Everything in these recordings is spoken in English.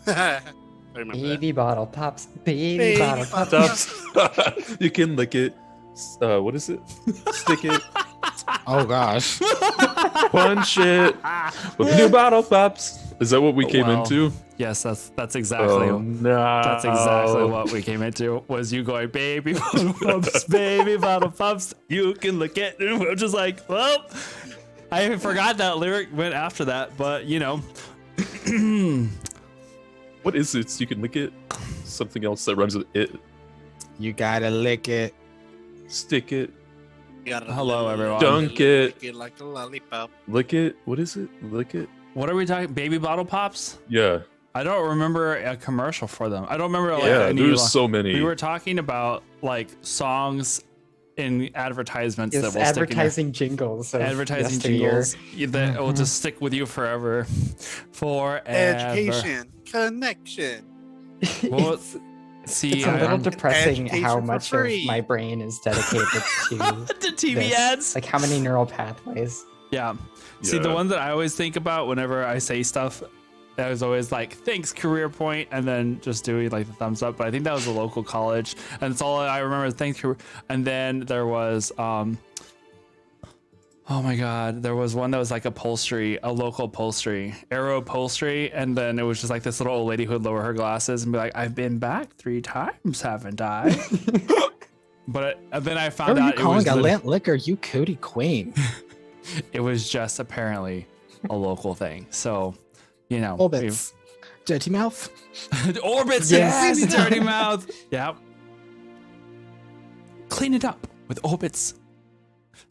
I remember Baby bottle pops. Baby, Baby bottle bottle pops. Stops. You can lick it. What is it? Stick it. Oh gosh. Punch it with new bottle pops. Is that what we came Well, into? Yes, that's exactly. Oh no. That's exactly what we came into. Was you going, baby bottle pops, baby bottle pops? You can lick it. And we're just like, well, I forgot that lyric went after that, but you know. What is it? You can lick it. Something else that rhymes with it. You gotta lick it. Stick it. You gotta Hello, everyone. Dunk it. Lick it like a lollipop. Lick it. What is it? Lick it. What are we talking? Baby bottle pops? Yeah. I don't remember a commercial for them. I don't remember like Yeah. any. There's so many. We were talking about like songs in advertisements Yes, that will stick in your- advertising jingles. of advertising yesteryear. jingles that will just stick with you forever. Forever. Education, connection. Well, It's, see, it's a little I'm- depressing Education how for much free. of my brain is dedicated to the TV this. ads. Like how many neural pathways? Yeah. See, the Yeah. one that I always think about whenever I say stuff, I was always like, thanks, career point, and then just doing like the thumbs up. But I think that was a local college, and it's all I remember. Thanks, career. And then there was, oh my God, there was one that was like upholstery, a local upholstery, Arrow Upholstery, and then it was just like this little old lady who would lower her glasses and be like, I've been back 3 times, haven't I? But then I How found are you out calling a lint liquor, you cootie queen? it was just apparently a local thing. So, you know, Orbits. Dirty mouth. Orbits, Yes. yes, dirty mouth. Yep. Clean it up with Orbits.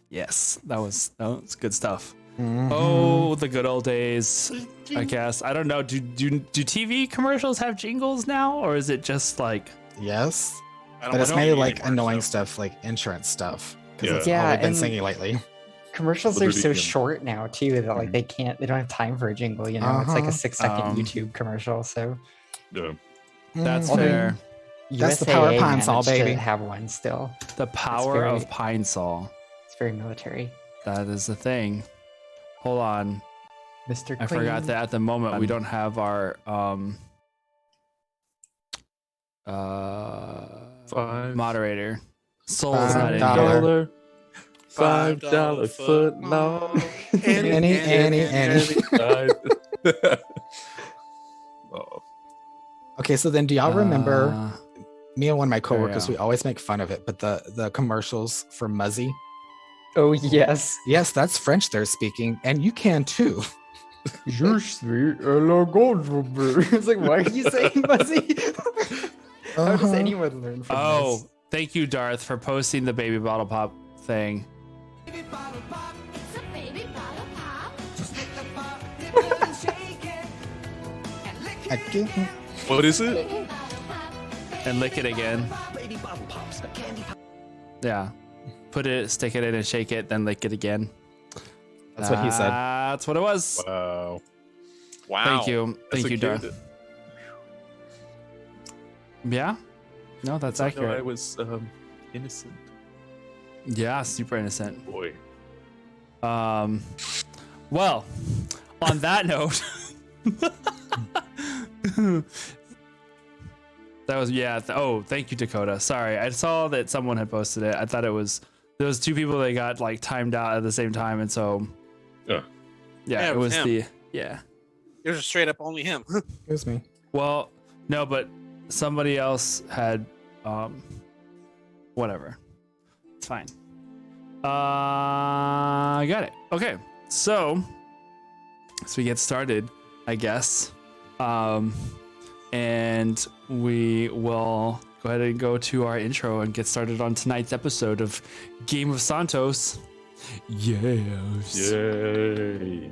Yes, that was good stuff. Mhm. Oh, the good old days. I guess I don't know. Do TV commercials have jingles now, or is it just like? Yes. I don't But it's know mainly you like anymore, annoying so. stuff, like insurance stuff. Because Yeah. that's Yeah, all we've been and- singing lately. Commercials are Liberty so and- short now too that like they don't have time for a jingle. You know, it's like a Uh-huh. 6-second Um, YouTube commercial. So Yeah. That's Mhm. fair. That's the power of USAA Pine Sol, managed to baby. have one still. The power very- of Pine Sol. It's very military. That is the thing. Hold on. Mr. I Clean. forgot that at the moment we don't have our $5 moderator. Soul is not in $5. here. $5 foot long. Any. Oh. Okay, so then do y'all remember me and one of my coworkers? yeah. We always make fun of it, but the commercials for Muzzy. Oh yes. Yes, that's French they're speaking, and you can too. Je suis It's like, why are you saying Buzzy? How does Uh-huh. anyone learn from Oh, this? thank you, Darth, for posting the baby bottle pop thing. It's a baby bottle pop. Just lick the pop, dip it and shake it. And lick it. I can't- What is it? Baby bottle pop. And lick it again. Baby bottle pops. A candy pop. Yeah. Put it, stick it in and shake it, then lick it again. That's what he said. That's what it was. Wow. Wow. Thank you. As Thank a you, kid, Darth. Yeah? No, that's I accurate. was innocent. Yeah, super innocent. Boy. Well, on that note, that was oh, thank you, Dakota. Sorry, I saw that someone had posted it. I thought it was there was 2 people that got like timed out at the same time, and so Yeah. yeah, Yeah, it it was was him. the yeah. There's straight up only him. Excuse me. Well, no, but somebody else had whatever. It's fine. I got it. Okay. So we get started, I guess. And we will go ahead and go to our intro and get started on tonight's episode of Game of Santos. Yes. Yay.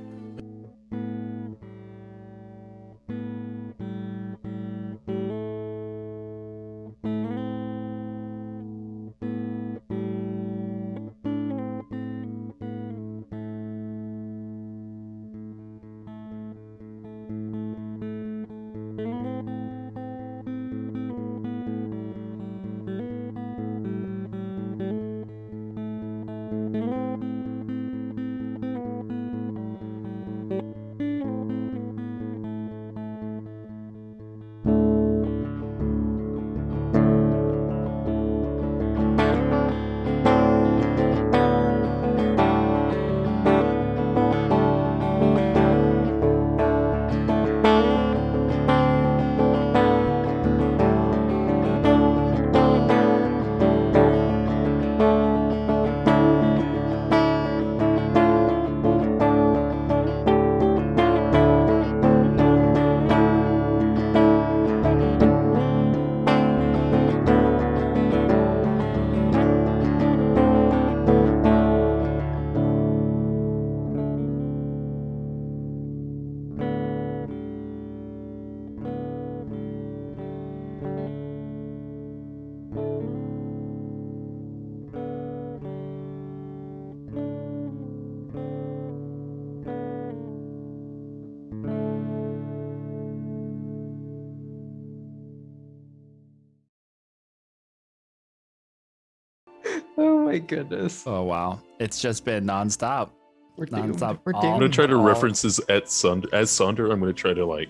Oh my goodness. Oh wow, it's just been nonstop. We're doomed. Nonstop. We're I'm doomed. I'm gonna try to all. reference this at Sonder. I'm gonna try to like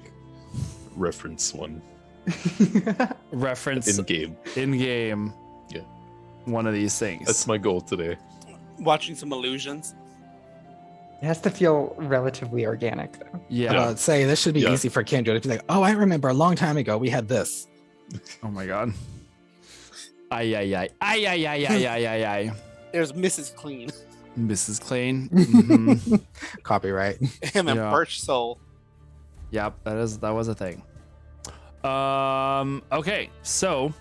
reference one Reference in game. in game. Yeah. One of these things. That's my goal today. Watching some illusions. It has to feel relatively organic, though. yeah. Say this should be Yeah. easy for Kendra to be like, oh, I remember a long time ago we had this. Oh my god. Ay ay ay ay ay ay ay ay ay ay. There's Mrs. Clean. Mrs. Clean. Mhm. Copyright. Him and Yeah. Birch Soul. Yep, that was a thing. Okay, so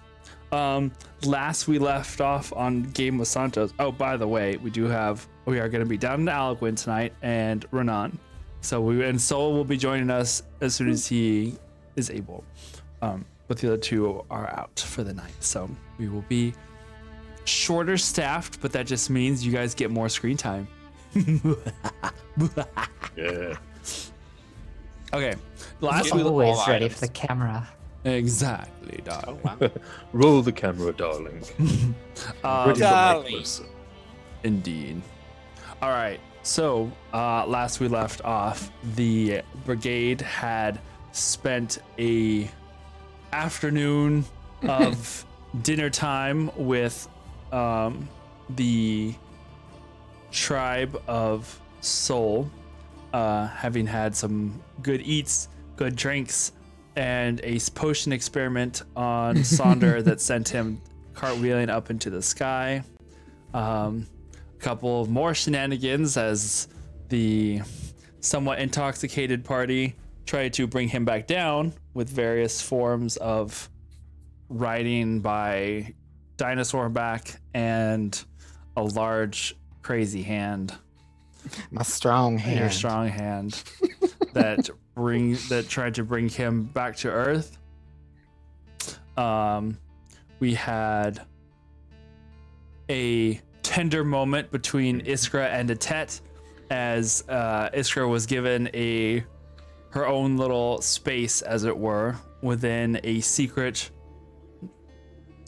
last we left off on Game with Santos. Oh, by the way, we are gonna be down in Alcuin tonight and Renan. And Soul will be joining us as soon as he is able. But the other two are out for the night. So we will be shorter staffed, but that just means you guys get more screen time. Yeah. Okay. Last we Always Always ready items. for the camera. Exactly, dog. Oh, wow. Roll the camera, darling. Ready for my Darling. close-up. Indeed. All right. So last we left off, the brigade had spent a afternoon of dinner time with the tribe of Soul, having had some good eats, good drinks, and a potion experiment on Sonder that sent him cartwheeling up into the sky. A couple of more shenanigans as the somewhat intoxicated party tried to bring him back down with various forms of riding by dinosaur back and a large crazy hand, My strong your hand. strong hand that tried to bring him back to Earth. We had a tender moment between Iskra and Atet as Iskra was given her own little space, as it were, within a secret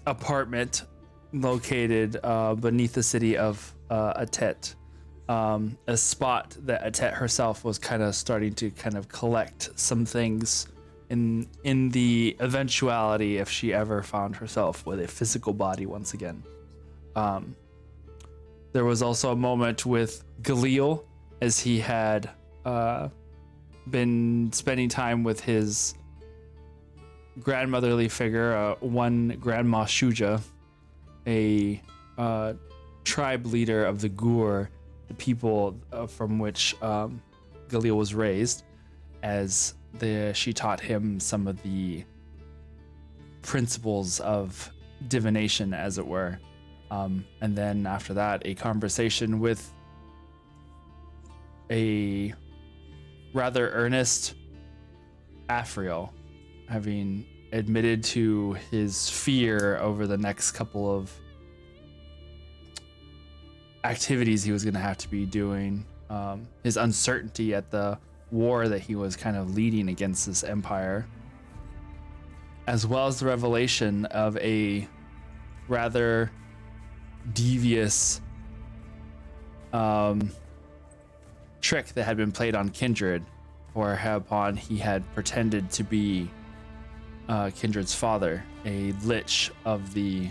apartment located beneath the city of Atet. A spot that Atet herself was kind of starting to kind of collect some things in the eventuality if she ever found herself with a physical body once again. There was also a moment with Galil as he had been spending time with his grandmotherly figure, one Grandma Shuja, a tribe leader of the Gur, the people from which Galil was raised, as she taught him some of the principles of divination, as it were. And then after that, a conversation with a rather earnest Afriel, having admitted to his fear over the next couple of activities he was going to have to be doing, his uncertainty at the war that he was kind of leading against this empire, as well as the revelation of a rather devious trick that had been played on Kindred, whereupon he had pretended to be Kindred's father, a lich of the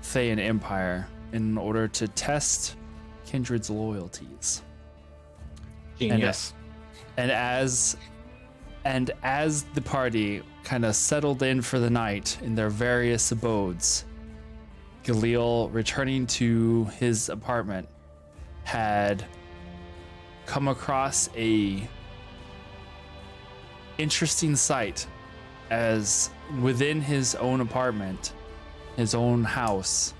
Thayan Empire, in order to test Kindred's loyalties. Genius. And as the party kind of settled in for the night in their various abodes, Galil, returning to his apartment, had come across a interesting sight, as within his own apartment, his own house,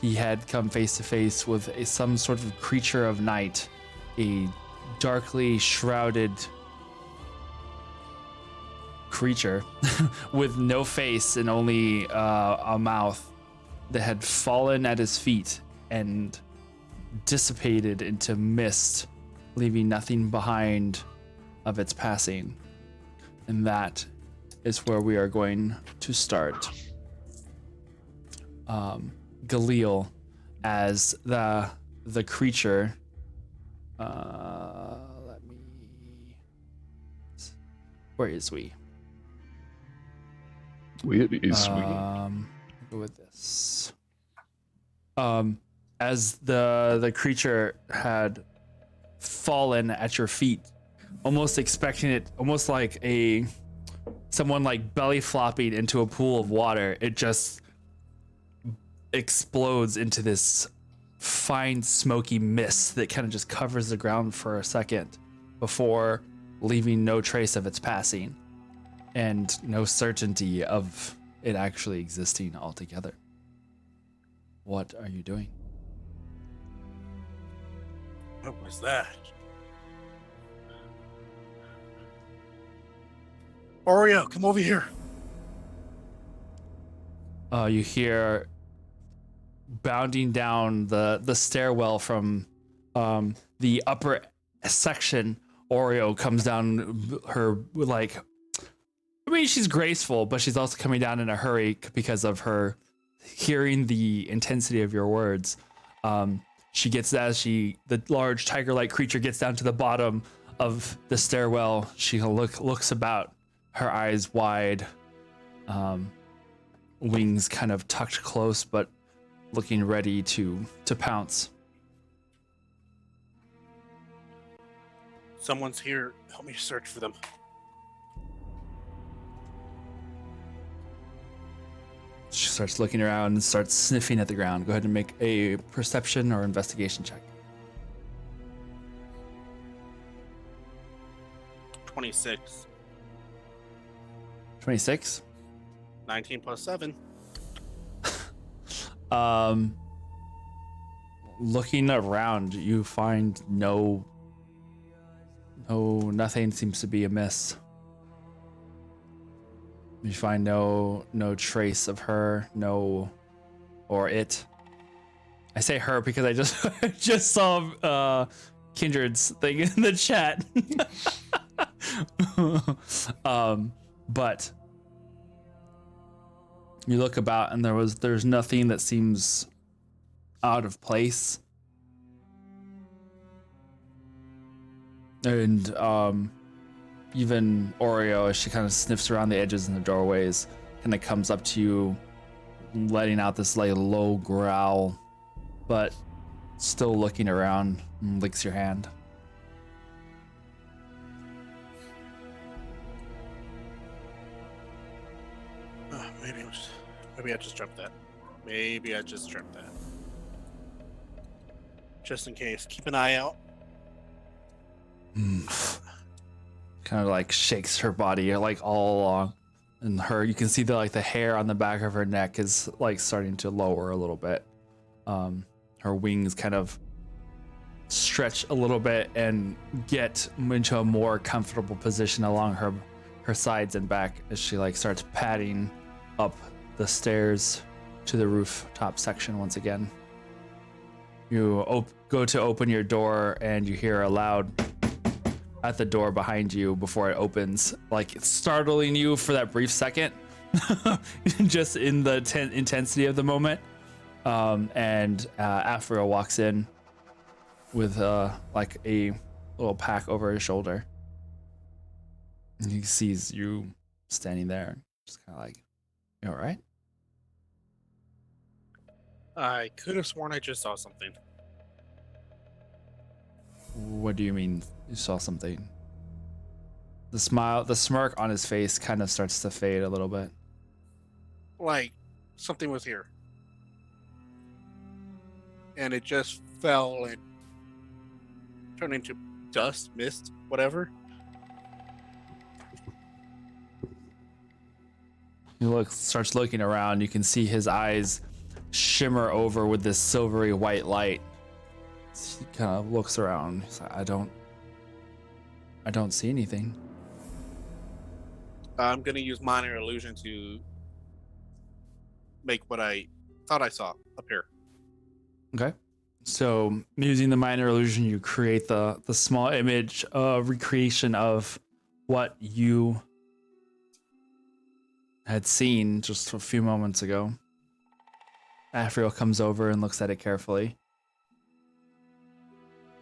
he had come face to face with some sort of creature of night, a darkly shrouded creature with no face and only a mouth, that had fallen at his feet and dissipated into mist, leaving nothing behind of its passing. And that is where we are going to start. Galil as the creature. Let me. Where is we? It is sweet. Go with this. As the creature had fallen at your feet, almost expecting it, almost like someone like belly flopping into a pool of water, it just explodes into this fine smoky mist that kind of just covers the ground for a second before leaving no trace of its passing and no certainty of it actually existing altogether. What are you doing? What was that? Oreo, come over here. You hear bounding down the stairwell from the upper section. Oreo comes down her like, I mean, she's graceful, but she's also coming down in a hurry because of her hearing the intensity of your words. She gets the large tiger-like creature gets down to the bottom of the stairwell. She looks about, her eyes wide, wings kind of tucked close, but looking ready to pounce. Someone's here. Help me search for them. She starts looking around and starts sniffing at the ground. Go ahead and make a perception or investigation check. 26. 26. 19 plus 7. Looking around, you find nothing seems to be amiss. You find no trace of her, or it. I say her because I just saw Kindred's thing in the chat. But you look about and there's nothing that seems out of place. And even Oreo, as she kind of sniffs around the edges and the doorways, kind of comes up to you, letting out this like low growl, but still looking around, and licks your hand. Maybe I just dreamt that. Maybe I just dreamt that. Just in case, keep an eye out. Kind of like shakes her body like all along, and you can see the hair on the back of her neck is like starting to lower a little bit. Her wings kind of stretch a little bit and get into a more comfortable position along her sides and back as she like starts padding up the stairs to the rooftop section once again. You go to open your door and you hear a loud at the door behind you before it opens, like startling you for that brief second, just in the intensity of the moment. And Afro walks in with like a little pack over his shoulder. And he sees you standing there, just kind of like, "You all right?" I could have sworn I just saw something. What do you mean you saw something? The smirk on his face kind of starts to fade a little bit. Like, something was here. And it just fell and turned into dust, mist, whatever. He starts looking around. You can see his eyes shimmer over with this silvery white light. He kind of looks around. He's like, I don't see anything. I'm going to use minor illusion to make what I thought I saw appear. Okay. So using the minor illusion, you create the small image recreation of what you had seen just a few moments ago. Afriel comes over and looks at it carefully.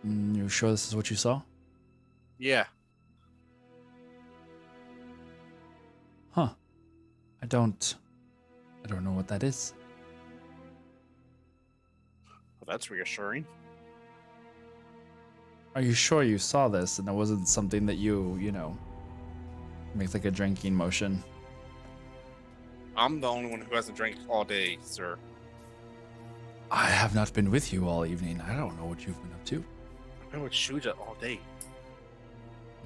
You sure this is what you saw? Yeah. Huh. I don't know what that is. Well, that's reassuring. Are you sure you saw this and it wasn't something that you make like a drinking motion? I'm the only one who hasn't drank all day, sir. I have not been with you all evening. I don't know what you've been up to. I've been with Shuja all day.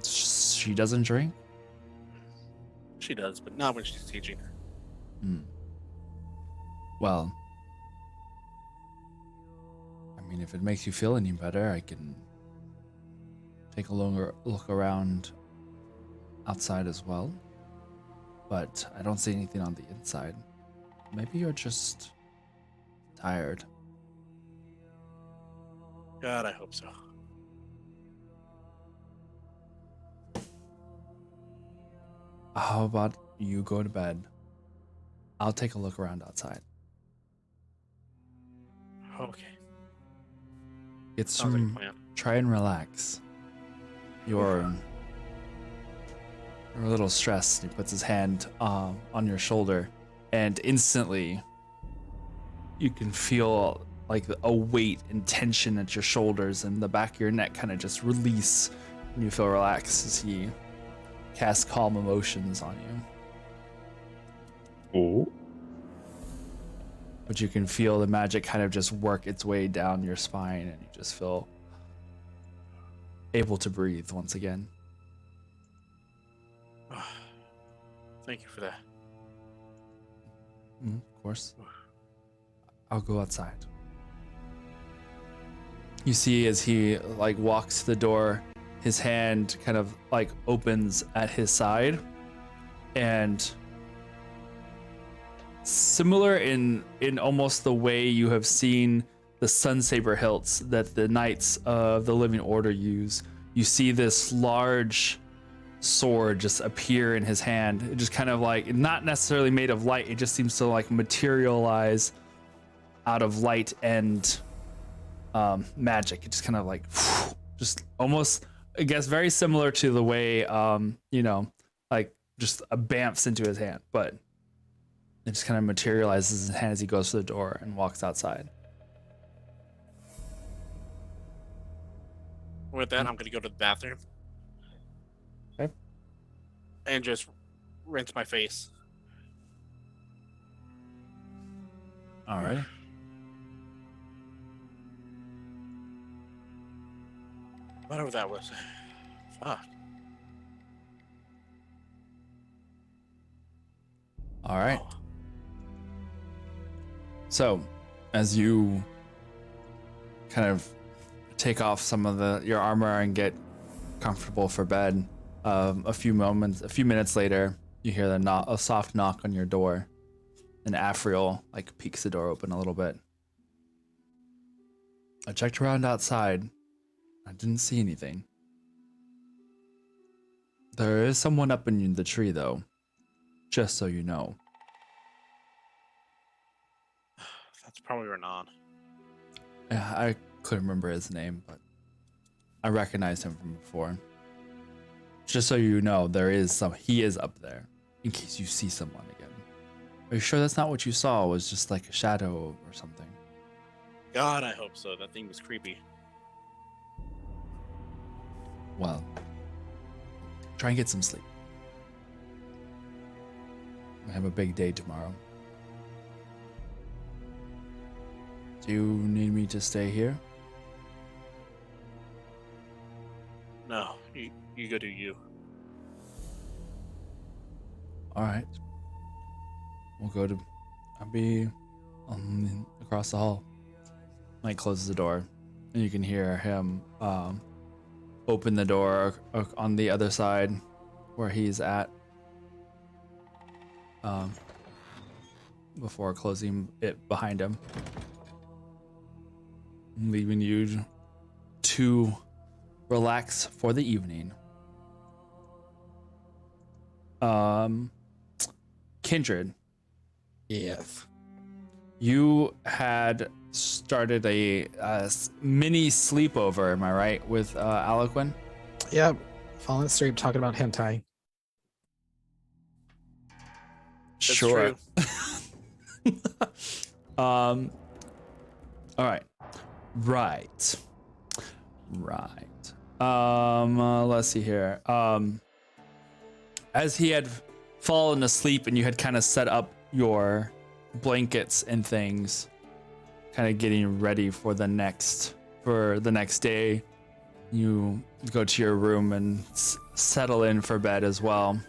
She doesn't drink? She does, but not when she's teaching. Well, I mean, if it makes you feel any better, I can take a longer look around outside as well. But I don't see anything on the inside. Maybe you're just tired. God, I hope so. How about you go to bed? I'll take a look around outside. Okay. Get Sounds like a some. plan. Try and relax. You're a little stressed. He puts his hand on your shoulder, and instantly you can feel like a weight and tension at your shoulders, and the back of your neck kind of just release, and you feel relaxed as he casts calm emotions on you. Oh. But you can feel the magic kind of just work its way down your spine, and you just feel able to breathe once again. Thank you for that. Of course. I'll go outside. You see as he like walks to the door, his hand kind of like opens at his side, and similar in almost the way you have seen the Sunsaber hilts that the Knights of the Living Order use, you see this large sword just appear in his hand. It just kind of like, not necessarily made of light, it just seems to like materialize out of light and magic. It just kind of like just almost, I guess, very similar to the way like just bamfs into his hand, but it just kind of materializes in his hand as he goes to the door and walks outside. With that, I'm gonna go to the bathroom. Okay. And just rinse my face. All right. Whatever that was. Fuck. All right. Oh. So, as you kind of take off some of your armor and get comfortable for bed, a few minutes later, you hear a soft knock on your door, and Afriel like peeks the door open a little bit. I checked around outside. I didn't see anything. There is someone up in the tree, though. Just so you know. That's probably Renan. Yeah, I couldn't remember his name, but I recognized him from before. Just so you know, he is up there, in case you see someone again. Are you sure that's not what you saw? It was just like a shadow or something? God, I hope so. That thing was creepy. Well, try and get some sleep. I have a big day tomorrow. Do you need me to stay here? No, you go do you. All right. I'll be across the hall. Mike closes the door, and you can hear him open the door on the other side where he's at before closing it behind him, leaving you to relax for the evening. Kindred, Yes. you had started a mini sleepover, am I right, with Aliquin? Yep. Falling asleep talking about hentai. That's Sure. true. All right. Let's see here. As he had fallen asleep and you had kind of set up your blankets and things, kind of getting ready for the next day, you go to your room and settle in for bed as well.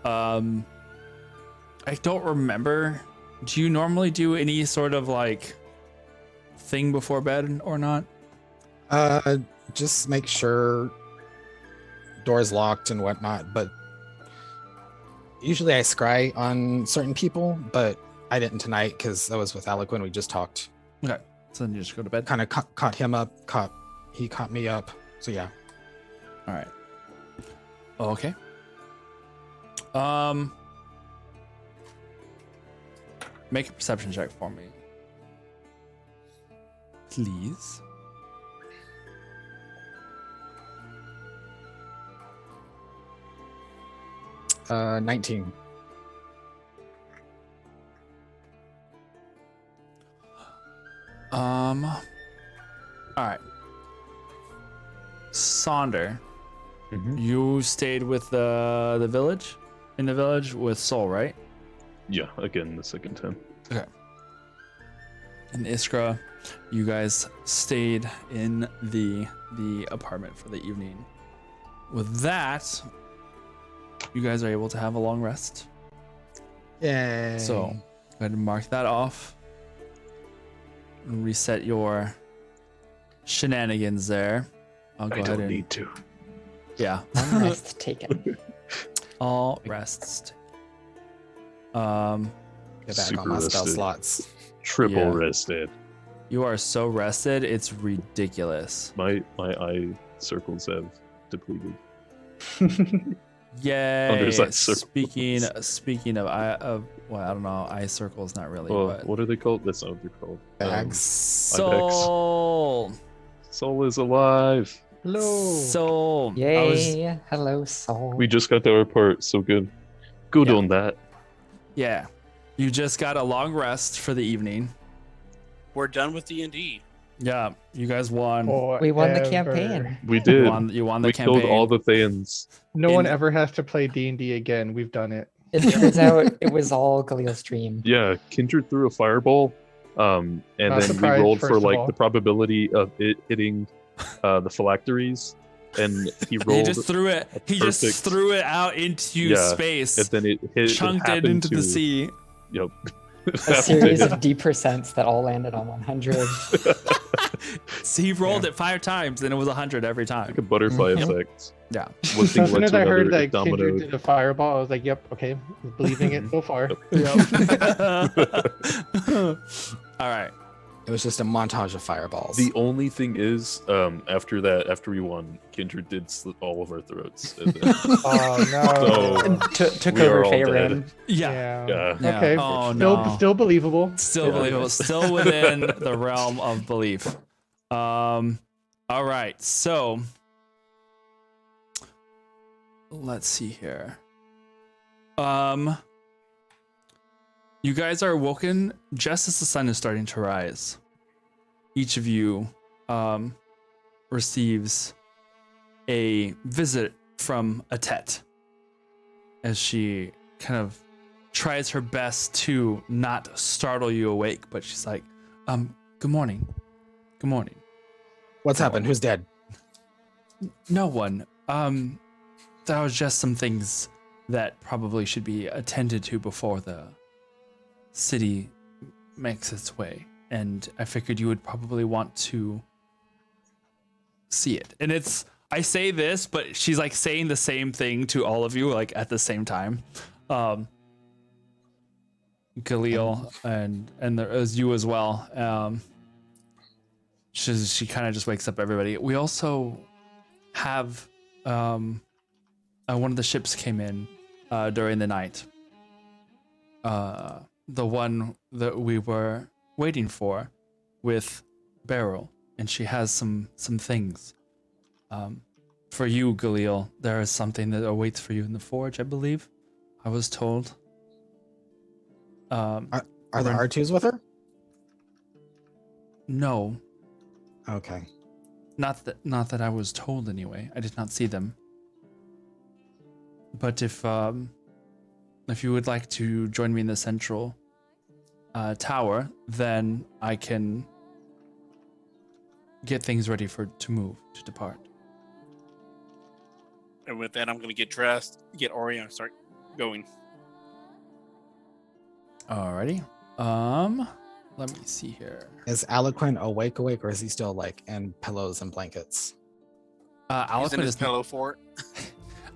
I don't remember. Do you normally do any sort of like thing before bed or not? Just make sure doors locked and whatnot. But usually I scry on certain people, but I didn't tonight because I was with Alec when we just talked. Okay, so then you just go to bed. Kind of caught him up. He caught me up. So yeah. All right. Okay. Make a perception check for me, please. Uh, 19. All right. Sonder, you stayed with the village, in the village with Soul, right? Yeah, again, the second time. Okay. And Iskra, you guys stayed in the apartment for the evening. With that, you guys are able to have a long rest. Yay. So go ahead and mark that off. And reset your shenanigans there. I'll go I ahead don't and need to. yeah. One rest taken. All rests. Get back Super on my spell rested. slots. Triple Yeah. rested. You are so rested, it's ridiculous. My eye circles have depleted. Yay! Thunder's eye circles. Speaking of well, I don't know, eye circles, not really, Well, but what are they called? That's not what they're called. Bags. soul. Soul is alive. Hello. Soul. Yay. Hello, soul. We just got our part, so good. Good Yeah. on that. Yeah. You just got a long rest for the evening. We're done with D&D. Yeah, you guys won. We won the Forever. campaign. We You did. won the We campaign. killed all the Thans. No one In- ever has to play D&D again. We've done it. It turns out it was all Khalil's dream. Yeah, Kindred threw a fireball. And Not then we surprised, rolled first for of like all. the probability of it hitting the phylacteries. And he He rolled, just threw it. He just perfect- threw it out into Yeah, space, and then it hit. chunked it happened into the to- sea. Yep. A series of D% that all landed on 100. So he rolled it 5 times, and it was 100 every time. like a butterfly effect. Yeah. One So thing as soon led as to I heard another, that it dominoed. Kindred did a fireball, I was like, yep, okay. Believing it so far. All right. It was just a montage of fireballs. The only thing is, after we won, Kindred did slit all of our throats. And then- Oh, no. So Took we are over all Faerun. dead. Yeah. Yeah. Yeah. Okay. Oh, still, no. still believable. Still Yeah. believable. Still within the realm of belief. All right. So let's see here. You guys are woken just as the sun is starting to rise. Each of you receives a visit from Atet as she kind of tries her best to not startle you awake, but she's like, good morning. Good morning. What's happened? Who's dead? No one. That was just some things that probably should be attended to before the city makes its way. And I figured you would probably want to see it. And I say this, but she's like saying the same thing to all of you, like at the same time. Khalil and there is you as well. She kind of just wakes up everybody. We also have one of the ships came in during the night. the one that we were waiting for with Beryl, and she has some things. For you, Galil, there is something that awaits for you in the forge, I believe. I was told. Are the Ren- R2s with her? No, Okay. not that I was told anyway. I did not see them. But if you would like to join me in the central tower, then I can get things ready to depart. And with that, I'm going to get dressed, get Orion, and start going. Alrighty. Let me see here. Is Aliquin awake, or is he still like in pillows and blankets? Using Aliquin his is pillow fort.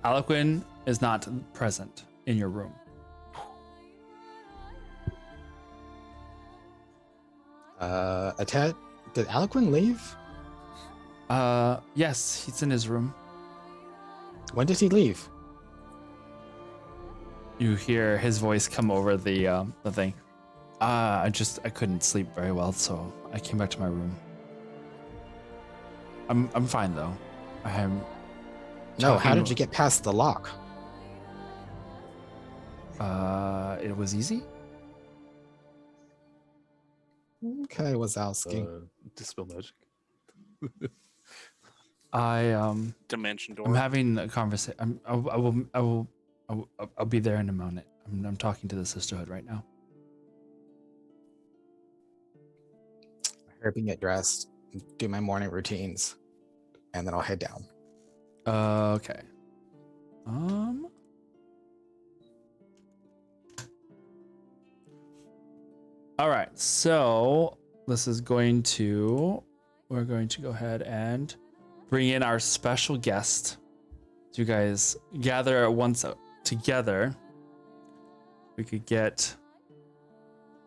Aliquin is not present in your room. Atet, did Aliquin leave? Yes, he's in his room. When did he leave? You hear his voice come over the thing. I couldn't sleep very well, so I came back to my room. I'm fine though. I'm No, how talking- did you get past the lock? It was easy. Okay, Wazowski. Dispel magic. Dimension door. I'm having a conversation. I'll be there in a moment. I'm talking to the sisterhood right now. I hope you get dressed, do my morning routines, and then I'll head down. Okay. All right. So we're going to go ahead and bring in our special guest. So you guys gather at once together. We could get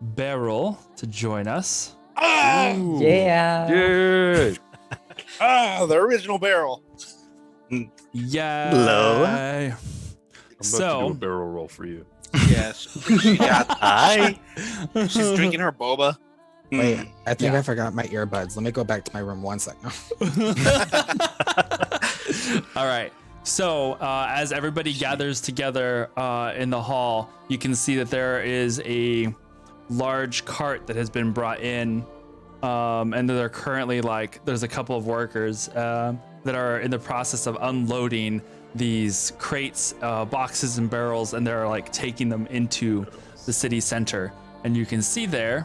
Beryl to join us. Ooh. Yeah. Yeah. The original barrel. Yeah. Hello. I'm about to do a So barrel roll for you. Yes. She got, Hi. she's drinking her boba. Wait, Mm. I think I forgot my earbuds. Let me go back to my room 1 second. all right. So as everybody gathers together in the hall, you can see that there is a large cart that has been brought in, and they're currently there's a couple of workers that are in the process of unloading these crates, boxes, and barrels, and they're taking them into the city center. And you can see there,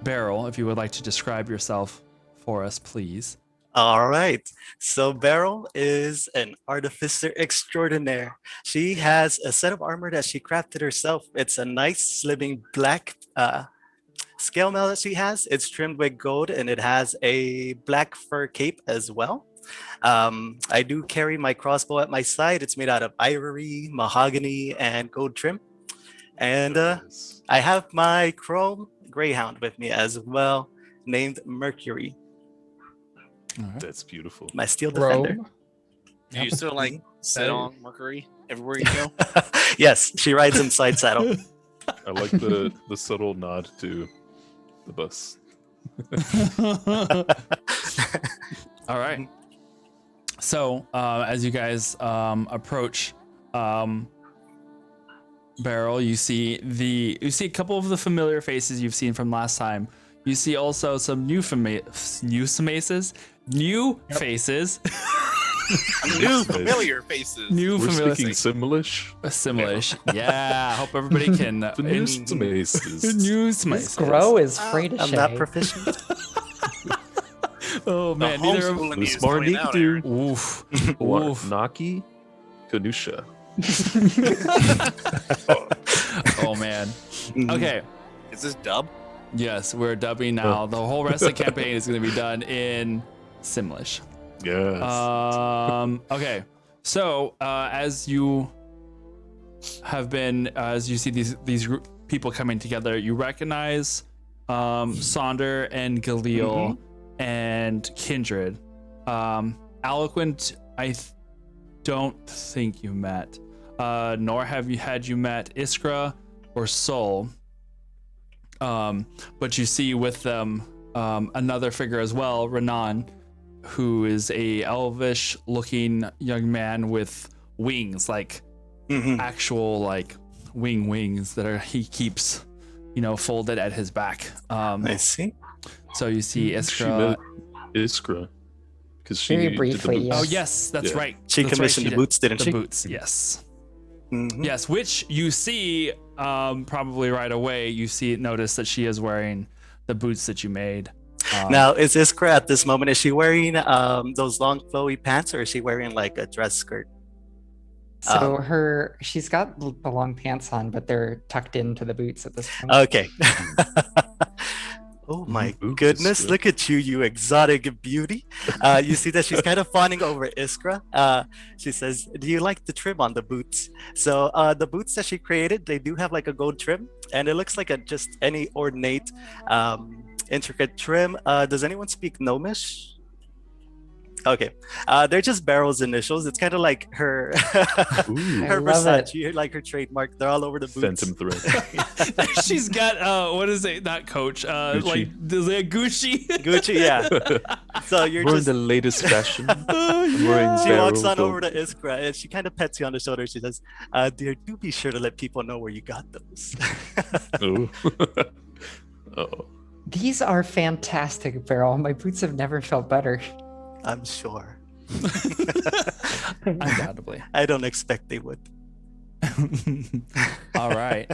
Beryl, if you would like to describe yourself for us, please. All right. So Beryl is an artificer extraordinaire. She has a set of armor that she crafted herself. It's a nice slimming black scale mail that she has. It's trimmed with gold and it has a black fur cape as well. I do carry my crossbow at my side. It's made out of ivory, mahogany, and gold trim. And Nice. I have my chrome greyhound with me as well, named Mercury, All right. That's beautiful. my steel defender. Rome. Do you still sit on Mercury everywhere you go? Yes, she rides in side saddle. I like the subtle nod to the bus. All right. So as you guys approach Beryl, you see a couple of the familiar faces you've seen from last time. You see also some new faces. New familiar faces. New We're familiar speaking Simlish. Similish. Yeah, I hope everybody can. The new Samaces. New This Samaces. grow is free to I'm not shave. proficient. Oh The man, neither of homeschooling The is smart coming out, Aaron. Oof. Oof. Naki Kanusha. Oh man. Okay. Is this dub? Yes, we're dubbing now. The whole rest of the campaign is going to be done in Simlish. Yes. Okay. So as you see these people coming together, you recognize Sonder and Galil and Kindred. Eloquent, don't think you met. Nor have you met Iskra, or soul. But you see with them another figure as well, Renan, who is a elvish looking young man with wings, like Mhm. actual like wings that he keeps, folded at his back. I see. So you see She Iskra. met Iskra because she Very did the briefly, boots. yes. Oh yes, that's Yeah. right. She That's commissioned right, the did. boots, didn't The she? boots, yes. Mhm. Yes, which you see probably right away. You notice that she is wearing the boots that you made. Now, is Iskra at this moment? Is she wearing those long flowy pants, or is she wearing like a dress skirt? So she's got the long pants on, but they're tucked into the boots at this point. Okay. Oh my Ooh, goodness! Iskra. Look at you, you exotic beauty. You see that she's kind of fawning over Iskra. She says, "Do you like the trim on the boots?" So the boots that she created, they do have like a gold trim, and it looks like just any ornate, intricate trim. Does anyone speak Gnomish? Okay, they're just Barrel's initials. It's kind of like her, Ooh, her love it. Versace, like her trademark. They're all over the boots. Phantom Thread. She's got what is it? Not Coach. Gucci. Like is it Gucci? Gucci, yeah. So you're Wearing just. the latest fashion. Oh, I'm wearing She walks on Barrel over to gold. Iskra and she kind of pets you on the shoulder. She says, "Dear, do be sure to let people know where you got those." Ooh. Oh. These are fantastic, Beryl. My boots have never felt better. I'm sure. Undoubtedly. I don't expect they would. All right.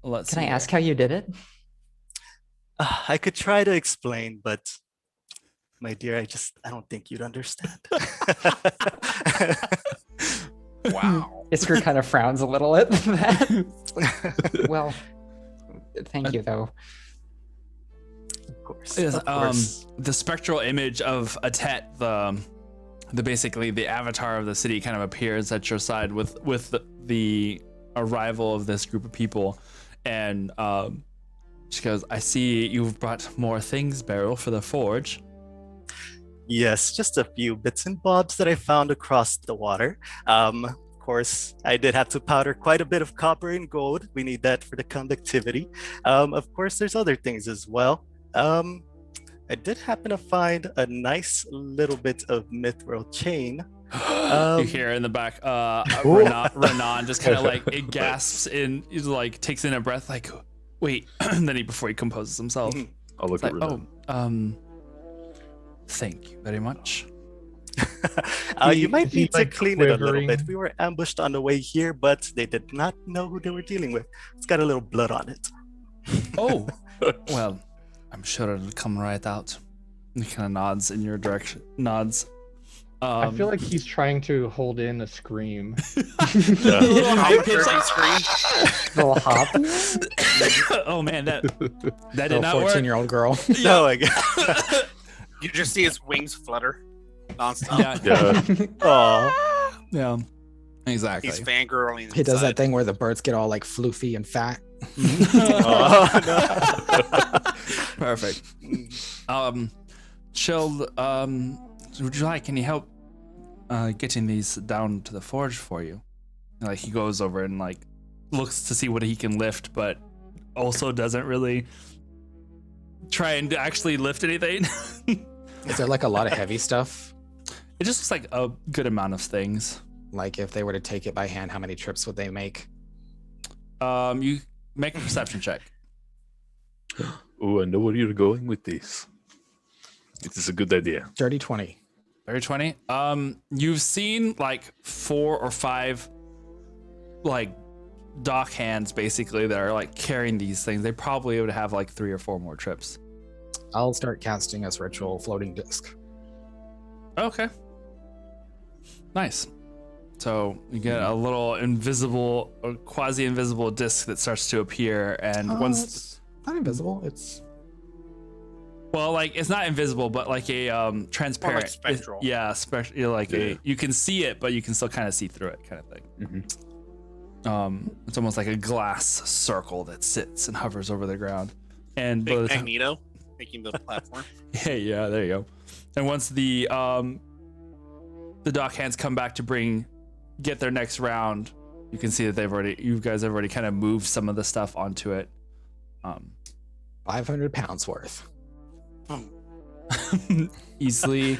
Let's Can I see ask how you did it? I could try to explain, but my dear, I don't think you'd understand. Wow. Isker kind of frowns a little at that. Well, thank you, though. Of course. Yes, Of course. the spectral image of Atet, the basically the avatar of the city, kind of appears at your side with the arrival of this group of people, and she goes, "I see you've brought more things, Beryl, for the forge." Yes, just a few bits and bobs that I found across the water. Of course, I did have to powder quite a bit of copper and gold. We need that for the conductivity. Of course, there's other things as well. I did happen to find a nice little bit of mithril chain. You hear in the back, Renan just kind of like it gasps in, he's like takes in a breath, like, wait, and then before he composes himself, I'll look it's at like, Renan. thank you very much. You might Is he, need to like, clean it a little bit. quivering? We were ambushed on the way here, but they did not know who they were dealing with. It's got a little blood on it. Oh, well, I'm sure it'll come right out. He kind of nods in your direction. Nods. I feel like he's trying to hold in a scream. Yeah. Little high pitch, Albuquerque like- scream. Little hop. Oh man, that did Little not work. 14-year-old girl. No, I guess. You just see his wings flutter nonstop. Yeah, Yeah. Aw. yeah, exactly. He's fangirling. He does that inside. thing where the birds get all like floofy and fat. Oh, no. Perfect. Chill. Would you like any help getting these down to the forge for you? And, like he goes over and like looks to see what he can lift, but also doesn't really try and actually lift anything. Is there like a lot of heavy stuff? It just looks like a good amount of things. Like if they were to take it by hand, how many trips would they make? You make a perception check. Oh, I know where you're going with this. It is a good idea. Dirty 20. Very 20. You've seen like 4 or 5 like dock hands basically that are like carrying these things. They probably would have like 3 or 4 more trips. I'll start casting as ritual floating disc. Okay. Nice. So you get a little invisible or quasi-invisible disc that starts to appear, and once, It's not invisible. It's well, like it's not invisible, but like a transparent, spectral. yeah, like Yeah. you can see it, but you can still kind of see through it, kind of thing. It's almost like a glass circle that sits and hovers over the ground, and by Big the time- Magneto making the platform. yeah, there you go. And once the dock hands come back to get their next round, You can see that you guys have already kind of moved some of the stuff onto it. 500 pounds worth. Easily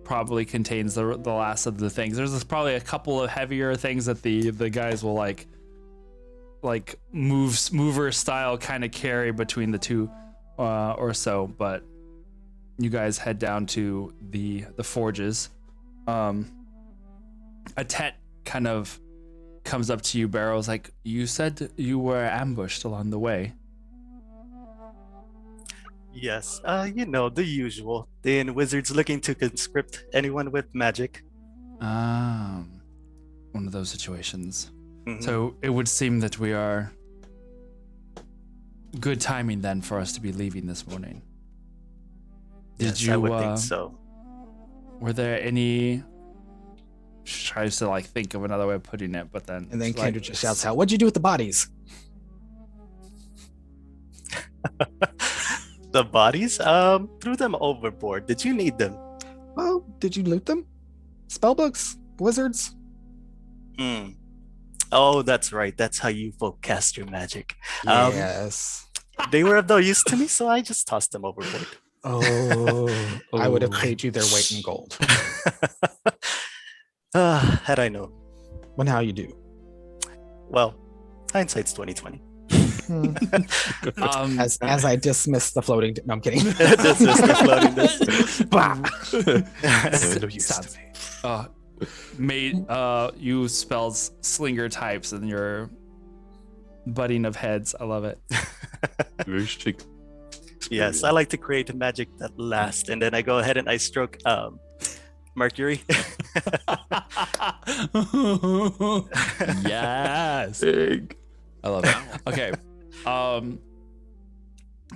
probably contains the last of the things. There's probably a couple of heavier things that the guys will like mover style kind of carry between the two or so, but you guys head down to the forges. Atet kind of comes up to you, Barrow's like, you said you were ambushed along the way. Yes, the usual. The wizards looking to conscript anyone with magic. One of those situations. Mhm. So it would seem that we are good timing then for us to be leaving this morning. Yes, I would think so. Were there any? She tries to like think of another way of putting it, but then And then she's like, Kendra just shouts out, "What'd you do with the bodies?" The bodies? Threw them overboard. Did you need them? Well, did you loot them? Spellbooks, wizards. Hmm. Oh, that's right. That's how you folk cast your magic. Um, Yes. They were of no use to me, so I just tossed them overboard. Oh, I would have paid you their weight in gold. Had I known. Well, now you do. Well, hindsight's 2020. As I dismiss the floating. No, I'm kidding. This is the floating disc. Bah. No use to me. you spelled slinger types and your butting of heads. I love it. Very chic. Yes, I like to create magic that lasts, and then I go ahead and I stroke Mercury. Yes. Big. I love it. Okay.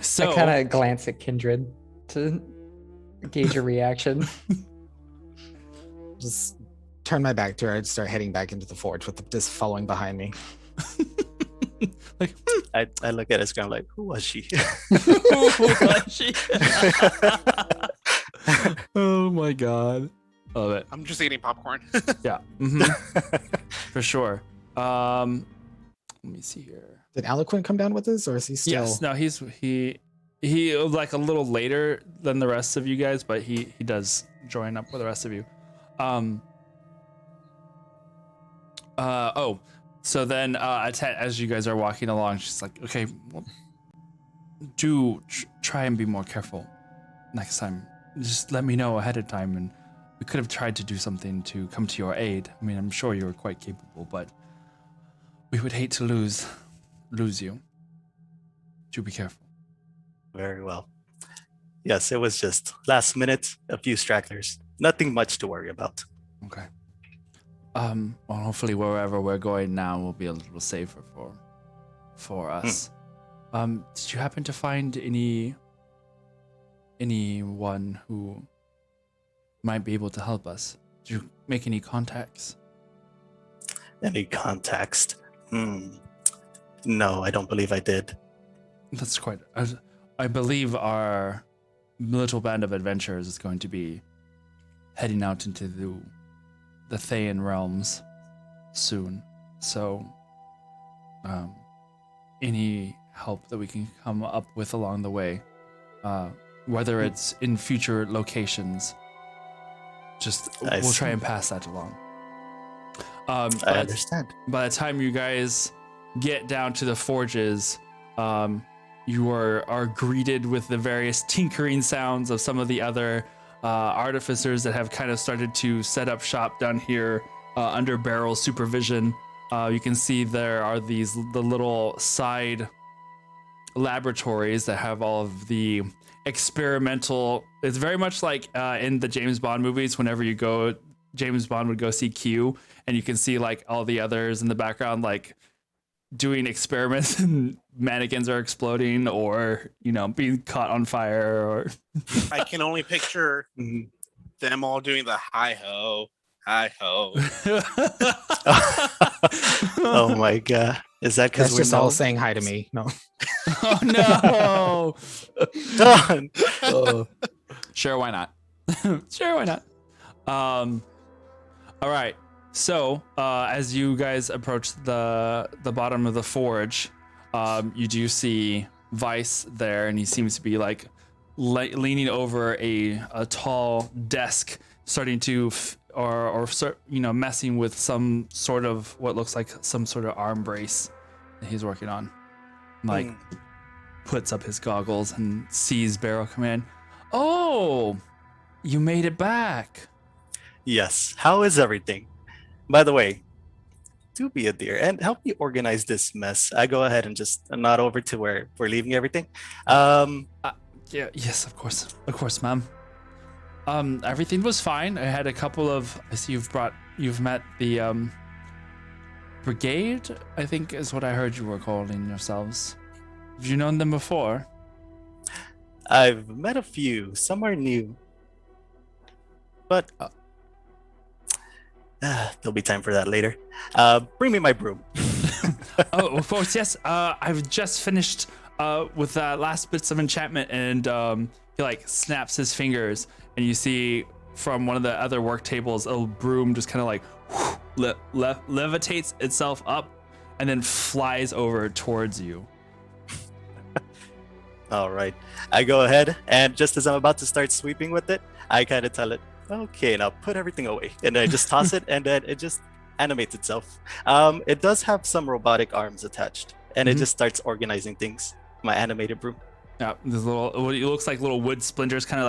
So I kind of glance at Kindred to gauge a reaction. Just turn my back to her and start heading back into the forge with this following behind me. like, I look at it kind of like, who was she? oh my god. I love it. I'm just eating popcorn. Yeah. For sure. Let me see here. Did Aliquin come down with us, or is he still? Yes. No, he like a little later than the rest of you guys, but he does join up with the rest of you. So then as you guys are walking along, she's like, okay, well, try and be more careful next time. Just let me know ahead of time, and we could have tried to do something to come to your aid. I mean, I'm sure you were quite capable, but we would hate to lose you. Do be careful. Very well. Yes, it was just last minute, a few stragglers. Nothing much to worry about. Okay. Well, hopefully wherever we're going now will be a little safer for us. Did you happen to find anyone who might be able to help us? Did you make any contacts? Any context? No, I don't believe I did. That's quite. I believe our little band of adventurers is going to be heading out into the Thayan realms soon. So, any help that we can come up with along the way, whether it's in future locations, we'll try and pass that along. I understand. By the time you guys get down to the forges, you are greeted with the various tinkering sounds of some of the other artificers that have kind of started to set up shop down here under Barrel's supervision. You can see there are the little side laboratories that have all of the experimental. It's very much like in the James Bond movies. Whenever you go, James Bond would go see Q, and you can see like all the others in the background, like doing experiments, and mannequins are exploding, or being caught on fire, or I can only picture them all doing the hi ho, hi ho. Oh my god. Is that because That's we're just all saying hi to me. No. Oh no! done? Sure, why not? Sure, why not? All right. So, as you guys approach the bottom of the forge, you do see Vice there, and he seems to be like leaning over a tall desk, starting to messing with some sort of what looks like some sort of arm brace that he's working on. Like puts up his goggles and sees Barrow come in. Oh, you made it back. Yes. How is everything? By the way, do be a dear and help me organize this mess. I go ahead and just nod over to where we're leaving everything. Yeah, yes, of course, ma'am. Everything was fine. I had a couple of. I see you've met the brigade. I think is what I heard you were calling yourselves. Have you known them before? I've met a few. Some are new, but there'll be time for that later. Bring me my broom. Oh, of course, yes. I've just finished with the last bits of enchantment, and he like snaps his fingers, and you see from one of the other work tables a broom just kind of like levitates itself up, and then flies over towards you. All right. I go ahead, and just as I'm about to start sweeping with it, I kind of tell it, okay, now put everything away. And I just toss it, and then it just animates itself. It does have some robotic arms attached, and it just starts organizing things. My animated broom. Yeah, there's little, what it looks like little wood splinters kind of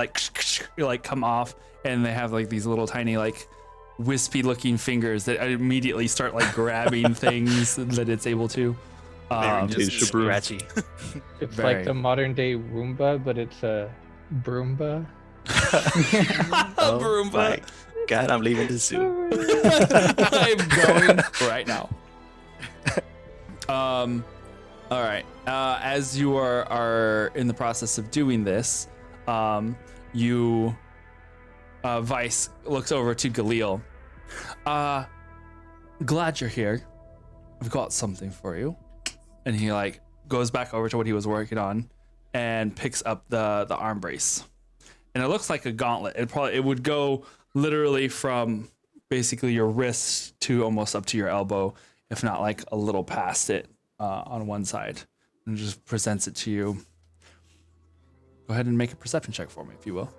like come off, and they have like these little tiny like wispy looking fingers that immediately start like grabbing things that it's able to. Just Asia broom. scratchy. It's Very. like the modern day Roomba, but it's a Broomba. Oh Broomba. my God, I'm leaving the zoo. I'm going right now. All right. As you are in the process of doing this, you Vice looks over to Galil. Glad you're here. I've got something for you. And he like goes back over to what he was working on and picks up the arm brace. And it looks like a gauntlet. It would go literally from basically your wrist to almost up to your elbow, if not like a little past it on one side. And just presents it to you. Go ahead and make a perception check for me, if you will.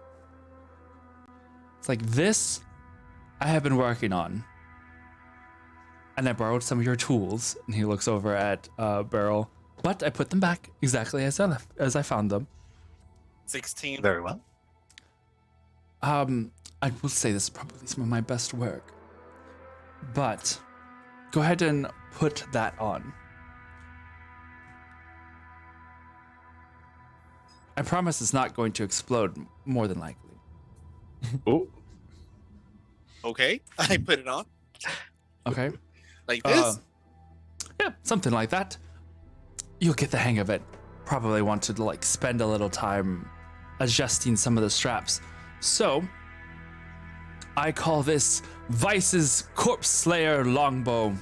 It's like this I have been working on. And I borrowed some of your tools. And he looks over at Beryl. But I put them back exactly as I found them. 16. Very well. I will say this is probably some of my best work. But go ahead and put that on. I promise it's not going to explode, more than likely. Oh, Okay, I put it on Okay? like this. Yeah, something like that. You'll get the hang of it. Probably want to like spend a little time adjusting some of the straps. So, I call this Vice's Corpse Slayer Longbow.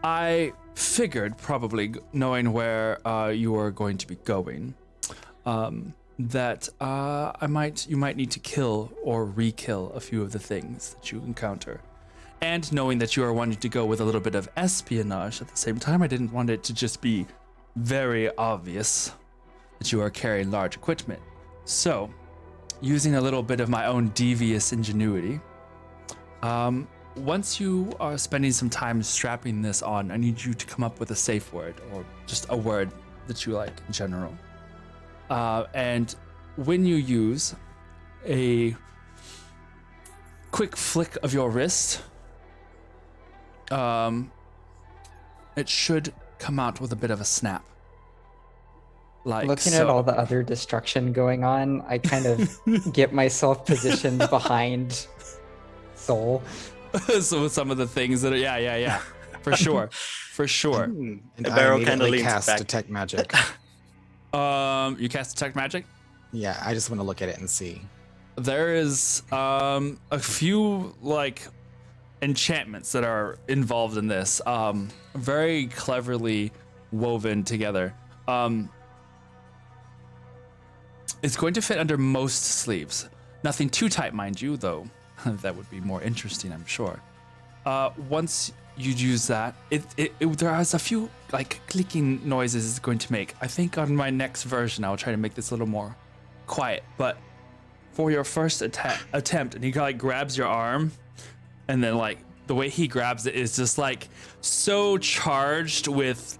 I figured, probably knowing where you are going to be going, that you might need to kill or re-kill a few of the things that you encounter. And knowing that you are wanting to go with a little bit of espionage at the same time, I didn't want it to just be very obvious that you are carrying large equipment. So, using a little bit of my own devious ingenuity, once you are spending some time strapping this on, I need you to come up with a safe word or just a word that you like in general. And when you use a quick flick of your wrist, it should come out with a bit of a snap. Like Looking so. at all the other destruction going on, I kind of get myself positioned behind Soul. So with some of the things that are, yeah, for sure. And The I barrel kinda immediately leans cast back. detect magic. You cast detect magic. Yeah, I just want to look at it and see. There is a few like enchantments that are involved in this, very cleverly woven together. It's going to fit under most sleeves. Nothing too tight, mind you, though. That would be more interesting, I'm sure. Once you use that, there is a few like clicking noises it's going to make. I think on my next version I'll try to make this a little more quiet. But for your first attempt, and he like grabs your arm, and then like the way he grabs it is just like so charged with.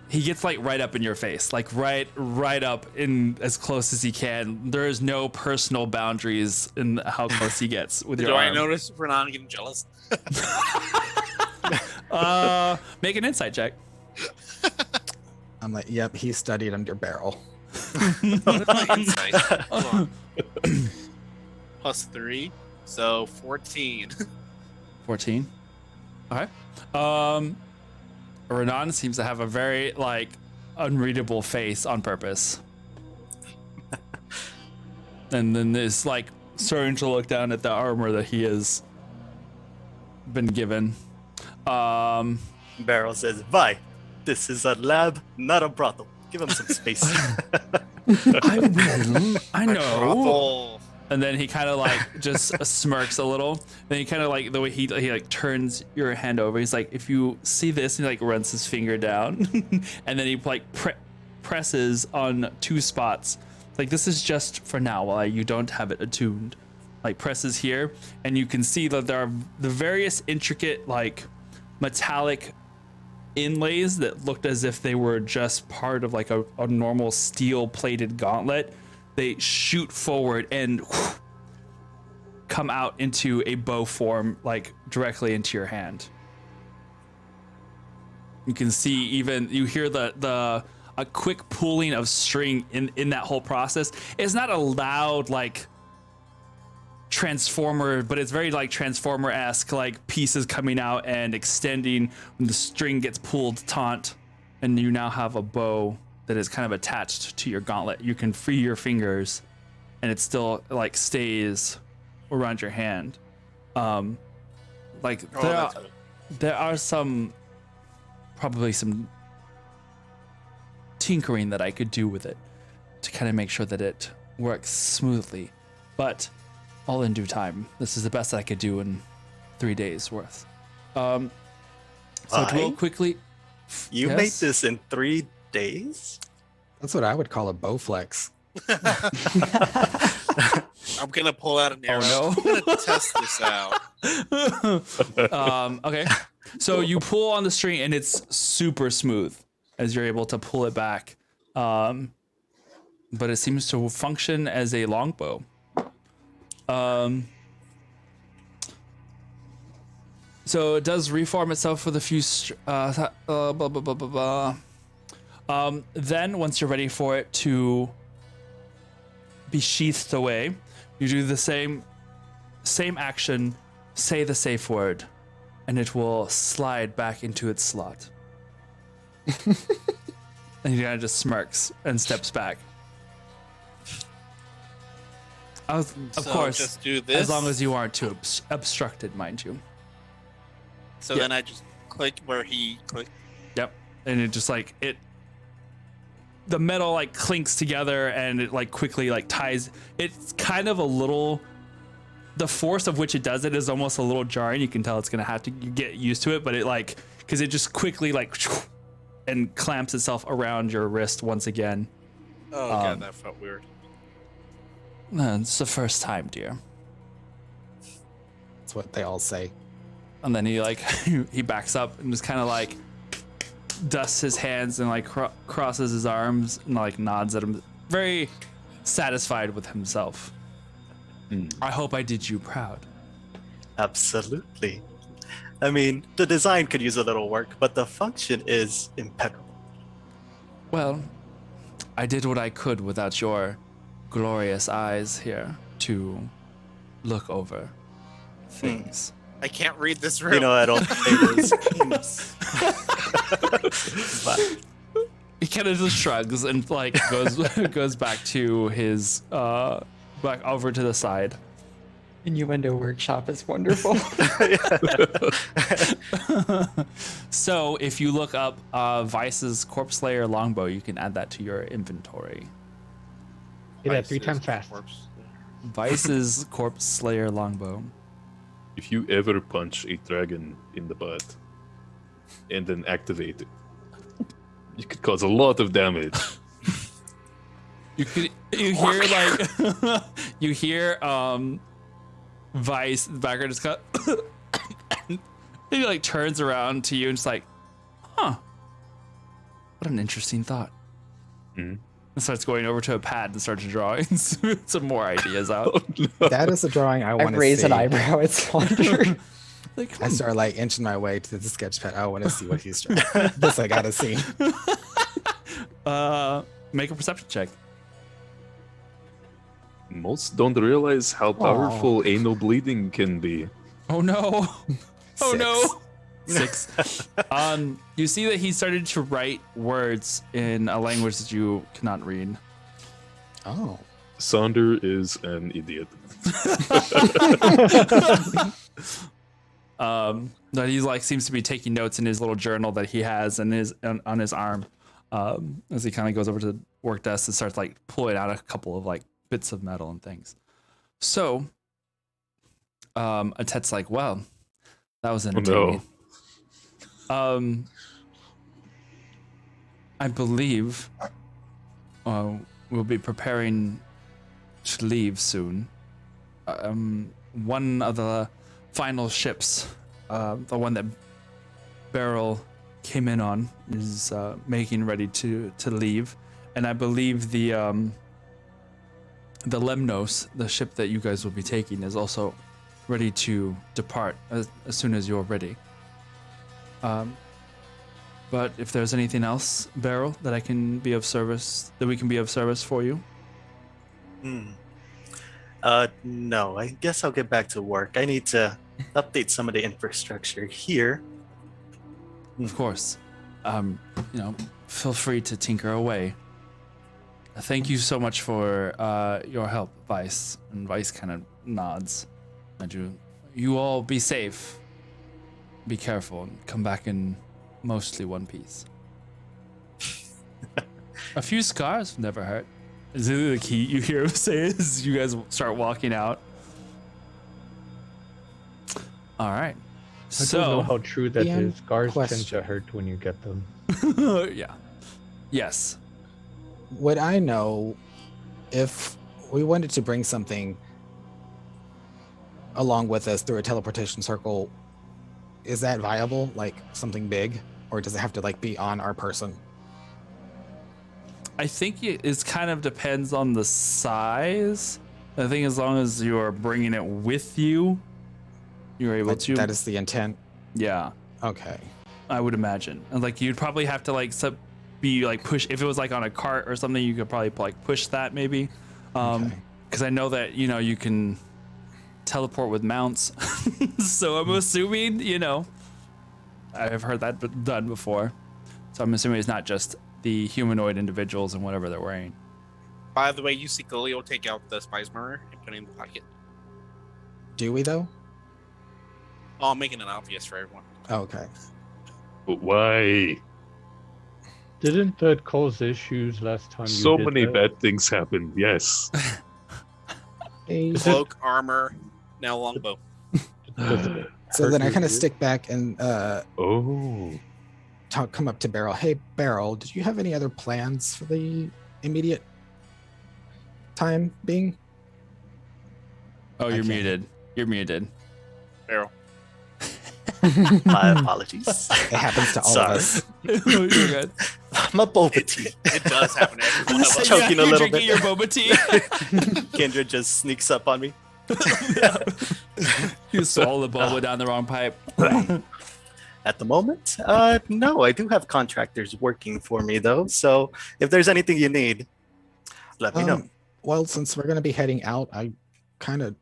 He gets like right up in your face, like right up in as close as he can. There is no personal boundaries in how close he gets with your Do arm. I notice if Renan getting jealous? Make an insight check. I'm like, yep, he studied under Barrel. Insight. Hold on. +3, so 14. 14. Okay. Renan seems to have a very like unreadable face on purpose. And then is like starting to look down at the armor that he has been given. Barrel says, "Vi, this is a lab, not a brothel. Give him some space." I will. I know. Brothel. And then he kind of like just smirks a little. Then he kind of like the way he like turns your hand over. He's like, if you see this, he like runs his finger down, and then he like presses on 2 spots. Like this is just for now while you don't have it attuned. Like presses here, and you can see that there are the various intricate like metallic inlays that looked as if they were just part of like a normal steel plated gauntlet. They shoot forward and come out into a bow form, like directly into your hand. You can see you hear a quick pulling of string in that whole process. It's not a loud like transformer, but it's very like transformer-esque, like pieces coming out and extending when the string gets pulled taut, and you now have a bow that is kind of attached to your gauntlet. You can free your fingers and it still like stays around your hand. Like there are probably some tinkering that I could do with it to kind of make sure that it works smoothly, but all in due time. This is the best that I could do in 3 days worth. So real quickly, You made this in 3 days? That's what I would call a bow flex. I'm gonna pull out an arrow. Oh, I'm gonna test this out. Okay, so you pull on the string and it's super smooth as you're able to pull it back, but it seems to function as a longbow. So it does reform itself with a few then once you're ready for it to be sheathed away, you do the same action, say the safe word, and it will slide back into its slot. And he kind of just smirks and steps back. Of So course, just do this. as long as you aren't too obstructed, mind you. So Yeah. then I just click where he clicked. Yep. And it just like the metal like clinks together and it like quickly like ties. It's kind of a little, the force of which it does it is almost a little jarring. You can tell it's gonna have to get used to it, but it like, because it just quickly like and clamps itself around your wrist once again. Oh god, that felt weird. No, it's the first time, dear. That's what they all say. And then he like he backs up and just kind of like dusts his hands and like crosses his arms and like nods at him, very satisfied with himself. I hope I did you proud. Absolutely. I mean, the design could use a little work, but the function is impeccable. Well, I did what I could without your glorious eyes here to look over things. I can't read this room. You know, I don't say those things. But He kind of just shrugs and like goes back to his back over to the side. Innuendo workshop is wonderful. So if you look up Vice's Corpse Slayer longbow, you can add that to your inventory. Say that 3 times fast. Vice's Corpse Slayer longbow. if you ever punch a dragon in the butt and then activate it, you could cause a lot of damage. You hear like you hear Vice in the background just got he like turns around to you and just like, huh. What an interesting thought. Mhm. And starts going over to a pad and starts drawing some more ideas out. That is a drawing I I want to see. raise an eyebrow at Saunders. Like, I start like inching my way to the sketch pad. I want to see what he's drawing. This I gotta see. make a perception check. Most don't realize how powerful anal bleeding can be. Oh no. Oh 6. no. 6. You see that he started to write words in a language that you cannot read. Oh. Sonder is an idiot. That he's like seems to be taking notes in his little journal that he has on his arm. As he kind of goes over to the work desk and starts like pulling out a couple of like bits of metal and things. So Atet's like, well, that was entertaining. I believe we'll be preparing to leave soon. One of the final ships, the one that Beryl came in on, is making ready to leave, and I believe the Lemnos, the ship that you guys will be taking, is also ready to depart as soon as you're ready. But if there's anything else, Beryl, that I can be of service, that we can be of service for you. No, I guess I'll get back to work. I need to update some of the infrastructure here. Of course. Feel free to tinker away. Thank you so much for your help, Vice. And Vice kind of nods. You all be safe. Be careful and come back in mostly one piece. A few scars never hurt. Is it the key you hear him say as you guys start walking out? All right. I don't know how true that Ian, is. Scars tend question. to hurt when you get them. Yeah. Yes. Would I know if we wanted to bring something along with us through a teleportation circle? Is that viable? Like something big? Or does it have to like be on our person? I think it kind of depends on the size. I think as long as you're bringing it with you, you're able Like, to. that is the intent. Yeah, Okay. I would imagine. And like you'd probably have to like be like push. If it was like on a cart or something, you could probably like push that maybe. Because I know that you can teleport with mounts. So I'm assuming I've heard that done before. So I'm assuming it's not just the humanoid individuals and whatever they're wearing. By the way, you see Galileo take out the spy's mirror and put it in the pocket. Do we though? Oh, I'm making it obvious for everyone. Okay. But why? Didn't that cause issues last time? So you did many that? bad things happened, yes. Hey, Cloak, armor, now longbow. Does it so hurt then I your kind of ears? stick back and Oh. come up to Beryl. Hey, Beryl, did you have any other plans for the immediate time being? Oh, you're can't. muted. You're muted. Barrel. My apologies. It happens to all Sorry. of us. You're good. My boba tea. It does happen to every one of us. Choking a You're little drinking bit. your boba tea. Kendra just sneaks up on me. You swallow the boba down the wrong pipe. At the moment, no, I do have contractors working for me though. So if there's anything you need, let me know. Well, since we're going to be heading out, I kind of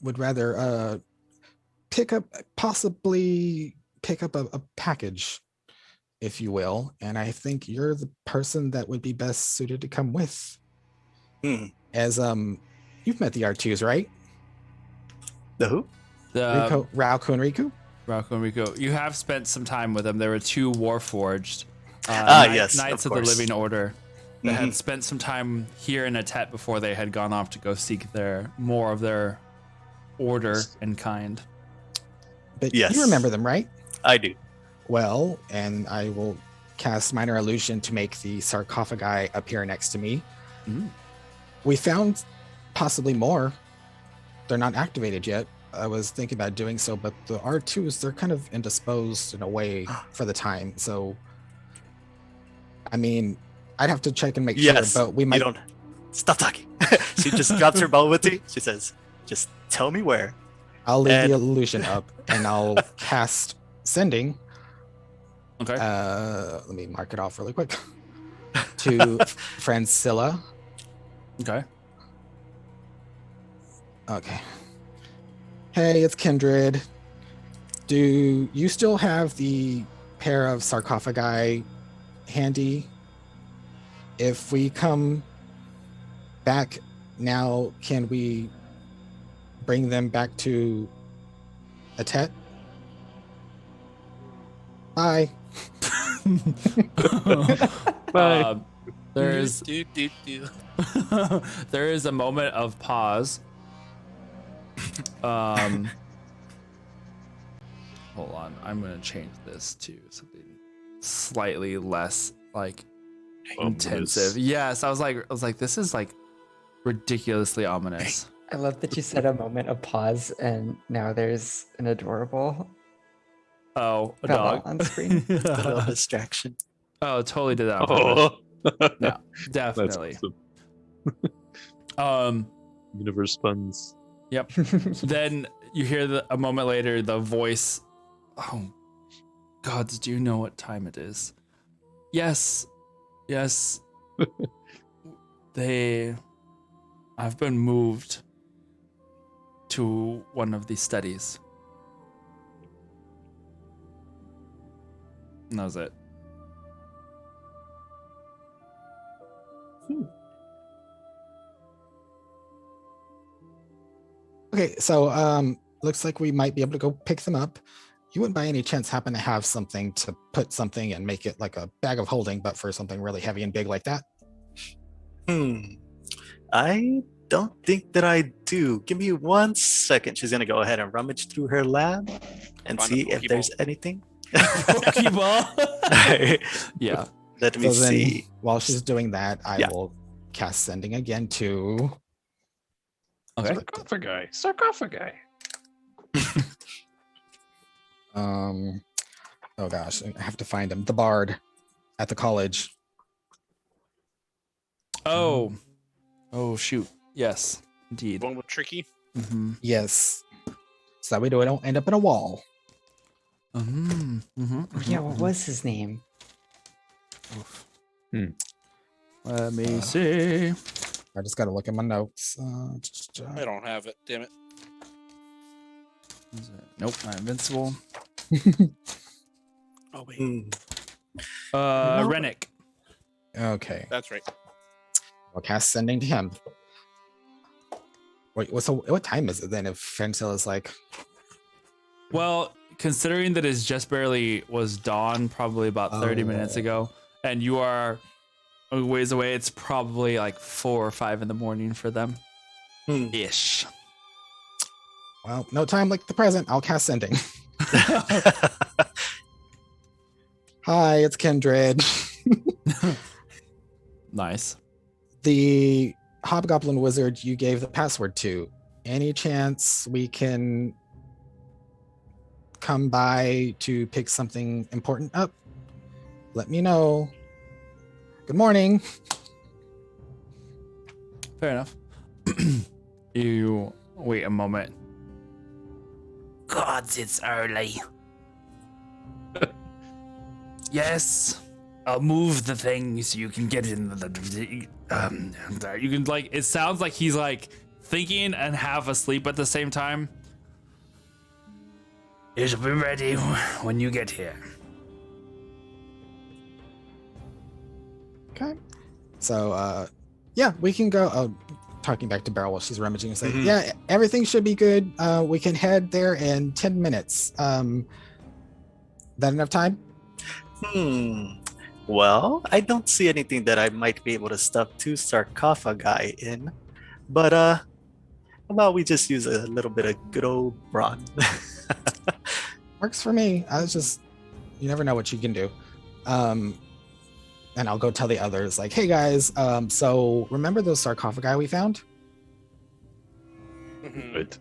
would rather possibly pick up a package, if you will. And I think you're the person that would be best suited to come with. Hmm. As you've met the R2s, right? The who? The Rauko and Riku? Rocco and Rico. You have spent some time with them. There were 2 Warforged. Yes, Knights of of the course. Living Order. They had Mhm. spent some time here in Atet before they had gone off to go seek more of their order and kind. But Yes. you remember them, right? I do. Well, and I will cast minor illusion to make the sarcophagi appear next to me. Mm. We found possibly more. They're not activated yet. I was thinking about doing so, but the R2s, they're kind of indisposed in a way for the time. So, I mean, I'd have to check and make Yes. sure, but we You might. don't. Stop talking. She just drops her bow with you. She says, "Just tell me where." I'll leave and- the illusion up and I'll cast sending. Okay. Let me mark it off really quick. To Francilla. Okay. Okay. Hey, it's Kindred. Do you still have the pair of sarcophagi handy? If we come back now, can we bring them back to Atet? Bye. Bye. There's Do, do, do. there is a moment of pause. Hold on, I'm gonna change this to something slightly less like intensive. Yes, I was like, this is like ridiculously ominous. I love that you said a moment of pause, and now there's an adorable Oh, a Bella dog on screen. A little distraction. Oh, totally did that on purpose. Oh, No, that's definitely. awesome. Universe puns. Yep. Then you hear a moment later the voice. Oh, gods, do you know what time it is? Yes, yes. I've been moved to one of these studies. And that was it. Okay, so looks like we might be able to go pick them up. You wouldn't by any chance happen to have something to put something and make it like a bag of holding, but for something really heavy and big like that? I don't think that I do. Give me 1 second. She's gonna go ahead and rummage through her lab and Find a see if there's Pokeball. anything. Pokeball. Yeah. Let me So then, see. while she's doing that, I Yeah. will cast sending again to. Okay. Sarcophagi. Sarcophagi. Oh gosh, I have to find him. The bard at the college. Oh. Oh shoot. Yes, indeed. One with Tricky. Mm-hmm. Yes. So that way we don't end up in a wall. Mm-hmm. Mm-hmm. Oh, yeah, what was his name? Let me see. I just gotta look at my notes. I don't have it. Damn it. Is it- Nope, not invincible. Oh wait, Hmm. Rennick. Okay, that's right. I'll cast sending to him. Wait, what time is it then? If Fentil is like, Well, considering that it's just barely was dawn, probably about 30 minutes Oh. ago, and you are a ways away, it's probably like 4 or 5 in the morning for them. Hmm. Ish. well, no time like the present. I'll cast sending. Hi, it's Kindred. Nice. The hobgoblin wizard you gave the password to. Any chance we can come by to pick something important up? Let me know. Good morning. Fair enough. You wait a moment. Gods, it's early. Yes, I'll move the thing so you can get in you can like. It sounds like he's like thinking and half asleep at the same time. It'll be ready when you get here. Okay. So, yeah, we can go. Oh, talking back to Beryl while she's rummaging and saying, Mhm. yeah, everything should be good. We can head there in 10 minutes. That enough time? Well, I don't see anything that I might be able to stuff 2 sarcophagi in, but about we just use a little bit of good old brawn? Works for me. I was just, you never know what you can do. And I'll go tell the others, like, hey guys, so remember those sarcophagi we found? Mhm. Right.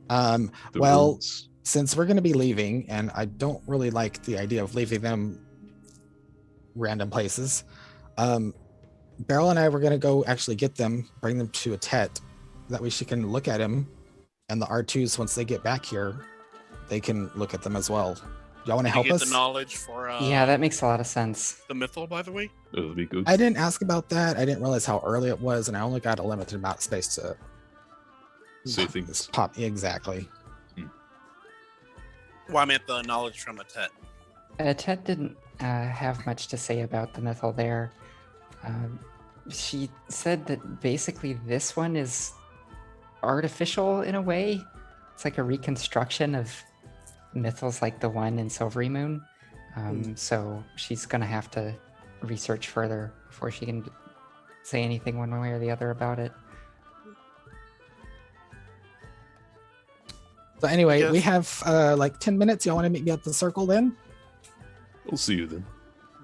The Well, runes. since we're going to be leaving, and I don't really like the idea of leaving them random places, Beryl and I were going to go actually get them, bring them to a Tet. That way she can look at him, and the R2s, once they get back here, they can look at them as well. Y'all want to You help get us? the knowledge for Yeah, that makes a lot of sense. the mythal, by the way. That would be good. I didn't ask about that. I didn't realize how early it was, and I only got a limited amount of space to Say things. pop. Exactly. Well, I meant the knowledge from a Tet. Ted didn't have much to say about the mythal there. She said that basically this one is artificial in a way. It's like a reconstruction of mythals like the one in Silvery Moon. So she's gonna have to research further before she can say anything one way or the other about it. So anyway, we Yes. have like 10 minutes. Y'all want to meet me at the circle then? I'll see you then.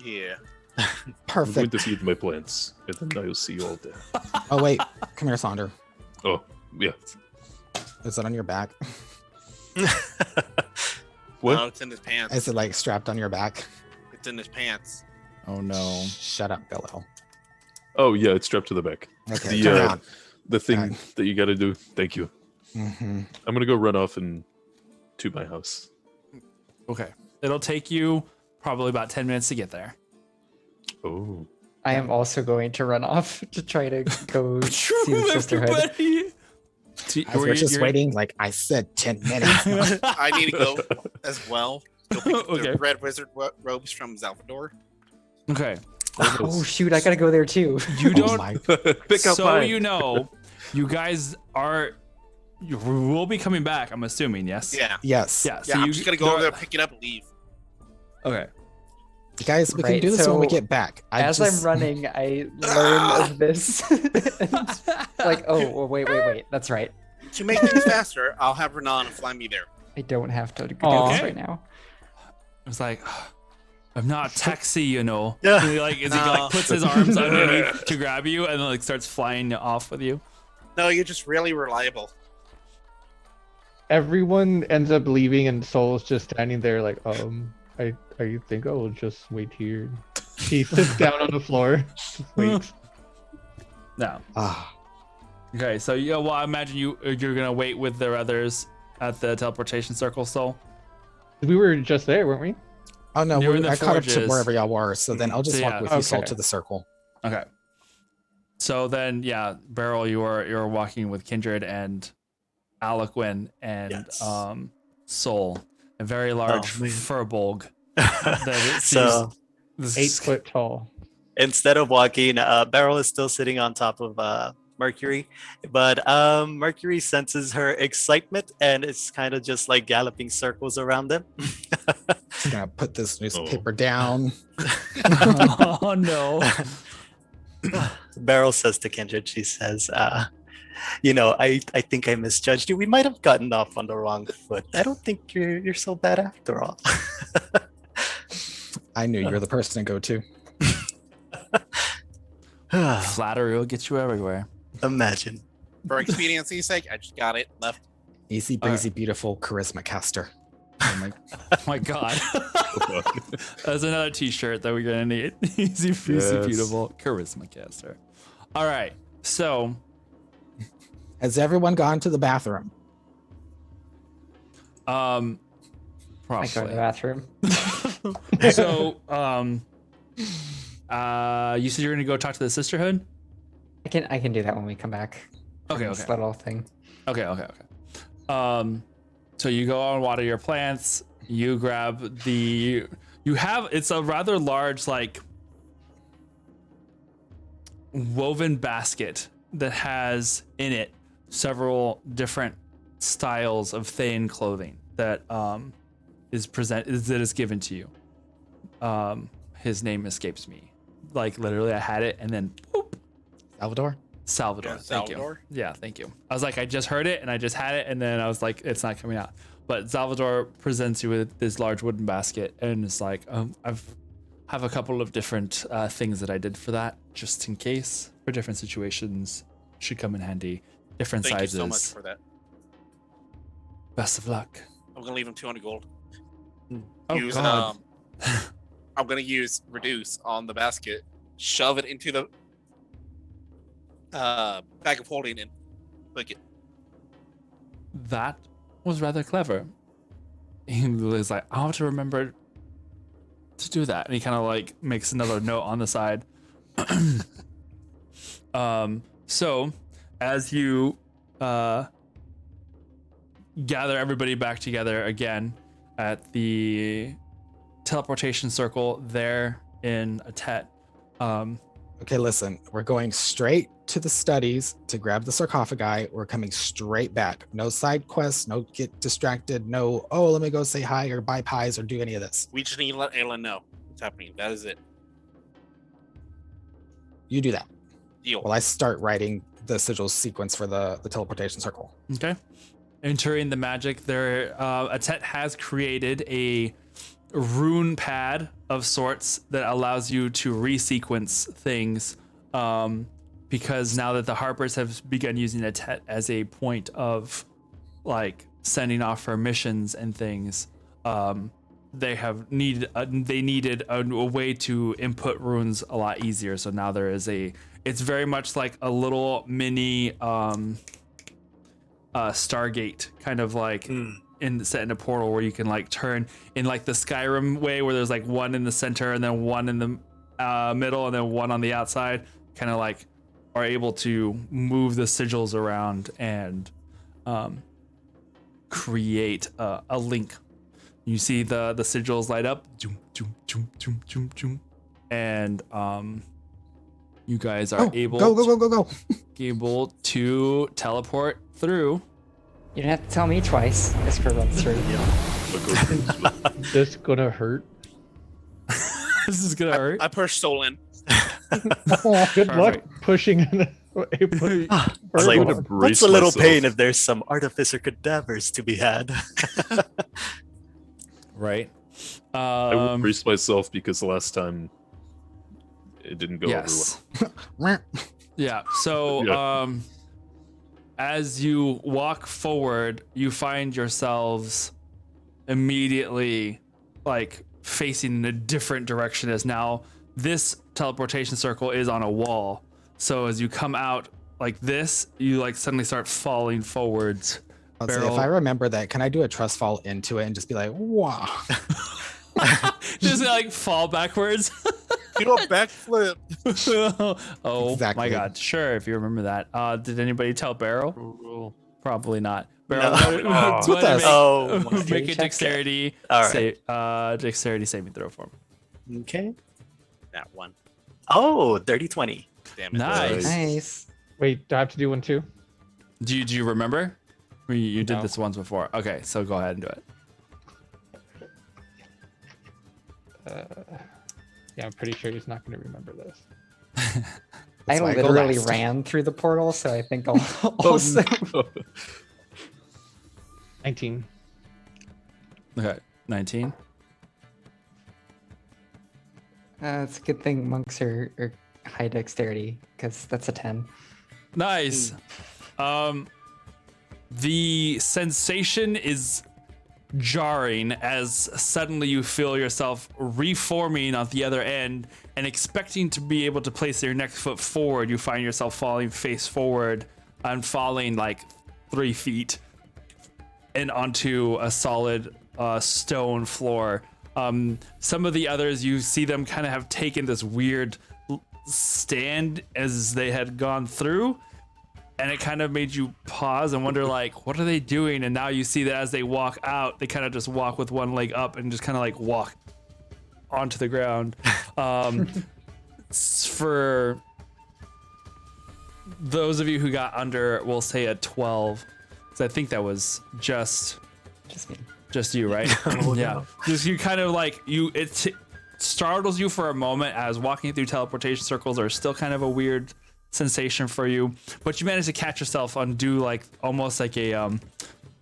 Yeah. I'm going Perfect. to feed my plants, and then I'll see you all there. Oh wait, come here, Sonder. Oh, yeah. Is it on your back? What? No, it's in his pants. Is it like strapped on your back? It's in his pants. Oh no. Shut up, Billo. Oh, yeah, it's strapped to the back. Okay, The, turn uh, around. The thing Alright. that you gotta do. Thank you. Mm-hmm. I'm gonna go run off and to my house. Okay. It'll take you probably about 10 minutes to get there. Oh. I am also going to run off to try to go see the Sisterhood. Everybody. I was just waiting. Like I said, 10 minutes. I need to go as well. Go pick up Okay. the red wizard robes from Salvador. Okay. Oh shoot, I gotta go there too. You Oh don't. my- Pick up So mine. you know, you guys are. You will be coming back. I'm assuming. Yes. Yeah. Yes. Yeah. Yeah, I'm just gonna go over there, pick it up, and leave. Okay. Guys, we can Right, do this when we so get back. As I'm running, I learn of this. Like, oh, well, wait. That's right. To make things faster, I'll have Renan fly me there. I don't have to do Aw. this Okay. right now. It's like, I'm not taxi, you know. Yeah. And he, like, as he No. like puts his arms underneath to grab you, and then like starts flying off with you. No, you're just really reliable. Everyone ends up leaving, and Soul's just standing there, like, I think I will just wait here. He sits down on the floor, just waits. No. Ah, Okay. So yeah. Well, I imagine you're gonna wait with the others at the teleportation circle. So. We were just there, weren't we? oh no, You were in the I caught up to forges. wherever y'all were. So then I'll just So, walk yeah. with you, Soul, Okay. to the circle. Okay. So then, yeah, Beryl, you're walking with Kindred and Aloquin and Yes. Soul, a very large man. furbolg. That it So seems- 8 foot tall. instead of walking, Beryl is still sitting on top of Mercury, but Mercury senses her excitement and it's kind of just like galloping circles around them. I'm gonna put this newspaper down. Oh no! Beryl says to Kindred, she says, I think I misjudged you. We might have gotten off on the wrong foot. I don't think you're so bad after all. I knew you were the person to go to. Flattery will get you everywhere. Imagine. For expediency's sake, I just got it left. Easy breezy, beautiful charisma caster. Oh my god! That's another T-shirt that we're gonna need. Easy, breezy, Yes. beautiful charisma caster. All right, so Has everyone gone to the bathroom? I go to probably. the bathroom. So you said you're gonna go talk to the sisterhood. I can do that when we come back. from Okay, this okay. little thing. Okay. So you go and water your plants. You grab it's a rather large, like, woven basket that has in it several different styles of Thane clothing that is given to you. His name escapes me. Like, literally, I had it and then boop. Salvador? Salvador. Yeah, Thank you. Salvador? Yeah, thank you. I was like, I just heard it and I just had it, and then I was like, it's not coming out. But Salvador presents you with this large wooden basket, and it's like, have a couple of different things that I did for that, just in case, for different situations. Should come in handy. Different Thank sizes. you so much for that. Best of luck. I'm gonna leave him 200 gold. Oh, Use God. I'm gonna use reduce on the basket, shove it into the bag of holding, and click it. That was rather clever. He was like, I'll have to remember to do that. And he kind of like makes another note on the side. So as you gather everybody back together again at the teleportation circle there in Atet, Okay, listen, we're going straight to the studies to grab the sarcophagi. We're coming straight back. No side quests, no get distracted, no, oh, let me go say hi or buy pies or do any of this. We just need to let Aelin know what's happening. That is it. You do that. Deal. While I start writing the sigil sequence for the teleportation circle. okay. Entering the magic, there, Atet has created a rune pad of sorts that allows you to resequence things, because now that the Harpers have begun using Atet as a point of like sending off for missions and things, they needed a way to input runes a lot easier. So now there is it's very much like a little mini Stargate, kind of like set in a portal where you can like turn in like the Skyrim way, where there's like one in the center and then one in the middle and then one on the outside, kind of like are able to move the sigils around and create a link. You see the sigils light up, and you guys are able Go. able to teleport through. You don't have to tell me twice. Isker runs through. This gonna hurt. This is gonna hurt. I pushed Soul in. Good luck Perfect. pushing It's Bird like, one. what's a little pain if there's some artificer cadavers to be had? Right. I will brace myself because last time it didn't go Yes. over well. Yeah. So, Yeah. as you walk forward, you find yourselves immediately like facing in a different direction, as now this teleportation circle is on a wall. So as you come out like this, you like suddenly start falling forwards. Let's see, Barrel. if I remember that, can I do a trust fall into it and just be like, wow. Just like fall backwards. Do a backflip. Oh my Exactly. God. Sure. If you remember that. Did anybody tell Beryl? Probably not. Beryl, No. With us. Oh, my. make a Check. dexterity. All right. Dexterity saving throw for me. Okay. That one. Oh, dirty 20. Damn it. Nice. Nice. Wait, do I have to do one too? Do you remember? You did No. this once before. Okay, so go ahead and do it. Yeah, I'm pretty sure he's not going to remember this. I why I go literally last. ran through the portal, so I think I'll also. 19. Okay, 19. It's a good thing monks are high dexterity, because that's a 10. Nice. The sensation is jarring as suddenly you feel yourself reforming on the other end, and expecting to be able to place your next foot forward, you find yourself falling face forward and falling like 3 feet and onto a solid stone floor. Some of the others, you see them kind of have taken this weird stand as they had gone through, and it kind of made you pause and wonder, like, what are they doing? And now you see that as they walk out, they kind of just walk with one leg up and just kind of like walk onto the ground. For those of you who got under, we'll say a 12, because I think that was just you, right? Yeah. Just you kind of like it startles you for a moment, as walking through teleportation circles are still kind of a weird sensation for you, but you manage to catch yourself on do like almost like a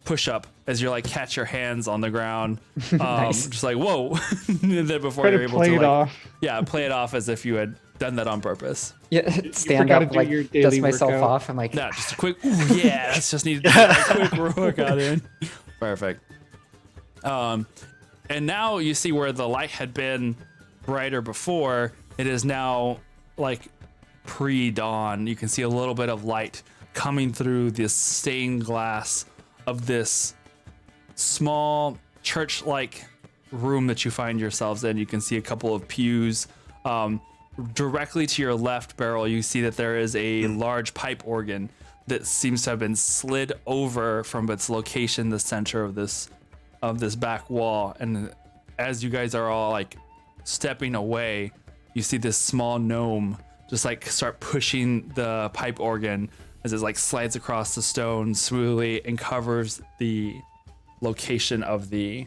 push up as you like catch your hands on the ground, Nice. just like whoa, and then before Try you're to able play to it like off. play it off as if you had done that on purpose. Yeah, stand forgot to up, do like your dust daily myself workout. off. I'm like, No, just a quick. Ooh, yeah, that's just needed to get a quick workout in. Perfect. And now you see where the light had been brighter before. It is now like pre-dawn. You can see a little bit of light coming through this stained glass of this small church-like room that you find yourselves in. You can see a couple of pews. Directly to your left, Beryl, you see that there is a large pipe organ that seems to have been slid over from its location, the center of this back wall. And as you guys are all like stepping away, you see this small gnome just like start pushing the pipe organ as it like slides across the stone smoothly and covers the location of the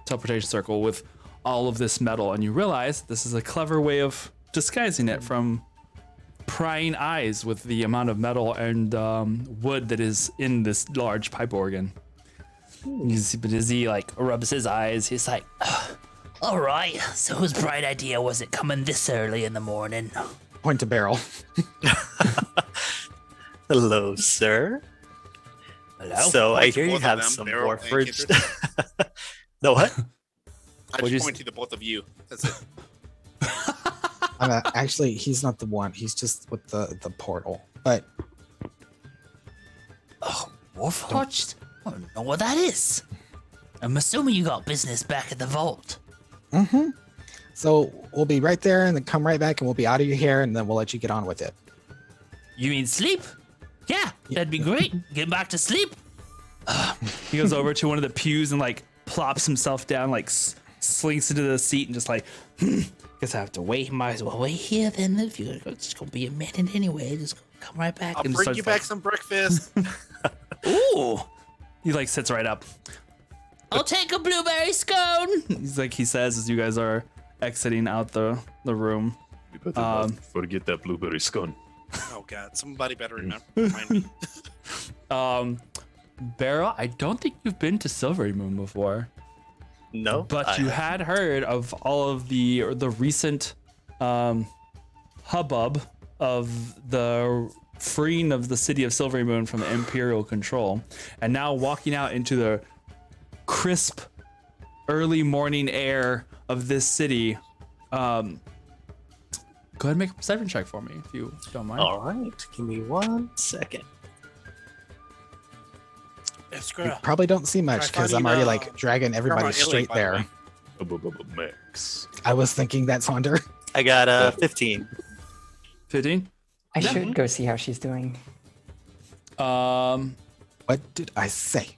teleportation circle with all of this metal. And you realize this is a clever way of disguising it from prying eyes with the amount of metal and wood that is in this large pipe organ. You see, but as he like rubs his eyes, he's like, All right, so whose bright idea was it coming this early in the morning? Point to Beryl. Hello, sir. Hello? So I Point to hear you both of have them, some Beryl more and fridge. Kindred. The what? I What'd you just point to the both of you. That's it. Actually, he's not the one. He's just with the portal. But Warforged? I don't know what that is. I'm assuming you got business back at the vault. so we'll be right there, and then come right back, and we'll be out of your hair, and then we'll let you get on with it. You mean sleep? Yeah, that'd be great. Get back to sleep. he goes over to one of the pews and like plops himself down, like slinks into the seat and just like, Guess I have to wait. Might as well wait here then. If you're just gonna be a minute anyway, just come right back. I'll And bring starts you back like- some breakfast. Ooh, he like sits right up. I'll take a blueberry scone. He's like, he says as you guys are exiting out the room. You better not forget that blueberry scone. Oh God! Somebody better remember. Remind me. Beryl, I don't think you've been to Silvery Moon before, No, but you had heard of all of the recent hubbub of the freeing of the city of Silvery Moon from Imperial control, and now walking out into the crisp early morning air of this city. Go ahead and make a perception check for me if you don't mind. All right, give me 1 second. You Iskra. probably don't see much because I'm already like dragging everybody Illy, straight by the there. way. Max. I was thinking that, Sonder. I got a 15. 15. I should go see how she's doing. Um. What did I say?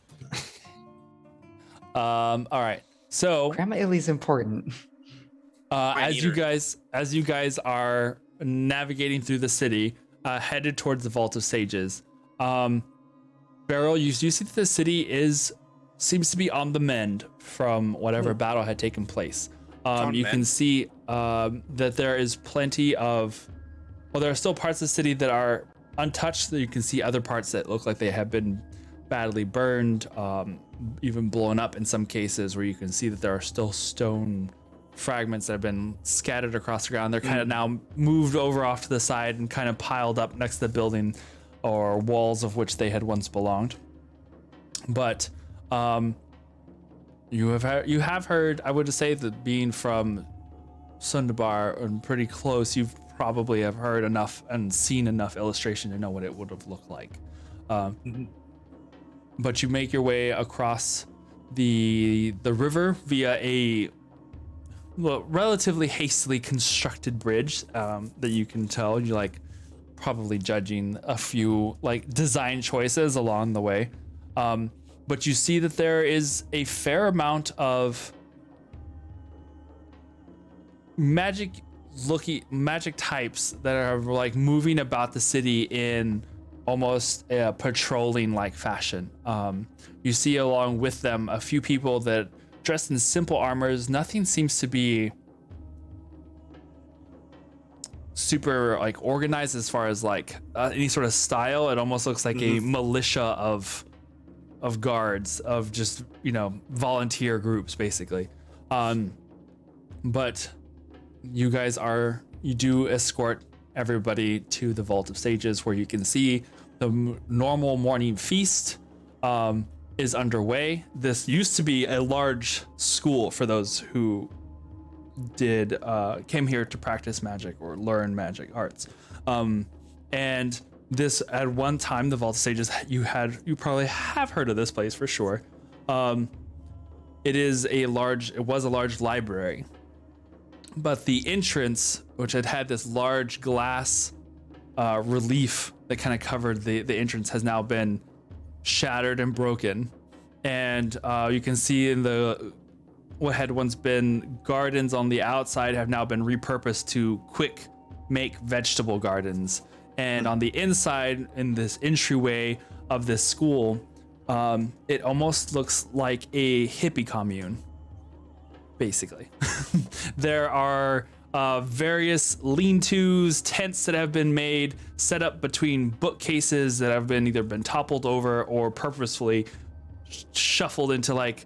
All right. So Grandma Illy's important. as you guys are navigating through the city, headed towards the Vault of Sages, Beryl, you see that the city seems to be on the mend from whatever battle had taken place. On You can mend. see that there is plenty of. Well, there are still parts of the city that are untouched. So you can see other parts that look like they have been badly burned, even blown up in some cases, where you can see that there are still stone fragments that have been scattered across the ground. They're kind of now moved over off to the side and kind of piled up next to the building or walls of which they had once belonged. But you have heard, I would say that being from Sundabar and pretty close, you've probably have heard enough and seen enough illustration to know what it would have looked like. But you make your way across the river via a relatively hastily constructed bridge that you can tell you're like probably judging a few like design choices along the way. But you see that there is a fair amount of magic types that are like moving about the city in almost a patrolling like fashion. You see along with them a few people that dressed in simple armors. Nothing seems to be super like organized as far as like any sort of style. It almost looks like a militia of guards, of just, you know, volunteer groups basically. But you guys you do escort everybody to the Vault of Sages, where you can see the normal morning feast is underway. This used to be a large school for those who came here to practice magic or learn magic arts. And this, at one time, the Vault of Sages, you probably have heard of this place for sure. It was a large library, but the entrance, which had this large glass relief that kind of covered the entrance, has now been shattered and broken. And you can see in what had once been gardens on the outside have now been repurposed to quick make vegetable gardens. And on the inside, in this entryway of this school, it almost looks like a hippie commune, basically. There are various lean-tos, tents that have been made, set up between bookcases that have either been toppled over or purposefully shuffled into like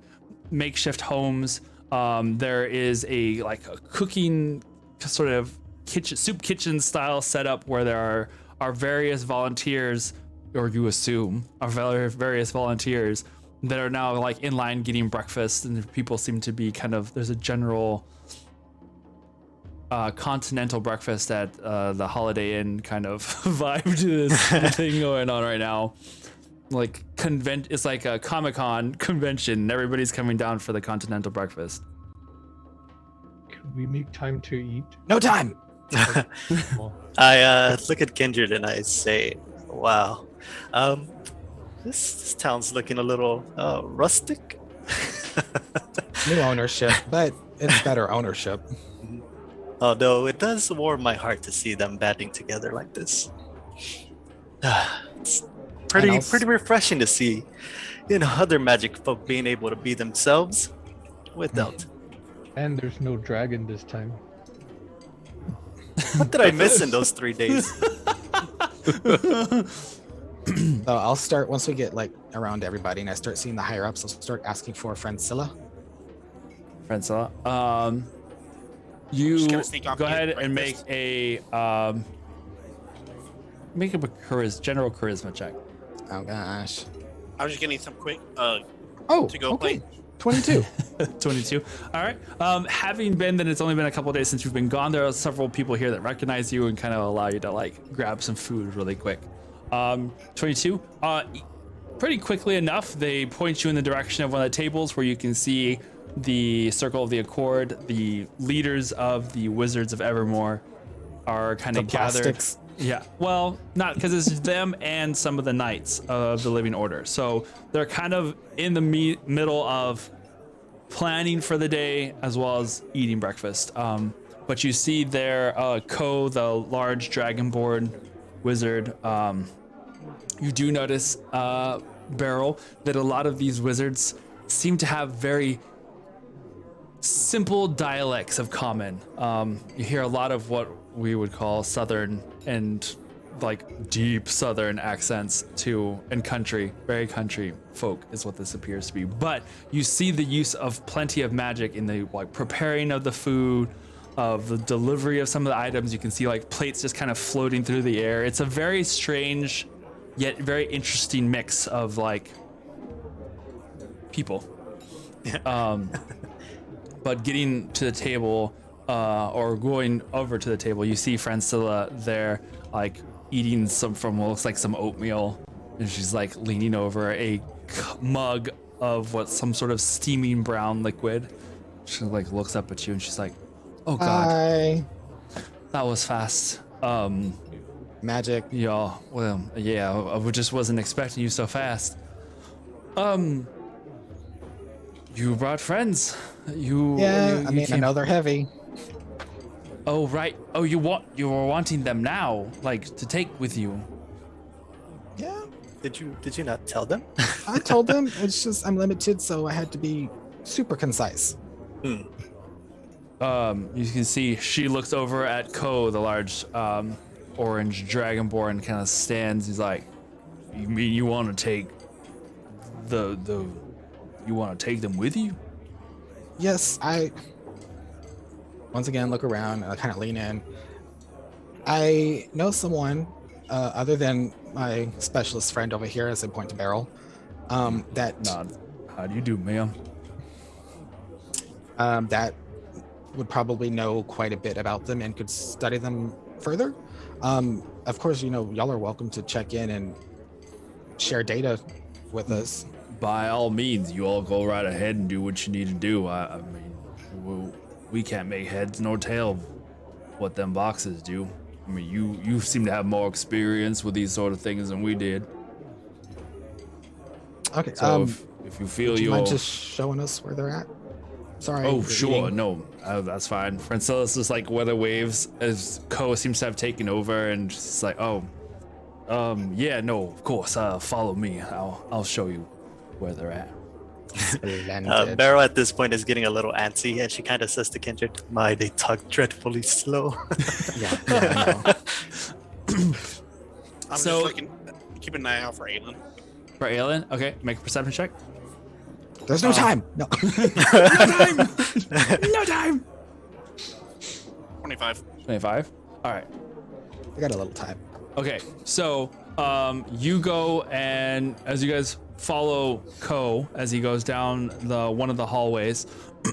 makeshift homes. There is a cooking sort of soup kitchen style setup where there are various volunteers, or you assume are various volunteers that are now like in line getting breakfast, and people seem to be there's a general continental breakfast at the Holiday Inn kind of vibe to this thing going on right now. Like it's like a Comic-Con convention, and everybody's coming down for the continental breakfast. Could we make time to eat? No time. I look at Kindred and I say, "Wow, this town's looking a little rustic." New ownership, but it's better ownership. Although it does warm my heart to see them banding together like this. It's pretty refreshing to see, other magic folk being able to be themselves without. And there's no dragon this time. What did I miss in those 3 days? So I'll start once we get around everybody and I start seeing the higher ups. I'll start asking for Francilla. Francilla, Just you gonna sneak off go and get ahead and make breakfast. a general charisma check. Oh gosh. I was just getting some quick Oh, to go okay. play. 22. 22. All right. Having been that it's only been a couple days since you've been gone, there are several people here that recognize you and kind of allow you to grab some food really quick. 22. Pretty quickly enough, they point you in the direction of one of the tables where you can see the Circle of the Accord. The leaders of the Wizards of Evermore are kind of gathered. Plastics. Yeah, well, not because it's them and some of the Knights of the Living Order. So they're kind of in the middle of planning for the day as well as eating breakfast. But you see there, Ko, the large dragonborn wizard. You do notice, Beryl, that a lot of these wizards seem to have very simple dialects of common. You hear a lot of what we would call Southern and deep Southern accents and country, very country folk is what this appears to be. But you see the use of plenty of magic in the preparing of the food, of the delivery of some of the items. You can see plates just kind of floating through the air. It's a very strange yet very interesting mix of people. But getting to the table, or going over to the table, you see Francilla there, eating some from what looks like some oatmeal, and she's leaning over a mug of some sort of steaming brown liquid. She looks up at you and she's like, "Oh God, Hi. that was fast." Magic. Yeah, well, yeah, I just wasn't expecting you so fast. You brought friends. Yeah, I mean, I know they're heavy. Oh right. Oh, you were wanting them now, to take with you. Yeah, Did you not tell them? I told them. It's just I'm limited, so I had to be super concise. You can see she looks over at Ko, the large orange dragonborn, kind of stands. He's like, "You mean you want to take you want to take them with you?" Yes, I once again look around and I kind of lean in. I know someone other than my specialist friend over here, as I point to Beryl, that Nod. How do you do, ma'am? that would probably know quite a bit about them and could study them further. Of course, y'all are welcome to check in and share data with us. By all means, you all go right ahead and do what you need to do. I mean, we can't make heads nor tail of what them boxes do. I mean, you seem to have more experience with these sort of things than we did. Okay. So if you feel would you you're mind just showing us where they're at? Sorry. Oh, for sure. eating. No, that's fine. Francelis is like weather waves as Ko seems to have taken over, and she's like, "Oh, yeah, no, of course. Follow me. I'll show you where they're at." Splendid. Beryl at this point is getting a little antsy, and she kind of says to Kindred, "My, they talk dreadfully slow." Yeah, I know. I'm So- just looking, keep an eye out for Aelin. For Aelin, okay, make a perception check. There's no time. No. No time. 25. 25. All right. I got a little time. Okay, so you go, and as you guys follow Ko as he goes down one of the hallways,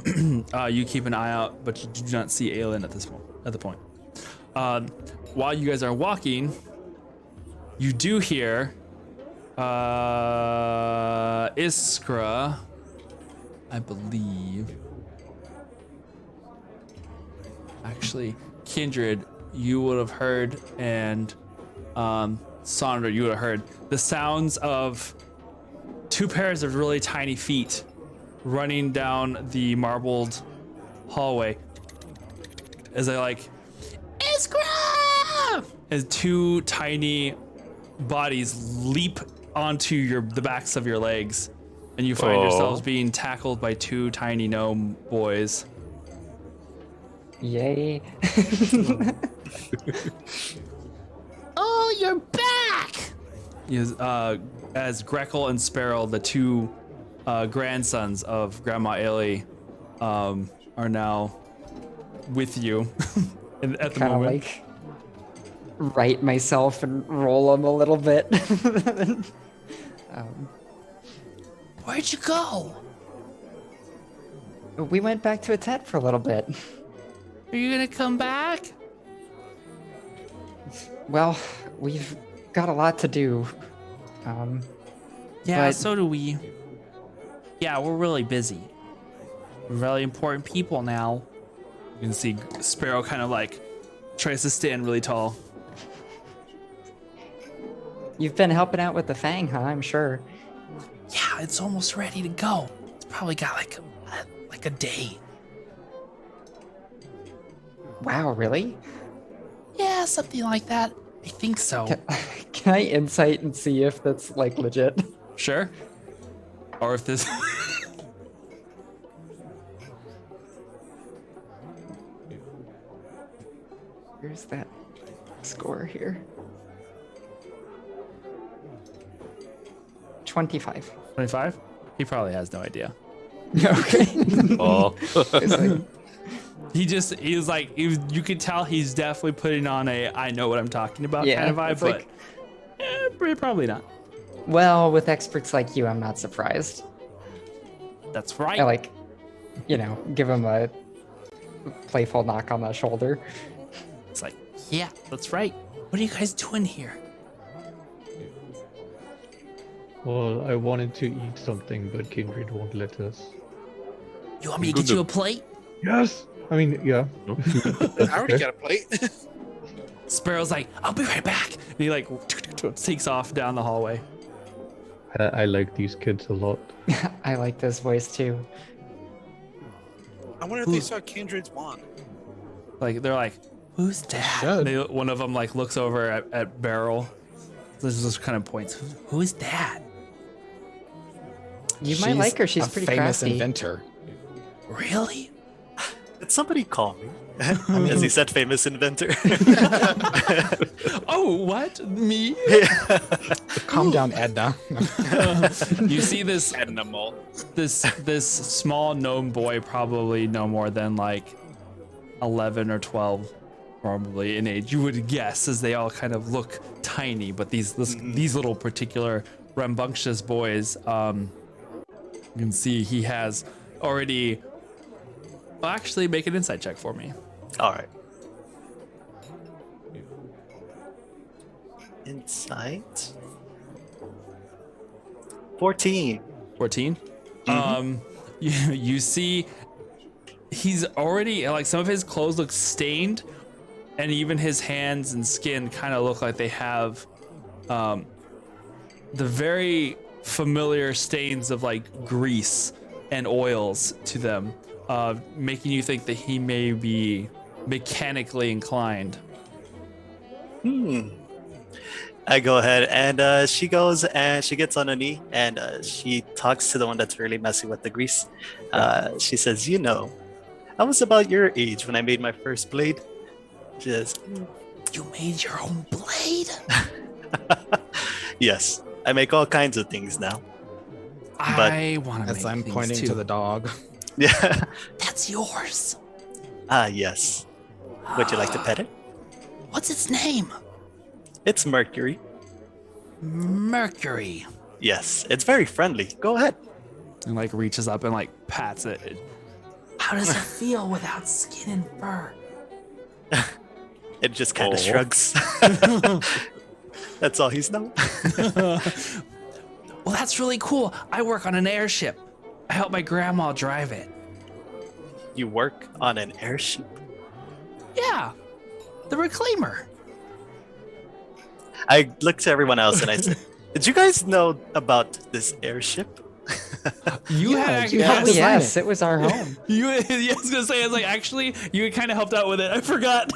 you keep an eye out, but you do not see Aelin at the point. While you guys are walking, you do hear Iskra, I believe. Actually, Kindred, you would have heard, and Sandra, you would have heard the sounds of two pairs of really tiny feet running down the marbled hallway as they like, Iskra! As two tiny bodies leap onto the backs of your legs, and you find yourselves being tackled by two tiny gnome boys. Yay. Oh, you're back! As Grekel and Sparrow, the two grandsons of Grandma Ailey, are now with you at the Kind of moment. like right myself and roll them a little bit. Where'd you go? We went back to a tent for a little bit. Are you gonna come back? Well, we've got a lot to do. Yeah, But- so do we. Yeah, we're really busy. We're really important people now. You can see Sparrow kind of like tries to stand really tall. You've been helping out with the Fang, huh? I'm sure. Yeah, it's almost ready to go. It's probably got like a day. Wow, really? Yeah, something like that. I think so. Can I insight and see if that's like legit? Sure. Or if this. Where's that score here? 25. 25? He probably has no idea. Okay. Oh. It's like, You could tell he's definitely putting on I know what I'm talking about Yeah, kind of vibe, it's but like- probably not. well, with experts like you, I'm not surprised. That's right. I like, give him a playful knock on the shoulder. It's like, Yeah, that's right. What are you guys doing here? Well, I wanted to eat something, but Kindred won't let us. You want me to get you a plate? Yes! I mean, yeah. I already got a plate. Sparrow's like, I'll be right back. And he like takes off down the hallway. I like these kids a lot. I like this voice too. I wonder if they saw Kindred's wand. Like they're like, who's that? Should. One of them like looks over at Beryl. This just kind of points. Who's that? You might like her. She's a pretty famous crafty. inventor. Really? Did somebody call me? As he said, famous inventor. Oh, what? Me? Calm down, Edna. You see this Animal. this small gnome boy, probably no more than like 11 or 12 probably in age, you would guess, as they all kind of look tiny, but these little particular rambunctious boys, you can see he has already. Well, actually, make an insight check for me. All right. Insight. 14. 14. You see he's already, like, some of his clothes look stained, and even his hands and skin kind of look like they have the very familiar stains of like grease and oils to them, making you think that he may be mechanically inclined. I go ahead and she goes and she gets on a knee and she talks to the one that's really messy with the grease. She says, "You know, I was about your age when I made my first blade." She says, You made your own blade? "Yes, I make all kinds of things now." I want to As make I'm things pointing too. to the dog. Yeah. That's yours. Yes. Would you like to pet it? What's its name? It's Mercury. Mercury. Yes, it's very friendly. Go ahead. And like reaches up and like pats it. How does it feel without skin and fur? It just kind of Oh. shrugs. That's all he's known. Well, that's really cool. I work on an airship. I help my grandma drive it. You work on an airship. Yeah, the reclaimer. I look to everyone else and I say, "Did you guys know about this airship?" You Yeah, had you actually, have to sign Yes, it. it was our home. you, yeah, I was gonna say, I was like, actually, you kind of helped out with it. I forgot.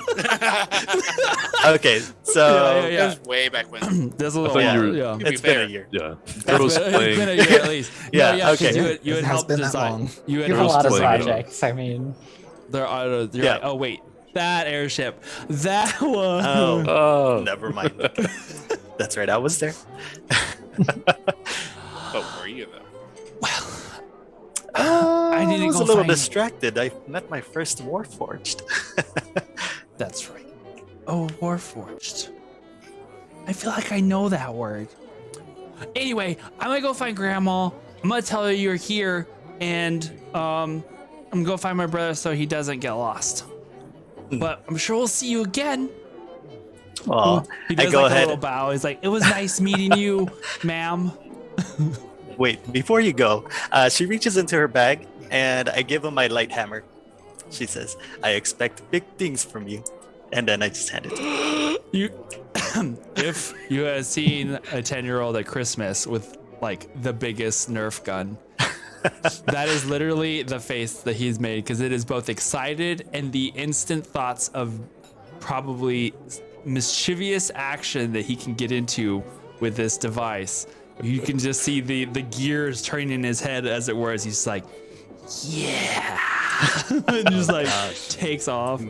Okay, so Yeah. It was way back when. There's a little thought while, you were- yeah. it's been a year. Yeah. It's Girls been, playing. it's been a year at least. Yeah, No, 'cause okay. You It had has helped been that design. long. You had You have a Girls lot of playing it. projects. I mean, There are. You're Yeah. like, oh wait, that airship, that one. Oh, Oh. never mind. That's right, I was there. But were you though? I need to was go a little find- distracted. I met my first Warforged. That's right. Oh, Warforged. I feel like I know that word. Anyway, I'm gonna go find Grandma. I'm gonna tell her you're here, and I'm gonna go find my brother so he doesn't get lost. But I'm sure we'll see you again. Oh, He I does go like a ahead. little bow. He's like, "It was nice meeting you, ma'am." Wait, before you go, she reaches into her bag and I give him my light hammer. She says, "I expect big things from you." And then I just hand it to her. You, if you had seen a 10-year-old at Christmas with like the biggest Nerf gun, that is literally the face that he's made, because it is both excited and the instant thoughts of probably mischievous action that he can get into with this device. You can just see the gears turning in his head, as it were, as he's like, yeah, and just like takes off.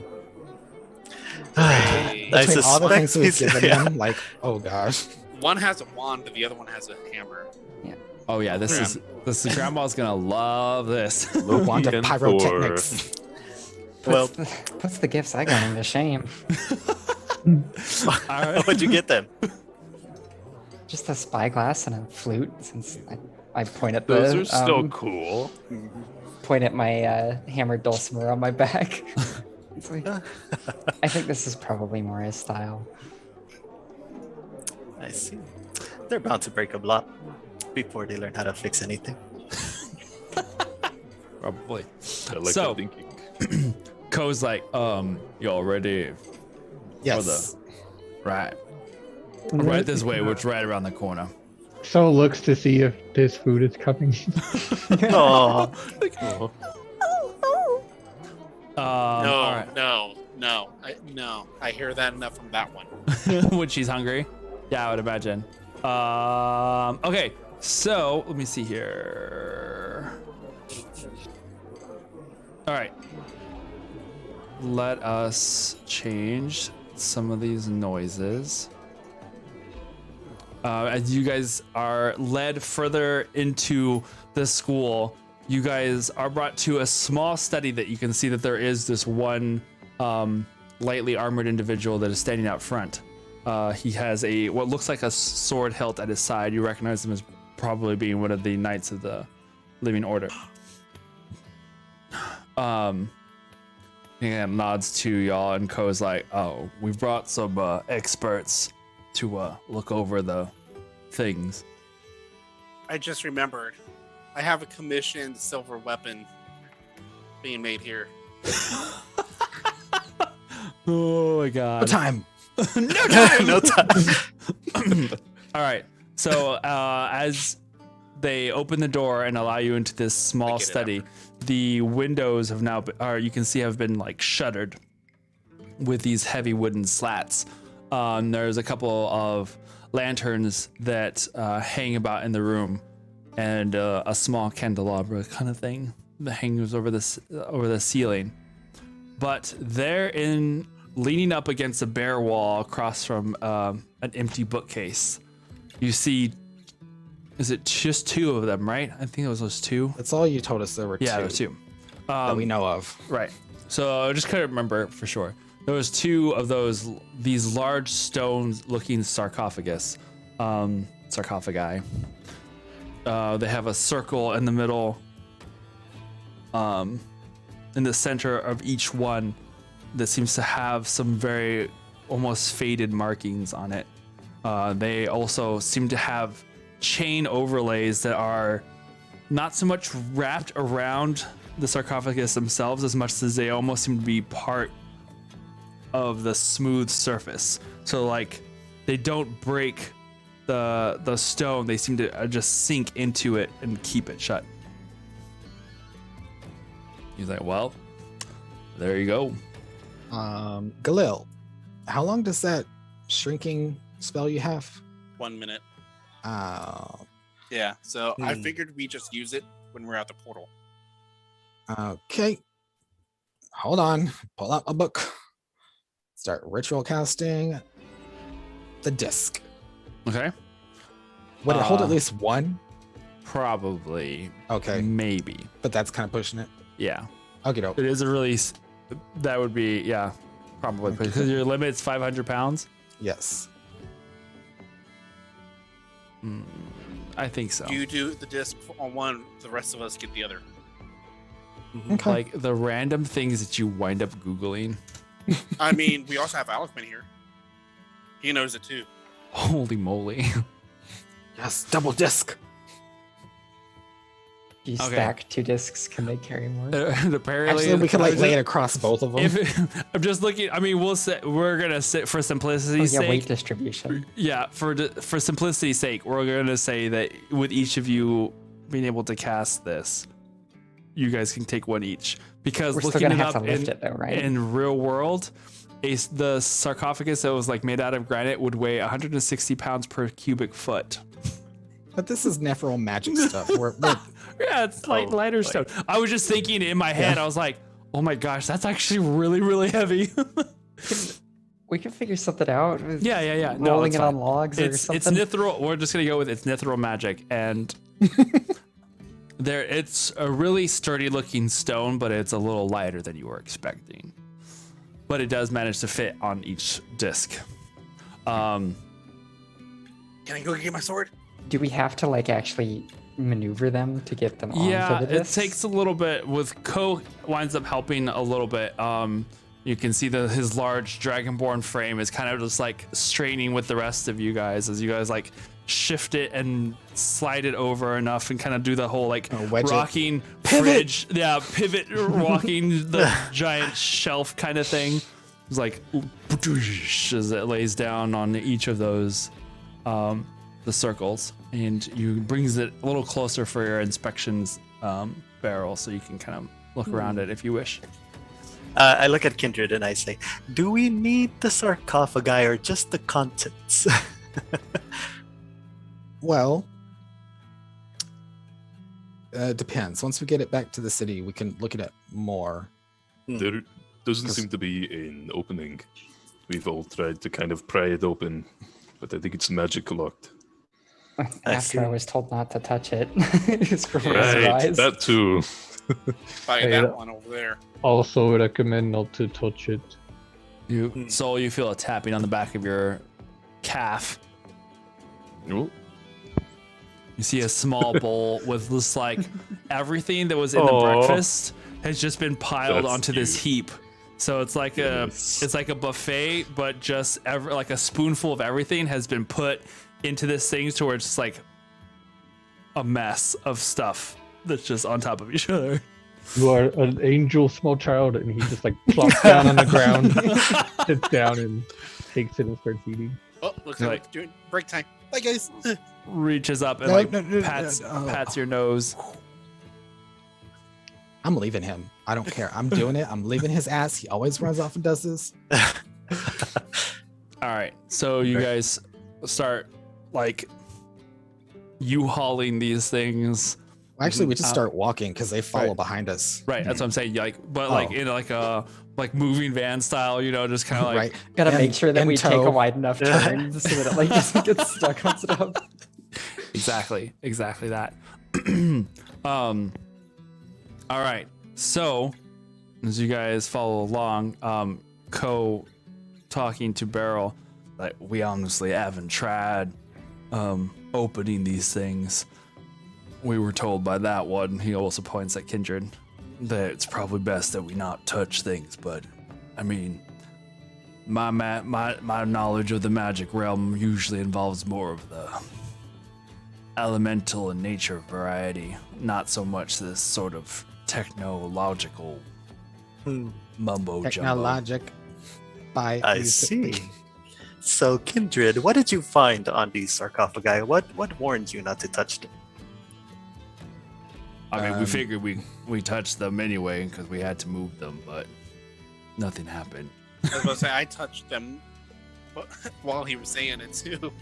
I Between all the things we've suspect given he's- him, like, oh gosh. One has a wand, the other one has a hammer. Oh yeah, this grandma's gonna love this. Wand of Weekend pyrotechnics. Well, puts the gifts I got into shame. All right. what'd you get them? Just a spyglass and a flute, since I point at the Those are still um, cool. point at my hammered dulcimer on my back. It's like, I think this is probably more his style. I see. They're bound to break a lot before they learn how to fix anything. Probably. I like So- that thinking. Ko's like, y'all ready? Yes. Right. Right this way, which is right around the corner. So looks to see if this food is coming. Oh, All right. No. I hear that enough from that one. When she's hungry. Yeah, I would imagine. Okay, so let me see here. All right. let us change some of these noises. As you guys are led further into the school, you guys are brought to a small study that you can see that there is this one lightly armored individual that is standing out front. He has what looks like a sword hilt at his side. You recognize him as probably being one of the Knights of the Living Order. He nods to y'all, and Ko's like, "Oh, we've brought some experts to look over the things." I just remembered. I have a commissioned silver weapon being made here. Oh my god! No time. No time. No time. All right. So as they open the door and allow you into this small study, the windows have now, you can see, have been like shuttered with these heavy wooden slats. There's a couple of lanterns that hang about in the room, and a small candelabra kind of thing that hangs over the ceiling. But there, leaning up against a bare wall across from an empty bookcase, you see, is it just two of them, right? I think it was those two. That's all you told us there were Yeah, two there were two. that we know of. Right. So I just couldn't remember for sure. There was two of these large stone-looking sarcophagi. They have a circle in the middle. In the center of each one, that seems to have some very almost faded markings on it. They also seem to have chain overlays that are not so much wrapped around the sarcophagus themselves as much as they almost seem to be part of the smooth surface. So like they don't break the stone, they seem to just sink into it and keep it shut. He's like, well, there you go. Galil, how long does that shrinking spell you have? 1 minute. Uh, Yeah, so I figured we just use it when we're at the portal. okay. Hold on. Pull out a book. Start ritual casting the disc. Okay. Would it hold at least one? Probably. Okay, Maybe. but that's kind of pushing it. Yeah. Okay, doke. It is a release. That would be, yeah, probably. Because your limit's 500 pounds. Yes. I think so. You do the disc on one, the rest of us get the other. Okay. Like the random things that you wind up Googling. I mean, we also have Alexman here. He knows it too. Holy moly. Yes, double disc. If you Okay. stack 2 discs, can they carry more? And apparently, Actually, we could like lay it across both of them. I'm just looking. I mean, we're gonna sit for Oh, simplicity's yeah, sake. weight distribution. Yeah, for simplicity's sake, we're gonna say that with each of you being able to cast this, you guys can take one each. Because We're still looking gonna it have up to lift it though, right? in real world, the sarcophagus that was like made out of granite would weigh 160 pounds per cubic foot. But this is Nephral magic stuff. We're Yeah, it's like lighter stone. I was just thinking in my head, I was like, oh my gosh, that's actually really, really heavy. We can figure something out. with Yeah. No, Rolling it's it fine. on logs or It's something. Nithral. We're just gonna go with it's Nithral magic, and it's a really sturdy looking stone, but it's a little lighter than you were expecting. But it does manage to fit on each disc. Can I go get my sword? Do we have to like actually maneuver them to get them Yeah, onto the it discs? takes a little bit. With Ko winds up helping a little bit. You can see that his large dragonborn frame is kind of just like straining with the rest of you guys as you guys like shift it and slide it over enough and kind of do the whole like wedge it. rocking fridge, pivot walking the giant shelf kind of thing. It's like as it lays down on each of those the circles, and you brings it a little closer for your inspections barrel so you can kind of look around it if you wish. I look at Kindred and I say, do we need the sarcophagi or just the contents? Well, depends. Once we get it back to the city, we can look at it more. There Doesn't seem to be an opening. We've all tried to kind of pry it open, but I think it's magic locked. After I see. was told not to touch it. Just from his Right, eyes. that too. By Hey, that one over there. Also recommend not to touch it. You Soul, you feel a tapping on the back of your calf. Oh, You see a small bowl with just like everything that was in the Aw. breakfast has just been piled That's onto this heap. So it's like Yes. a buffet, but just like a spoonful of everything has been put into this thing to where it's just like a mess of stuff that's just on top of each other. You are an angel, small child, and he just like plops down on the ground, sits down, and takes it and starts eating. Oh, looks Right. like we're doing break time. Bye, guys. Reaches up and No, like no, no, pats no, pats your nose. I'm leaving him. I don't care. I'm doing it. I'm leaving his ass. He always runs off and does this. All right, so you guys start like U-hauling these things. Actually, we just Uh, start walking because they follow right. behind us. Right, that's what I'm saying. Like, but like Oh. in like a like moving van style, you know, just kind of like Right. Gotta And- make sure that and we take a tow. wide enough turn so that it like doesn't get stuck on stuff. exactly that. All right, so as you guys follow along, Ko talking to Beryl, like we honestly haven't tried opening these things. We were told by that one. He also points at Kindred that it's probably best that we not touch things. But I mean, my knowledge of the magic realm usually involves more of the elemental and nature variety, not so much this sort of technological Hmm, mumbo jumbo. Technologic. By I see. So, Kindred, what did you find on these sarcophagi? What warned you not to touch them? I mean, we Um, figured we touched them anyway because we had to move them, but nothing happened. I was about to say I touched them while he was saying it too.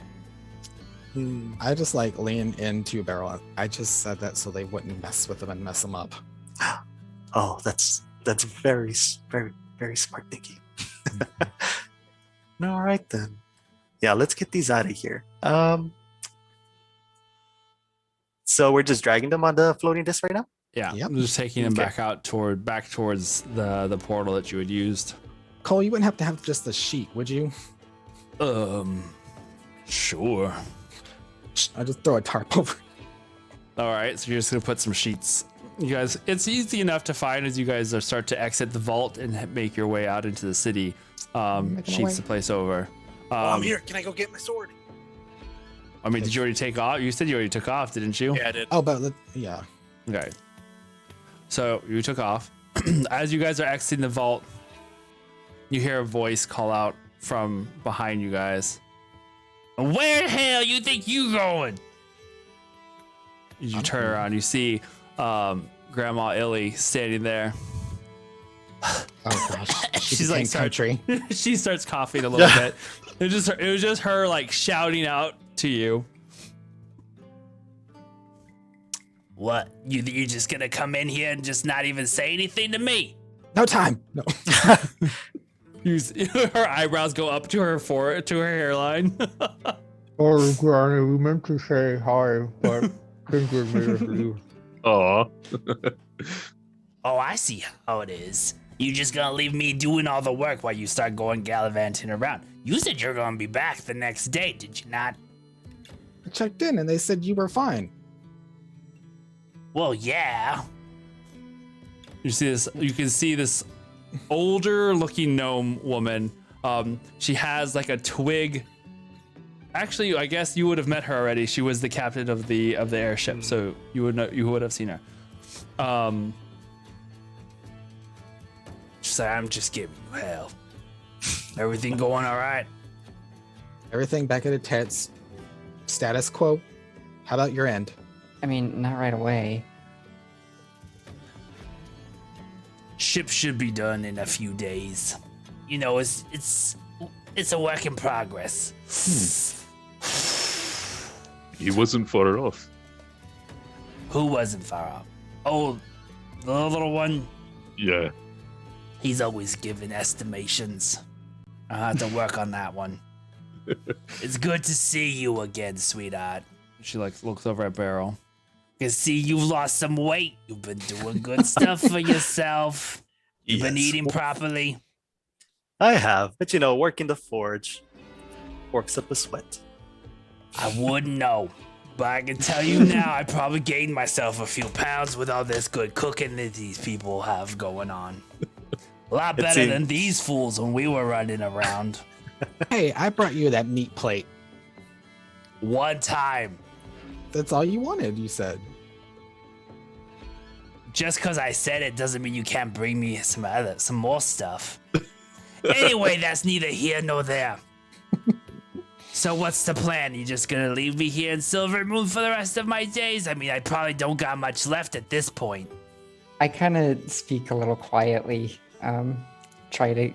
Hmm, I just like lean into Beryl. I just said that so they wouldn't mess with them and mess them up. Oh, that's very smart thinking. All right then. Yeah, let's get these out of here. So we're just dragging them on the floating disc right now. Yeah, Yep. I'm just taking them Okay. back towards the portal that you had used. Cole, you wouldn't have to have just the sheet, would you? Sure. I just throw a tarp over. All right, so you're just gonna put some sheets. You guys, it's easy enough to find as you guys start to exit the vault and make your way out into the city. Making my Sheets way. the place over. Oh, I'm here. Can I go get my sword? I mean, did you already take off? You said you already took off, didn't you? Yeah, I did. Oh, but yeah. Okay. So you took off. As you guys are exiting the vault, you hear a voice call out from behind you guys. Where the hell you think you going? As you turn around, you see Grandma Illy standing there. Oh gosh. She's like, country. She starts coughing a little bit. It was just her like shouting out to you. What? You just gonna come in here and just not even say anything to me? No time. No. Her eyebrows go up to her to her hairline. Oh, Granny, we meant to say hi, but Kindred made us leave. Aw. Oh, I see how it is. You just gonna leave me doing all the work while you start going gallivanting around. You said you're gonna be back the next day, did you not? I checked in and they said you were fine. Well, yeah. You can see this older looking gnome woman. She has like a twig. Actually, I guess you would have met her already. She was the captain of the airship, so you would have seen her. She said, I'm just giving you hell. Everything going all right? Everything back at its heads. Status quo. How about your end? I mean, not right away. Ship should be done in a few days. You know, it's a work in progress. He wasn't far off. Who wasn't far off? Oh, the little one. Yeah. He's always giving estimations. I'll have to work on that one. It's good to see you again, sweetheart. She like looks over at Beryl. Can see you've lost some weight. You've been doing good stuff for yourself. You've been Yes. eating properly. I have, but working the forge works up a sweat. I wouldn't know. But I can tell you now, I probably gained myself a few pounds with all this good cooking that these people have going on. A lot better seems- than these fools when we were running around. Hey, I brought you that meat plate. One time. That's all you wanted, you said. Just because I said it doesn't mean you can't bring me some more stuff. Anyway, that's neither here nor there. So what's the plan? You just gonna leave me here in Silver Moon for the rest of my days? I mean, I probably don't got much left at this point. I kind of speak a little quietly, try to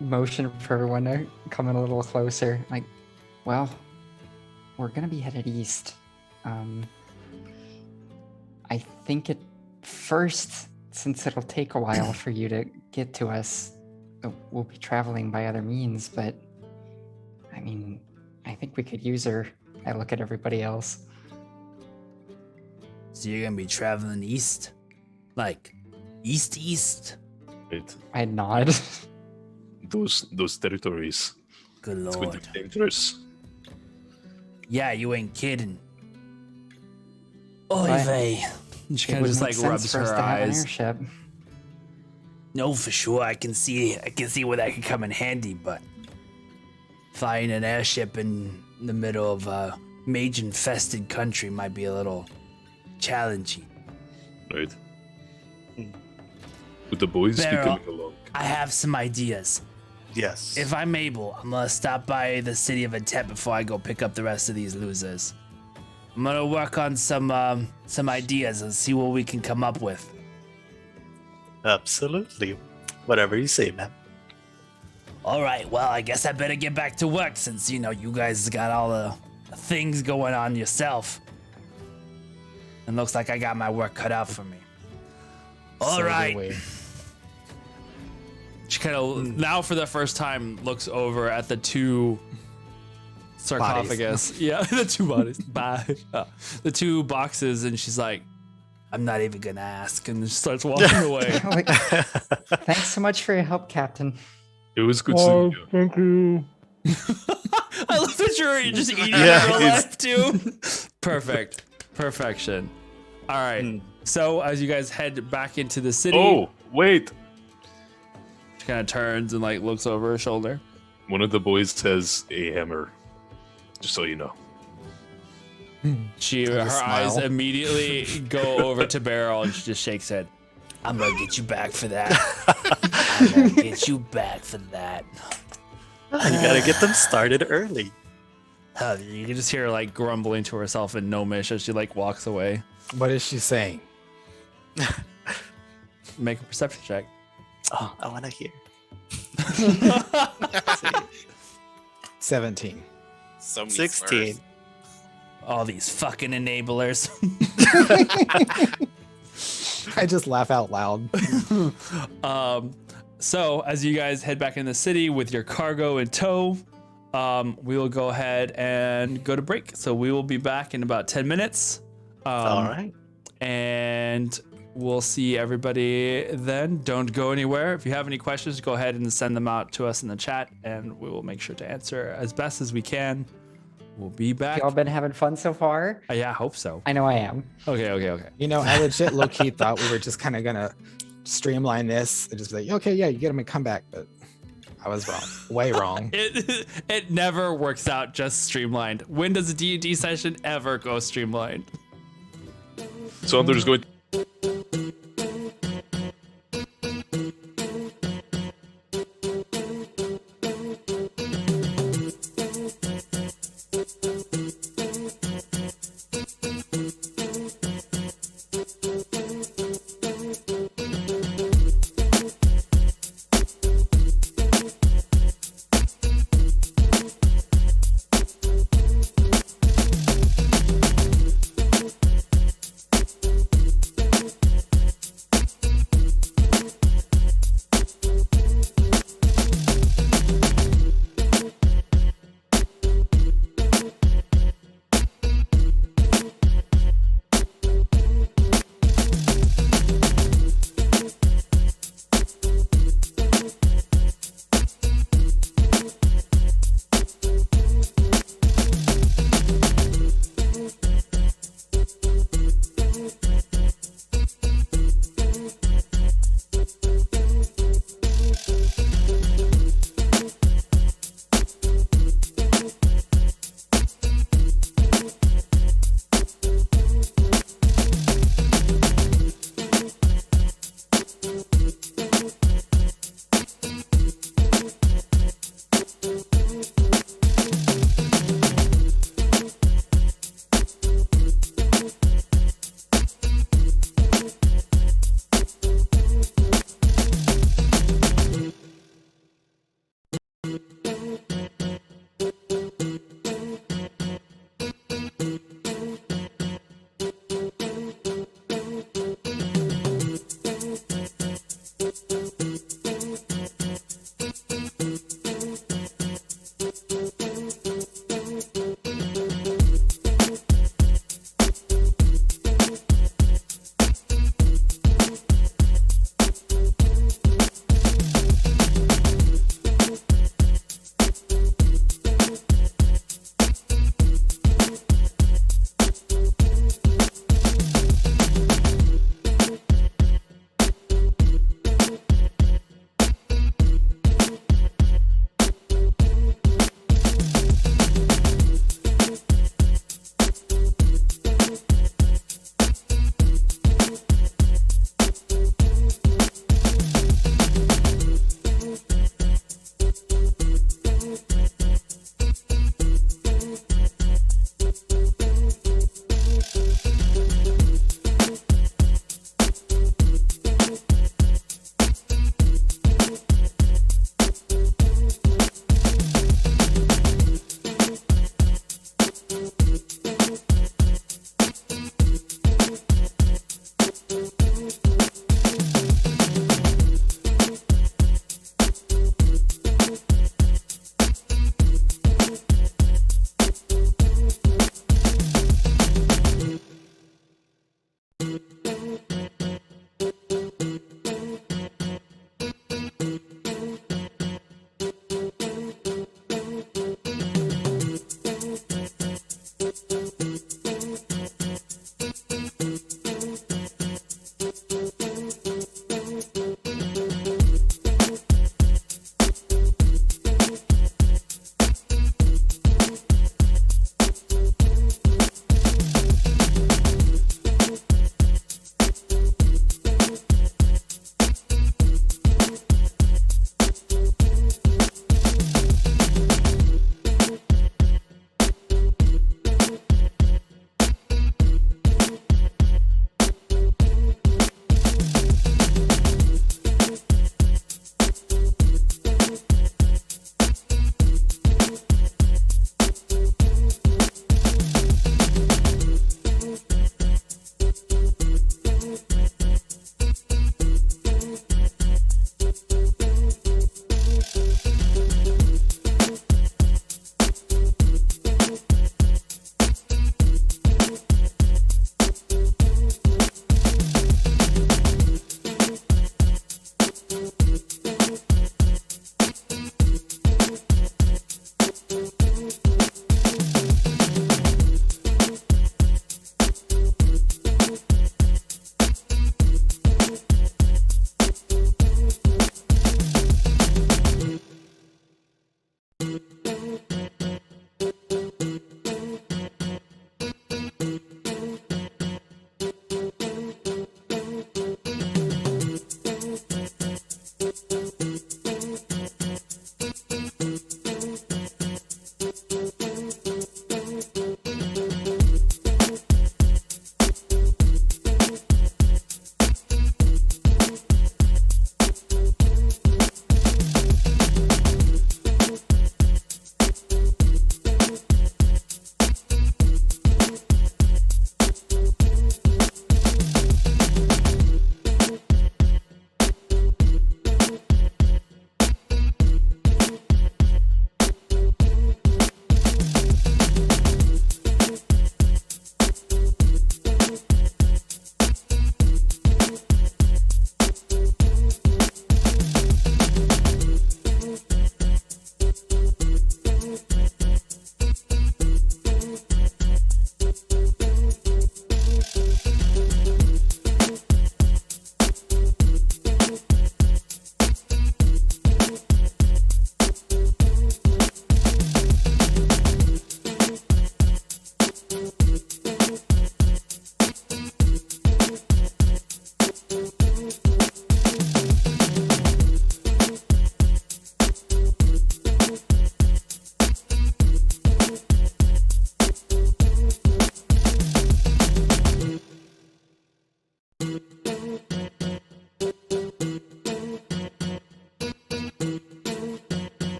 motion for everyone to come in a little closer. Like, well, we're gonna be headed east. I think at first, since it'll take a while for you to get to us, we'll be traveling by other means, but I mean, I think we could use her. I look at everybody else. So you're gonna be traveling east? Like, east? Right. I nod. Those territories. Good It's going lord. to be dangerous. Yeah, you ain't kidding. Oy Right. vey. She It kind of would just make like sense rubs for us her to have an eyes. airship. No, for sure. I can see where that could come in handy, but flying an airship in the middle of a mage-infested country might be a little challenging. Right. With the boys be Beryl. coming along. I have some ideas. Yes. If I'm able, I'm gonna stop by the city of Intent before I go pick up the rest of these losers. I'm gonna work on some ideas and see what we can come up with. Absolutely. Whatever you say, man. All right, well, I guess I better get back to work since, you guys got all the things going on yourself. And looks like I got my work cut out for me. All So do right. we. She kind of now for the first time looks over at the two sarcophagus. Yeah, the two bodies. Bye. The two boxes, and she's like, I'm not even gonna ask. and just starts walking away. Like, thanks so much for your help, Captain. It was good seeing you. Thank you. I love that you're just eating Yeah, in real he's- life too. Perfect. Perfection. All right. So as you guys head back into the city, Oh, wait. she kind of turns and like looks over her shoulder. One of the boys has a hammer. Just so you know. Her a eyes smile. immediately go over to Beryl and she just shakes head. I'm gonna get you back for that. I'm gonna get you back for that. You gotta get them started early. You can just hear her like grumbling to herself in gnomish as she like walks away. What is she saying? Make a perception check. Oh, I wanna hear. 17. So many 16. slurs. All these fucking enablers. I just laugh out loud. So as you guys head back in the city with your cargo in tow, we will go ahead and go to break. So we will be back in about 10 minutes. All right. And we'll see everybody then. Don't go anywhere. If you have any questions, go ahead and send them out to us in the chat, and we will make sure to answer as best as we can. We'll be back. Y'all been having fun so far? Yeah, I hope so. I know I am. Okay. You know, I legit low key thought we were just kind of gonna streamline this and just be like, okay, yeah, you get them and come back. But I was wrong. Way wrong. It never works out just streamlined. When does a D&D session ever go streamlined? So there's going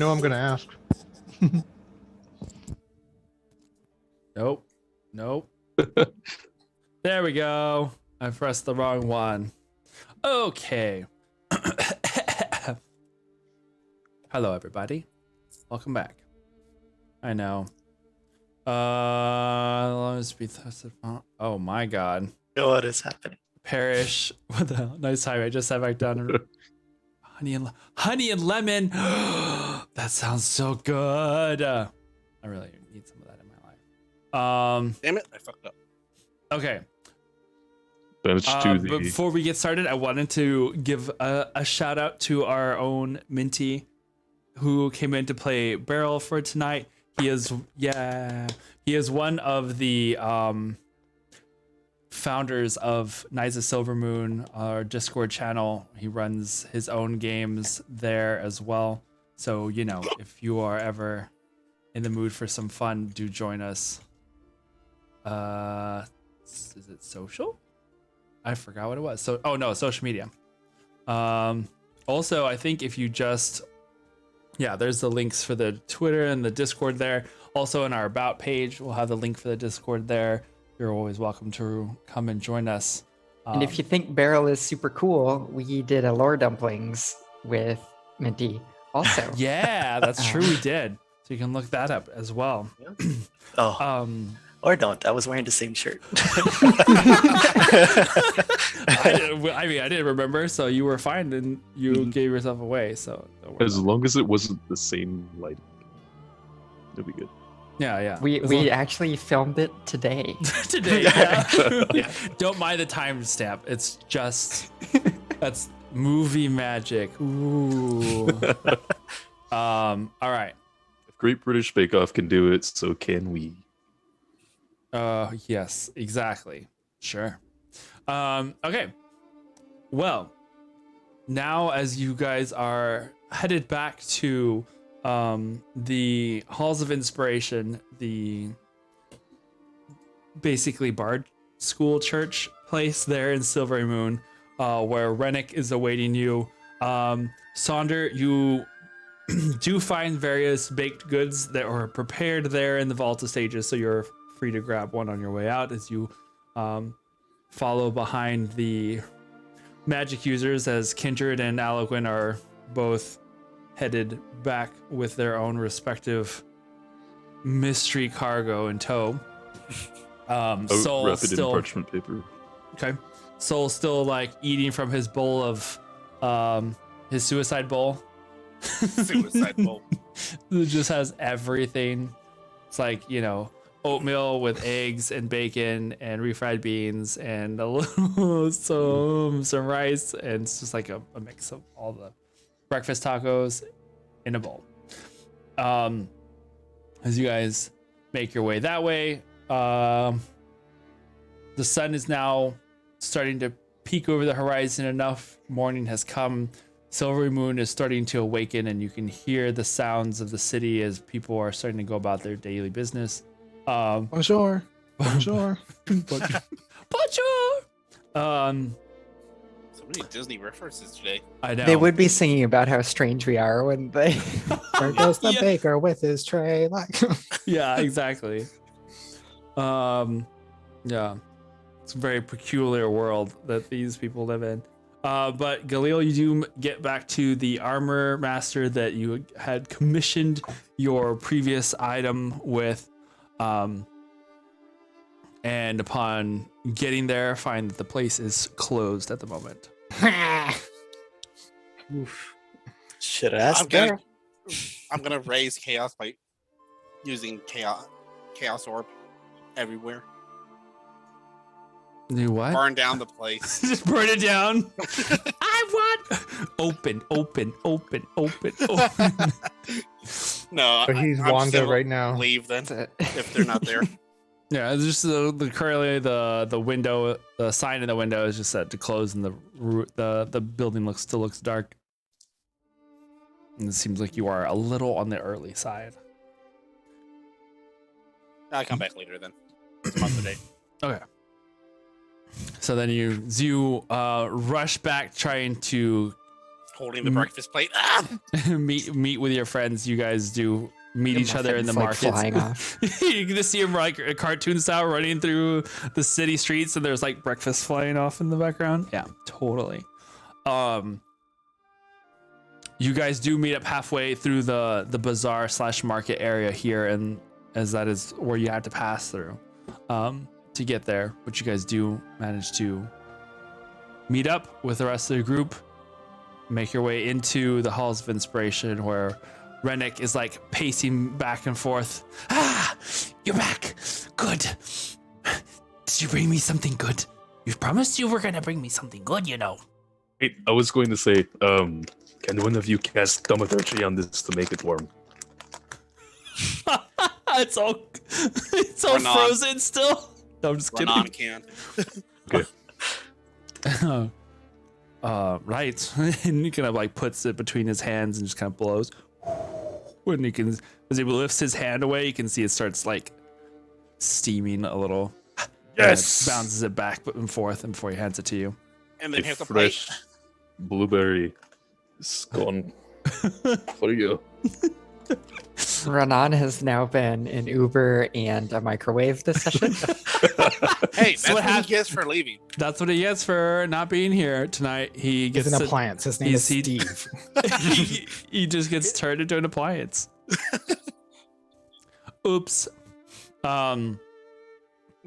No, I'm gonna ask. Nope. Nope. There we go. I pressed the wrong one. Okay. Hello, everybody. Welcome back. I know. Let's be. Oh my God. What is happening? Perish. What the hell? Nice time. I just sat back down and honey and lemon. That sounds so good. I really need some of that in my life. Damn it, I fucked up. Okay. Damage to But the. before we get started, I wanted to give a shout out to our own Minty, who came in to play Barrel for tonight. He is one of the founders of Knights of Silver Moon, our Discord channel. He runs his own games there as well. So, you know, if you are ever in the mood for some fun, do join us. Is it social? I forgot what it was. So, oh no, social media. Also, I think if you just, there's the links for the Twitter and the Discord there. Also, in our About page, we'll have the link for the Discord there. You're always welcome to come and join us. And if you think Barrel is super cool, we did a lore dumplings with Minty also. Yeah, that's true. We did. So you can look that up as well. Oh, or don't. I was wearing the same shirt. I didn't remember, so you were fine and you gave yourself away. So don't worry As about long as it wasn't the same lighting, it'll be good. it. Yeah. We actually filmed it today. Today, yeah. Don't mind the timestamp. It's just that's movie magic. Ooh. All right. If Great British Bake Off can do it, so can we. Yes, exactly. Sure. Okay. Well, now as you guys are headed back to the Halls of Inspiration, the basically Bard School Church place there in Silvery Moon, where Rennick is awaiting you. Sonder, you do find various baked goods that are prepared there in the Vault of Stages, so you're free to grab one on your way out as you follow behind the magic users, as Kindred and Aloquin are both headed back with their own respective mystery cargo in tow. Soul Wrap it in still parchment paper. okay. Soul still like eating from his bowl of his suicide bowl. Suicide bowl. It just has everything. It's like, you know, oatmeal with eggs and bacon and refried beans and a little some rice, and it's just like a mix of all the breakfast tacos in a bowl. As you guys make your way that way, the sun is now starting to peek over the horizon enough. Morning has come. Silvery Moon is starting to awaken, and you can hear the sounds of the city as people are starting to go about their daily business. Bonjour. Bonjour. Bonjour. So many Disney references today. I know. They would be singing about how strange we are, wouldn't they? There goes the Yeah. baker with his tray. Like, Yeah, exactly. Yeah. It's a very peculiar world that these people live in. But Galil, you do get back to the armor master that you had commissioned your previous item with. And upon getting there, find that the place is closed at the moment. Should have asked I'm gonna, Barrel. I'm gonna raise chaos by using chaos orb everywhere. Do what? Burn down the place. Just burn it down. I want open. No, But he's I'm Wanda still right now. Leave then That's it. if they're not there. Yeah, it's just the currently the window, the sign in the window is just set to close, and the building still looks dark. And it seems like you are a little on the early side. I'll come back later then. It's month of day. Okay. So then you rush back trying to holding the breakfast plate. Ah! meet with your friends. You guys do meet each other in the Muffins, like, markets. flying off. You can just see him like a cartoon style running through the city streets, and there's like breakfast flying off in the background. Yeah, totally. You guys do meet up halfway through the bazaar / market area here, and as that is where you have to pass through to get there. But you guys do manage to meet up with the rest of the group, make your way into the halls of inspiration, where Rennick is like pacing back and forth. Ah, you're back. Good. Did you bring me something good? You promised you were gonna bring me something good, you know. Wait, I was going to say, can one of you cast thaumaturgy on this to make it warm? it's all Renan. frozen still. No, I'm just Renan kidding. can. Okay. Right. And he kind of like puts it between his hands and just kind of blows. When he can, as he lifts his hand away, you can see it starts like steaming a little. Yes! And it bounces it back and forth and before he hands it to you. And then A here's the plate. fresh blueberry scone for you. Renan has now been an Uber and a microwave this session. Hey, that's what what he hap- gets for leaving. That's what he gets for not being here tonight. He He's gets an to- appliance. His name is he- Steve. he just gets turned into an appliance. Oops. I mean,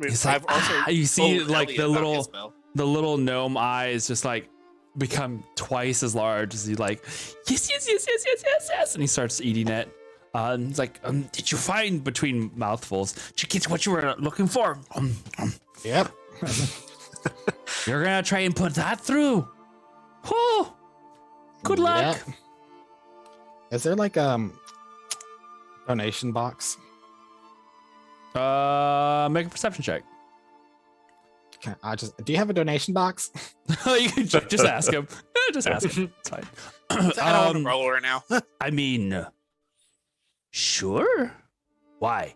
He's like, I've also you see told like Elliot the about little his spell. the little gnome eyes just like become twice as large as he like yes, and he starts eating it. And he's like, did you find between mouthfuls? Did you get what you were looking for? Yep. You're gonna try and put that through. Oh, good luck. Yep. Is there like donation box? Make a perception check. Do you have a donation box? You can just ask him. Just ask him. It's fine. I don't want to roll right now. I mean, sure. Why?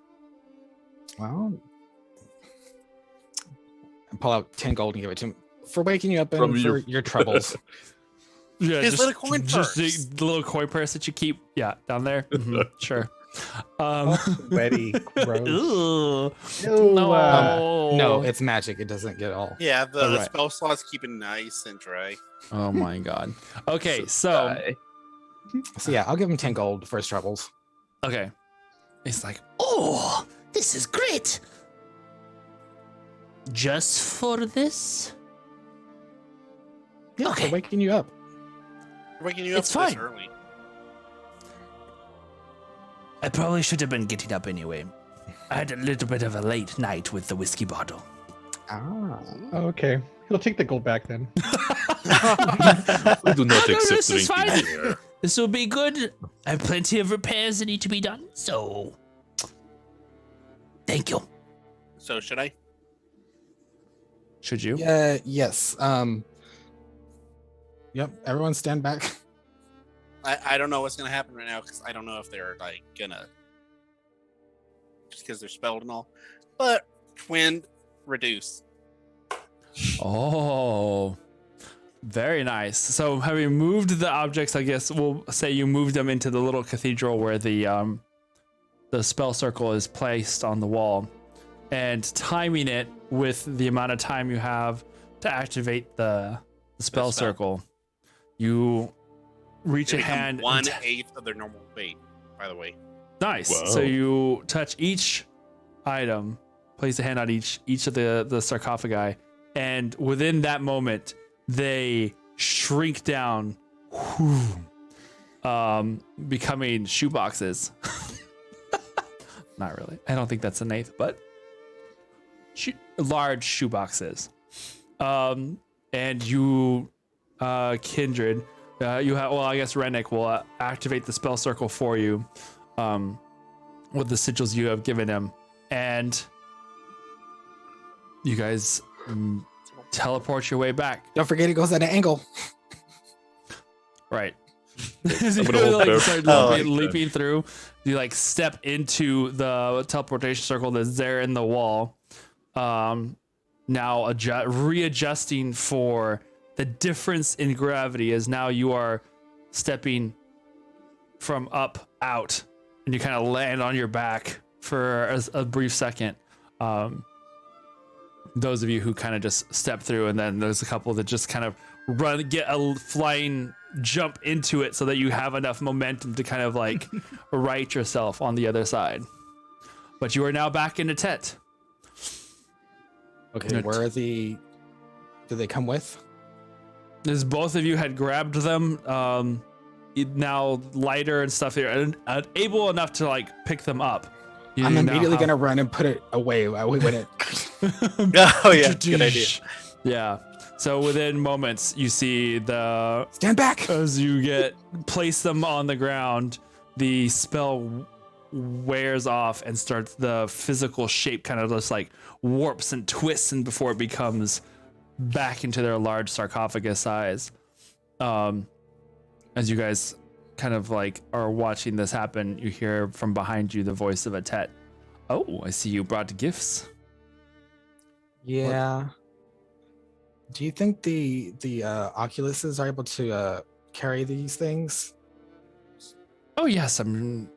Well, pull out 10 gold and give it to him for waking you up From and for your troubles. Yeah, His little coin just purse. the little coin purse that you keep. Yeah, down there. Mhm, sure. Sweaty. Gross. Ugh. Ew, No. No, it's magic. It doesn't get all. Yeah, the All right. spell slots keep it nice and dry. Oh my god. Okay, so So yeah, I'll give him 10 gold for his troubles. okay. It's like, Oh, this is great. Just for this? Yeah, Okay. for waking you up. We're waking you up It's this fine. early. I probably should have been getting up anyway. I had a little bit of a late night with the whiskey bottle. Ah. Okay. He'll take the gold back then. We do not No, accept this is drinking fine. here. This will be good. I have plenty of repairs that need to be done, so thank you. So should I? should you? Yeah, yes. Yep, everyone stand back. I don't know what's gonna happen right now because I don't know if they're like gonna just because they're spelled and all. But wind reduce. Oh, very nice. So having moved the objects, I guess we'll say you moved them into the little cathedral where the spell circle is placed on the wall, and timing it with the amount of time you have to activate the spell spell. circle, you reach They a become hand. 1/8 of their normal weight. By the way, Nice. Wow. So you touch each item, place a hand on each of the sarcophagi, and within that moment, they shrink down, becoming shoeboxes. Not really. I don't think that's an eighth, but large shoeboxes. And you, Kindred, you have. Well, I guess Rennick will activate the spell circle for you, with the sigils you have given him, and you guys teleport your way back. Don't forget it goes at an angle. Right. I'm So gonna you, hold like, there. start Oh, leaping through. You like step into the teleportation circle that's there in the wall. Now readjusting for the difference in gravity, as now you are stepping from up out, and you kind of land on your back for a brief second. Those of you who kind of just step through, and then there's a couple that just kind of get a flying jump into it so that you have enough momentum to kind of like right yourself on the other side. But you are now back in a tet. Okay, where are do they come with? As both of you had grabbed them, now lighter and stuff here, and able enough to like pick them up. I'm immediately gonna run and put it away when it. Oh yeah, good idea. Yeah. So within moments, you see Stand back as you place them on the ground. The spell wears off and starts the physical shape kind of just like warps and twists, and before it becomes back into their large sarcophagus size. As you guys kind of like are watching this happen, you hear from behind you the voice of a Tet. Oh, I see you brought gifts. Yeah. Do you think the Oculuses are able to carry these things? Oh yes, I'm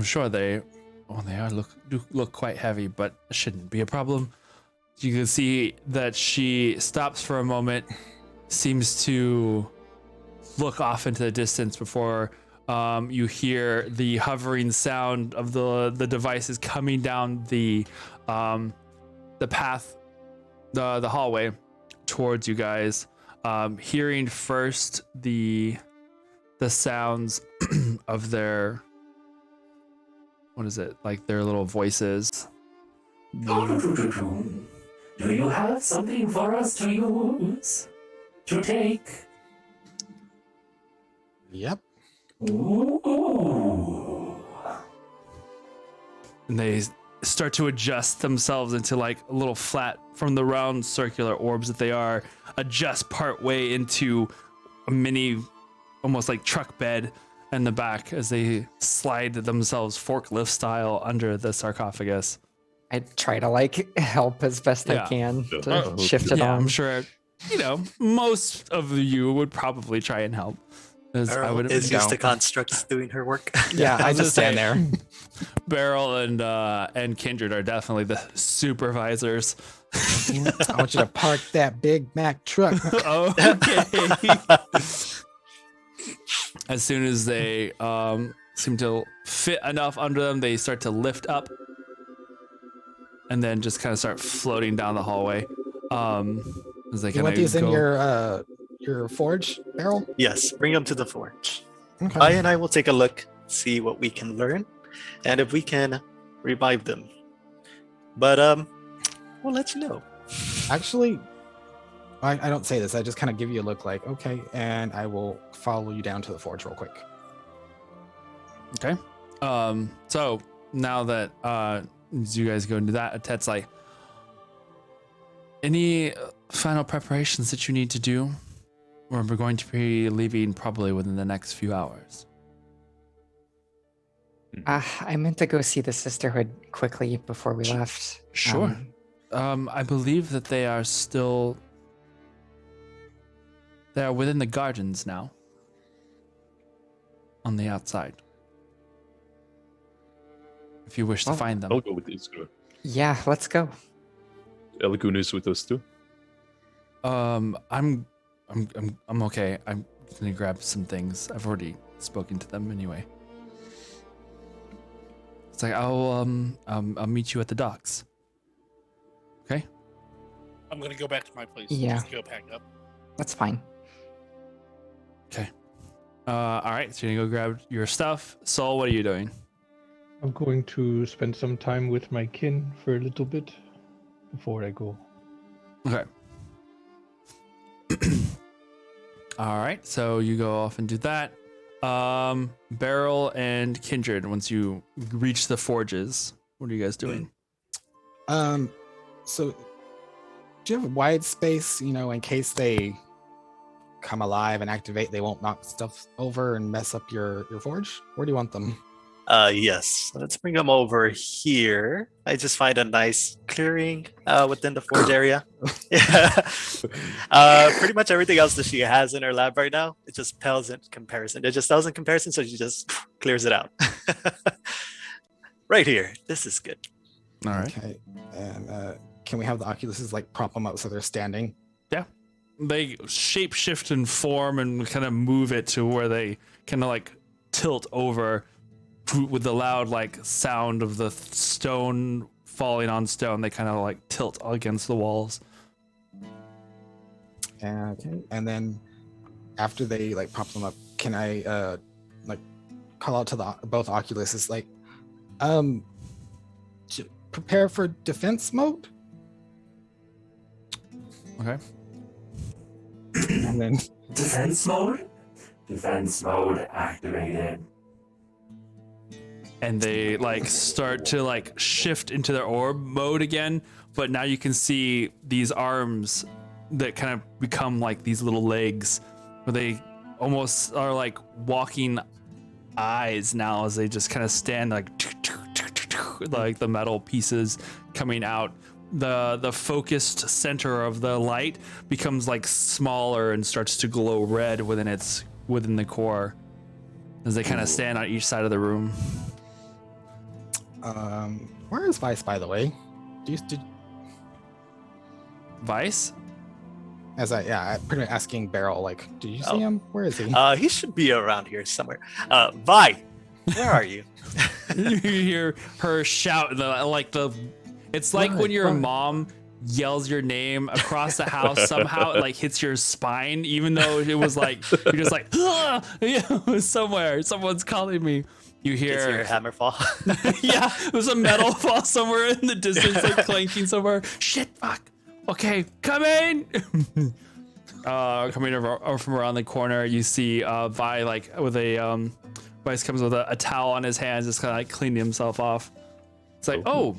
sure they look quite heavy, but it shouldn't be a problem. You can see that she stops for a moment, seems to look off into the distance before you hear the hovering sound of the devices coming down the path, the hallway towards you guys. Hearing first the sounds of their, what is it, like their little voices. Do you have something for us to use? To take? Yep. Ooh. And they start to adjust themselves into like a little flat, from the round circular orbs that they are, adjust part way into a mini, almost like truck bed in the back as they slide themselves forklift style under the sarcophagus. I try to like help as best Yeah. I can to Oh, shift it Yeah, on. I'm sure, most of you would probably try and help. As I Earl would is used to Don't. constructs doing her work. Yeah, I was just gonna stand there. Barrel and Kindred are definitely the supervisors. I want you to park that Big Mac truck. Okay. As soon as they seem to fit enough under them, they start to lift up and then just kind of start floating down the hallway. As they You kind want of these in go. your forge barrel? Yes, bring them to the forge. Okay. I and I will take a look, see what we can learn, and if we can revive them. But we'll let you know. Actually, I don't say this. I just kind of give you a look like, okay, and I will follow you down to the forge real quick. Okay. So now that as you guys go into that, Tet's like, any final preparations that you need to do? Or we're going to be leaving probably within the next few hours. I meant to go see the Sisterhood quickly before we left. Sure. I believe that they are within the gardens now. On the outside. If you wish to Oh. find them. I'll go with Iskra. Yeah, let's go. Elikun is with us too. I'm okay. I'm gonna grab some things. I've already spoken to them anyway. It's like I'll meet you at the docks. Okay. I'm gonna go back to my place. Yeah. Just go pack up. That's fine. Okay. All right. So you're gonna go grab your stuff. Saul, what are you doing? I'm going to spend some time with my kin for a little bit before I go. Okay. All right. So you go off and do that. Beryl and Kindred, once you reach the forges, what are you guys doing? So do you have wide space, in case they come alive and activate, they won't knock stuff over and mess up your forge? Where do you want them? Yes. Let's bring them over here. I just find a nice clearing within the forge area. Yeah. Pretty much everything else that she has in her lab right now, it just pales in comparison. It just tells in comparison, so she just clears it out. Right here. This is good. All right. Okay. And can we have the Oculuses like prop them up so they're standing? Yeah. They shape shift and form and kind of move it to where they kind of like tilt over with the loud like sound of the stone falling on stone. They kind of like tilt against the walls. Okay. And then after they like prop them up, can I like call out to the both Oculuses like prepare for defense mode? Okay. And then Defense mode? Defense mode activated. And they like start to like shift into their orb mode again, but now you can see these arms that kind of become like these little legs, where they almost are like walking eyes now as they just kind of stand like the metal pieces coming out. The focused center of the light becomes like smaller and starts to glow red within the core as they kind of stand on each side of the room. Where is Vice, by the way? Did Vice? I'm pretty much asking Beryl, like, did you see him? Where is he? He should be around here somewhere. Vi, where are you? You hear her shout it's like when your mom yells your name across the house, somehow it like hits your spine, even though it was like you're just like, ah! Yeah, somewhere someone's calling me. You hear Your hammer fall. yeah, there's a metal fall somewhere in the distance, like clanking somewhere. Shit, fuck. Okay, come in. Coming over from around the corner, you see Vi like with a Vice comes with a towel on his hands, just kind of like cleaning himself off. It's like, oh,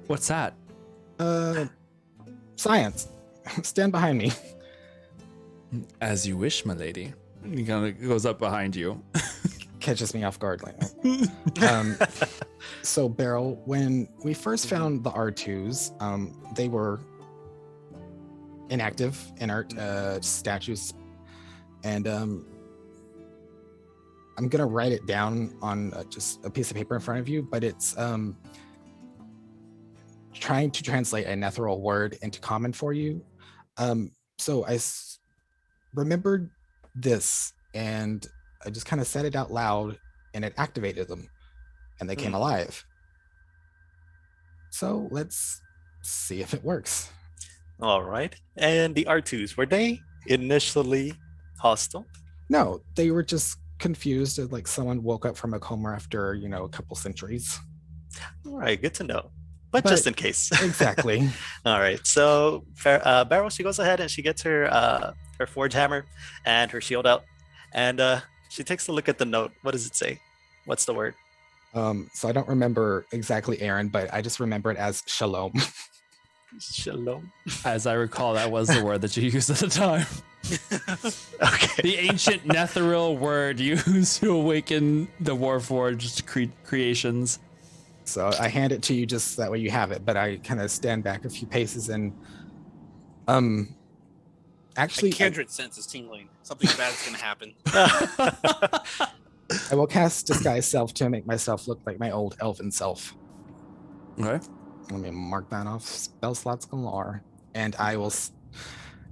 what's that? Science. Stand behind me. As you wish, my lady. He kind of goes up behind you. Catches me off guard. Like, so Beryl, when we first found the R2s, they were inactive, inert statues, and I'm gonna write it down on just a piece of paper in front of you, but it's trying to translate a Netheril word into common for you. So I remembered this, and I just kind of said it out loud, and it activated them, and they came alive. So let's see if it works. All right. And the R2s, were they initially hostile? No, they were just confused, as like someone woke up from a coma after, a couple centuries. All right, good to know. But just in case. Exactly. All right. So Beryl, she goes ahead and she gets her forge hammer and her shield out, and she takes a look at the note. What does it say? What's the word? So I don't remember exactly, Aaron, but I just remember it as shalom. Shalom. As I recall, that was the word that you used at the time. Okay. The ancient Netheril word used to awaken the Warforged creations. So I hand it to you just that way you have it, but I kind of stand back a few paces and actually My kindred sense is tingling. Something bad is going to happen. I will cast Disguise Self to make myself look like my old elven self. Okay. Let me mark that off. Spell slots galore. And I will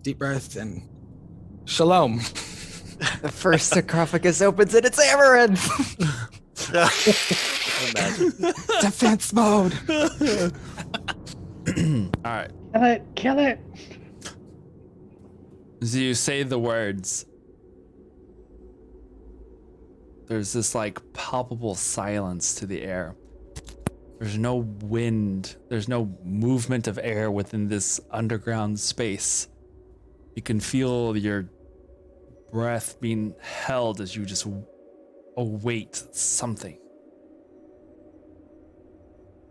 deep breath and shalom. The first sarcophagus opens and it's Amaranth. Imagine. Defense mode. All right. Kill it! Kill it! As you say the words, there's this like palpable silence to the air. There's no wind. There's no movement of air within this underground space. You can feel your breath being held as you just await something.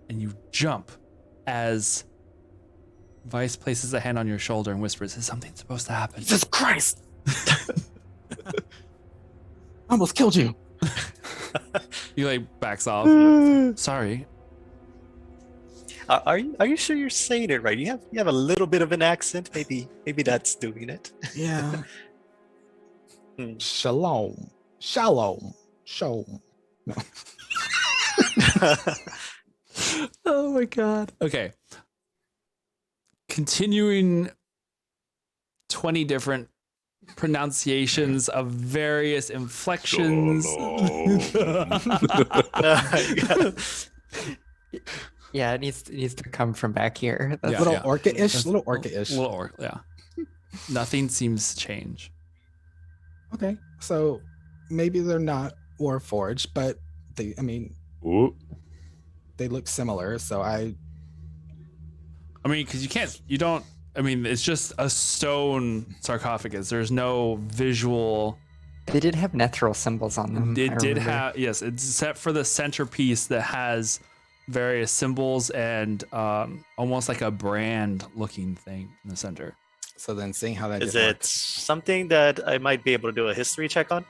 And you jump as Vice places a hand on your shoulder and whispers, "Is something supposed to happen?" Jesus Christ! I almost killed you. He like backs off. Sorry. Are you sure you're saying it right? You have a little bit of an accent. Maybe that's doing it. Yeah. Hmm. Shalom. Shalom. Shalom. No. Oh my god. Okay. Continuing 20 different pronunciations of various inflections. Yeah, it needs to come from back here. That's, Yeah, Little yeah. orca-ish. Little orca-ish. Yeah. Nothing seems to change. Okay. So maybe they're not Warforged, but they Ooh. they look similar. So I mean, because it's just a stone sarcophagus. There's no visual. they did have Nethril symbols on them. It I did remember. have, yes, except for the centerpiece that has various symbols and almost like a brand looking thing in the center. so then seeing how that Is didn't it work. something that I might be able to do a history check on?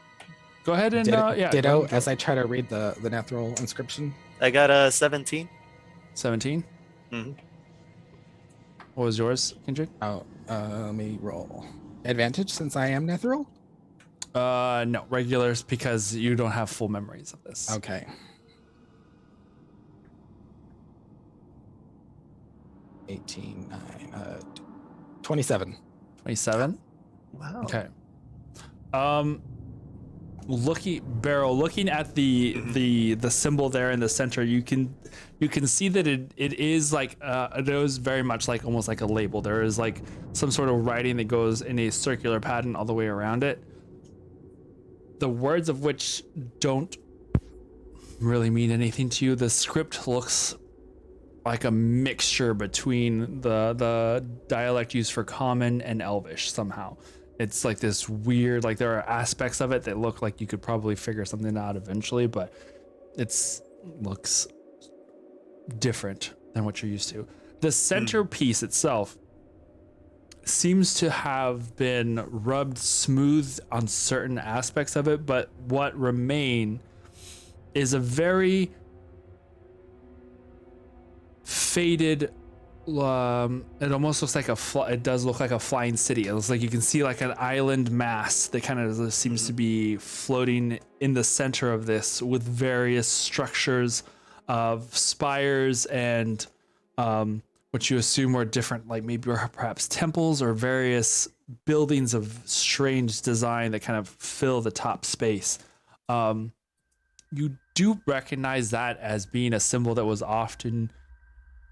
Go ahead and, Ditto, yeah. ditto go ahead. as I try to read the Nethril inscription. I got a 17. 17. Mhm. What was yours, Kendrick? Oh, let me roll. Advantage since I am Nethril? No, regulars because you don't have full memories of this. Okay. 18, 9, 27. 27. Wow. Okay. Looking at the symbol there in the center, you can see that it is like it is very much like almost like a label. There is like some sort of writing that goes in a circular pattern all the way around it. The words of which don't really mean anything to you. The script looks like a mixture between the dialect used for Common and Elvish somehow. It's like this weird, like there are aspects of it that look like you could probably figure something out eventually, but looks different than what you're used to. The centerpiece itself seems to have been rubbed smooth on certain aspects of it, but what remain is a very faded, it almost looks like it does look like a flying city. It looks like you can see like an island mass that kind of seems to be floating in the center of this with various structures of spires and what you assume are different, like maybe perhaps temples or various buildings of strange design that kind of fill the top space. You do recognize that as being a symbol that was often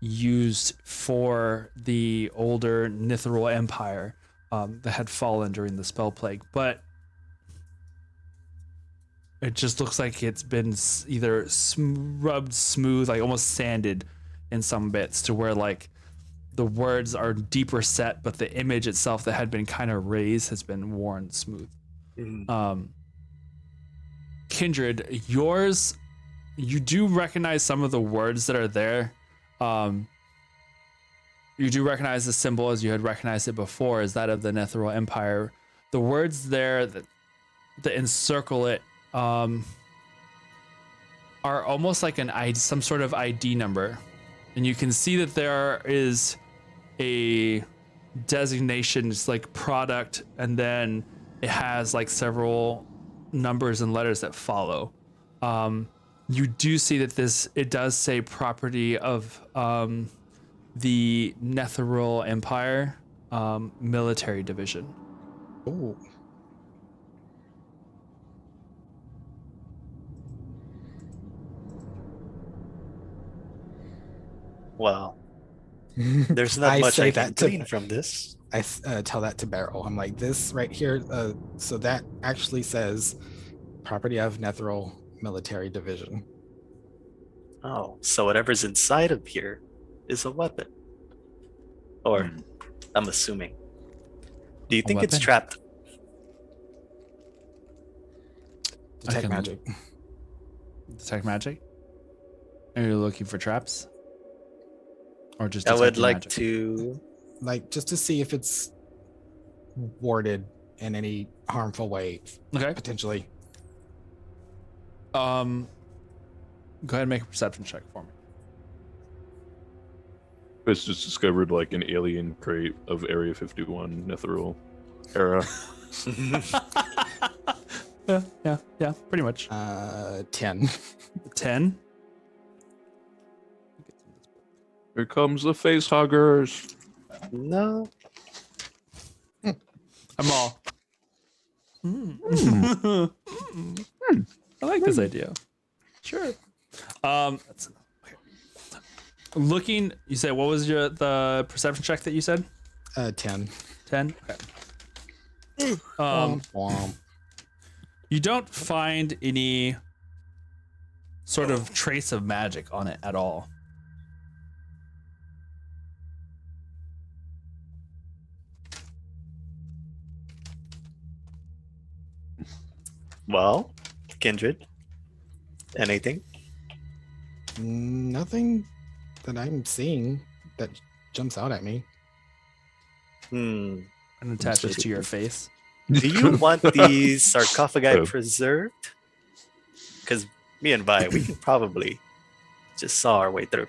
used for the older Nithral Empire that had fallen during the spell plague, but it just looks like it's been either rubbed smooth, like almost sanded in some bits, to where like the words are deeper set, but the image itself that had been kind of raised has been worn smooth. Kindred, yours, you do recognize some of the words that are there. You do recognize the symbol as you had recognized it before, as that of the Nethral Empire. The words there that encircle it are almost like some sort of ID number, and you can see that there is a designation, it's like product, and then it has like several numbers and letters that follow. You do see that it does say property of the Netheril Empire military division. Oh. Well, there's not I much say I can that to- glean from this. I tell that to Beryl. I'm like, this right here. So that actually says property of Netheril Military Division. Oh, so whatever's inside of here is a weapon. Or, I'm assuming. Do you think it's weapon? trapped? Detect can- magic. Detect magic? Are you looking for traps? Or just I would detecting like magic? to. Like just to see if it's warded in any harmful way, Okay. potentially. Go ahead and make a perception check for me. It's just discovered like an alien crate of Area 51 Netheril era. Yeah, pretty much. 10. 10. Here comes the face huggers. No. I'm all. I like this idea. Sure. That's, okay. Looking, you said what was the perception check that you said? 10. 10. Okay. Womp womp. You don't find any sort of trace of magic on it at all. Well, Kindred. Anything? Nothing that I'm seeing that jumps out at me. Hmm. And attach it to your face. Do you want these sarcophagi Oh. preserved? Because me and Vi, we can probably just saw our way through.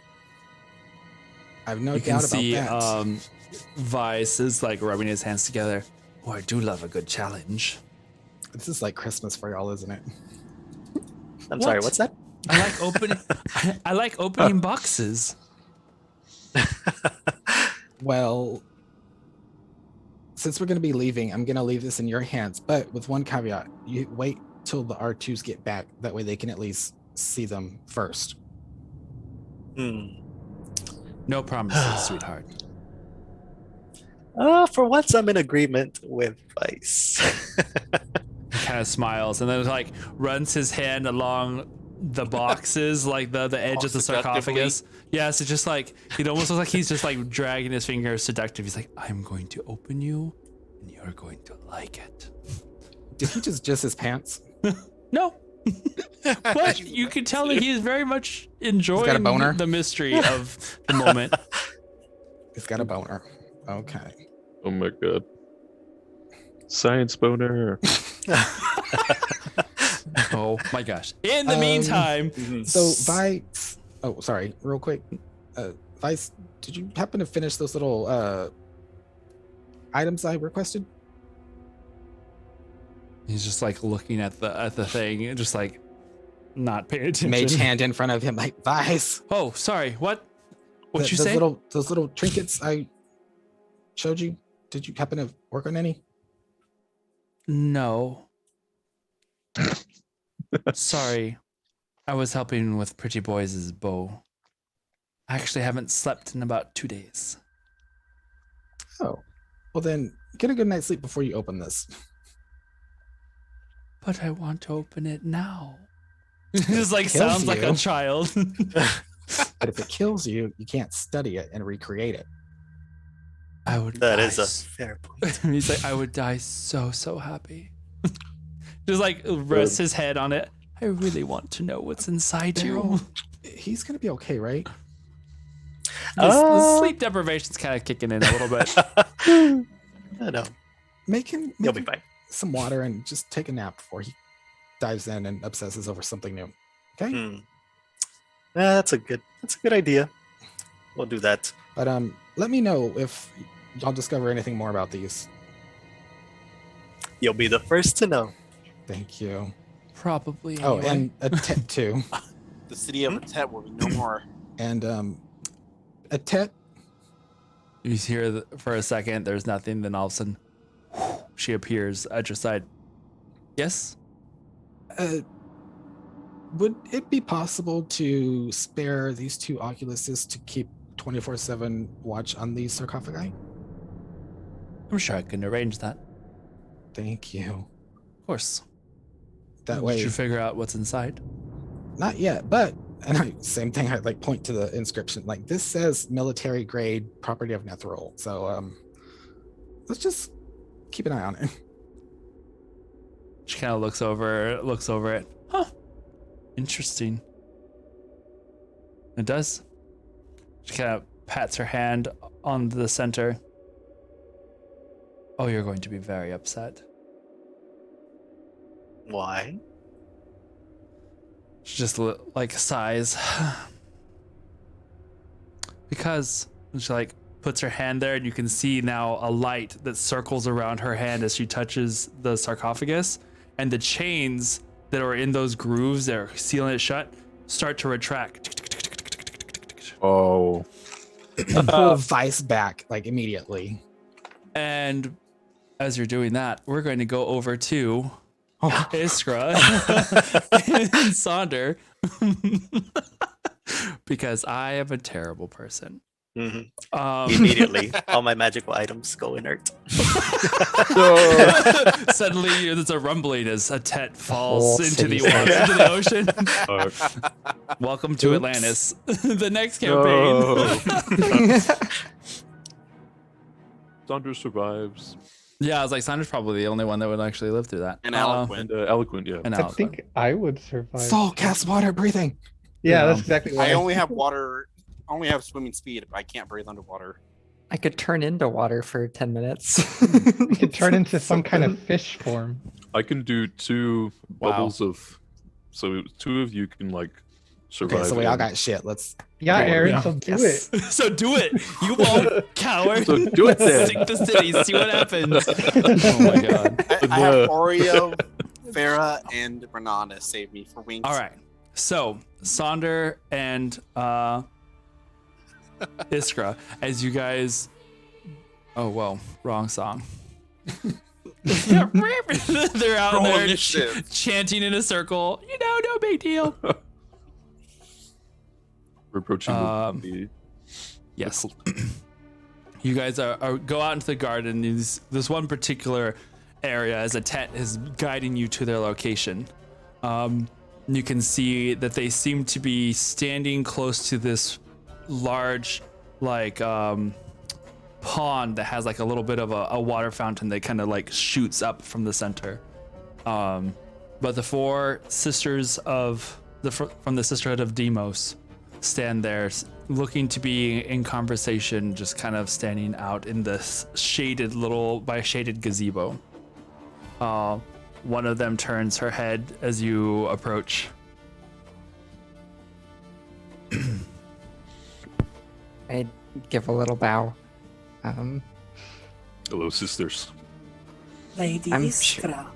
I have no You can doubt about see that. Vice is like rubbing his hands together. Oh, I do love a good challenge. This is like Christmas for y'all, isn't it? I'm sorry, What? what's that? I like opening. I like opening boxes. Well, since we're going to be leaving, I'm going to leave this in your hands, but with one caveat. You wait till the R2s get back. That way they can at least see them first. Hmm. No promises, sweetheart. For once, I'm in agreement with Vice. He kind of smiles and then like runs his hand along the boxes, like the edge of the sarcophagus. Yes, it's just like it almost looks like he's just like dragging his finger seductive. He's like, I'm going to open you and you're going to like it. Did he just his pants? No. But you can tell that he is very much enjoying boner? the mystery of the moment. He's got a boner. Okay. Oh my god. Science boner. Oh my gosh. In the meantime, So Vice, oh sorry, real quick. Vice, did you happen to finish those little items I requested? he's just like looking at the thing and just like not paying attention. Mage hand in front of him, like Vice. Oh, sorry. What? What'd you those say? Those little trinkets I showed you. Did you happen to work on any? No. Sorry. I was helping with Pretty Boys' bow. I actually haven't slept in about 2 days. Oh, well then get a good night's sleep before you open this. But I want to open it now. Just like Kills sounds like a you. child. But if it kills you, you can't study it and recreate it. I would. That die is a fair point. He's like, I would die so happy. Just like rests his head on it. I really want to know what's inside you. He's gonna be okay, right? The sleep deprivation's kind of kicking in a little bit. No, Make him you'll be fine. some water and just take a nap before he dives in and obsesses over something new. Okay. Hmm. That's a good idea. We'll do that. But let me know if y'all discover anything more about these. You'll be the first to know. Thank you. Probably. Oh, anyway. and a Tet too. The city of Atet will be no more. And a Tet. You hear for a second, there's nothing, then all of a sudden, she appears at your side. Yes? Would it be possible to spare these two Oculuses to keep 24/7 watch on these sarcophagi? I'm sure I can arrange that. Thank you. Of course. That Did way, you figure out what's inside? not yet, but same thing. I like point to the inscription. Like this says military grade property of Netheril. So let's just keep an eye on it. She kind of looks over it. Huh. Interesting. It does. She kind of pats her hand on the center. Oh, you're going to be very upset. Why? She just like sighs. Because she like puts her hand there and you can see now a light that circles around her hand as she touches the sarcophagus, and the chains that are in those grooves that are sealing it shut start to retract. Oh. Pull Vice back like immediately. And as you're doing that, we're going to go over to Iskra and Sonder because I am a terrible person. Immediately, all my magical items go inert. Suddenly, there's a rumbling as a tet falls whole into the city water, into the ocean. Fuck. Welcome to Oops. Atlantis, the next campaign. No. Sandra survives. Yeah, I was like, Sandra's probably the only one that would actually live through that. And eloquent. And eloquent, yeah. And I eloquent. think I would survive. Soul, cast water breathing. Yeah, that's exactly why. I only have water. I only have swimming speed. But I can't breathe underwater. I could turn into water for 10 minutes. You could turn into some kind of fish form. I can do 2 Wow. bubbles of. So 2 of you can like survive. Okay, so we all in- got shit. Let's. Yeah, Yeah. Aaron, Yeah. so do Yes. it. So do it. You won't, coward. So do it then. Sink the city. See what happens. Oh my god. I have Oreo, Farah, and Renan to save me for wings. All right. So Sonder and Iskra, as you guys. Oh well, wrong song. They're out Roll there initiative. chanting in a circle. You know, no big deal. We're approaching the Yes. You guys are go out into the garden. This one particular area as a tent is guiding you to their location. You can see that they seem to be standing close to this large, like, pond that has like a little bit of a water fountain that kind of like shoots up from the center. But the 4 sisters of from the Sisterhood of Demos stand there looking to be in conversation, just kind of standing out in this shaded gazebo. One of them turns her head as you approach. I give a little bow. Hello, sisters. Lady I'm Iskra,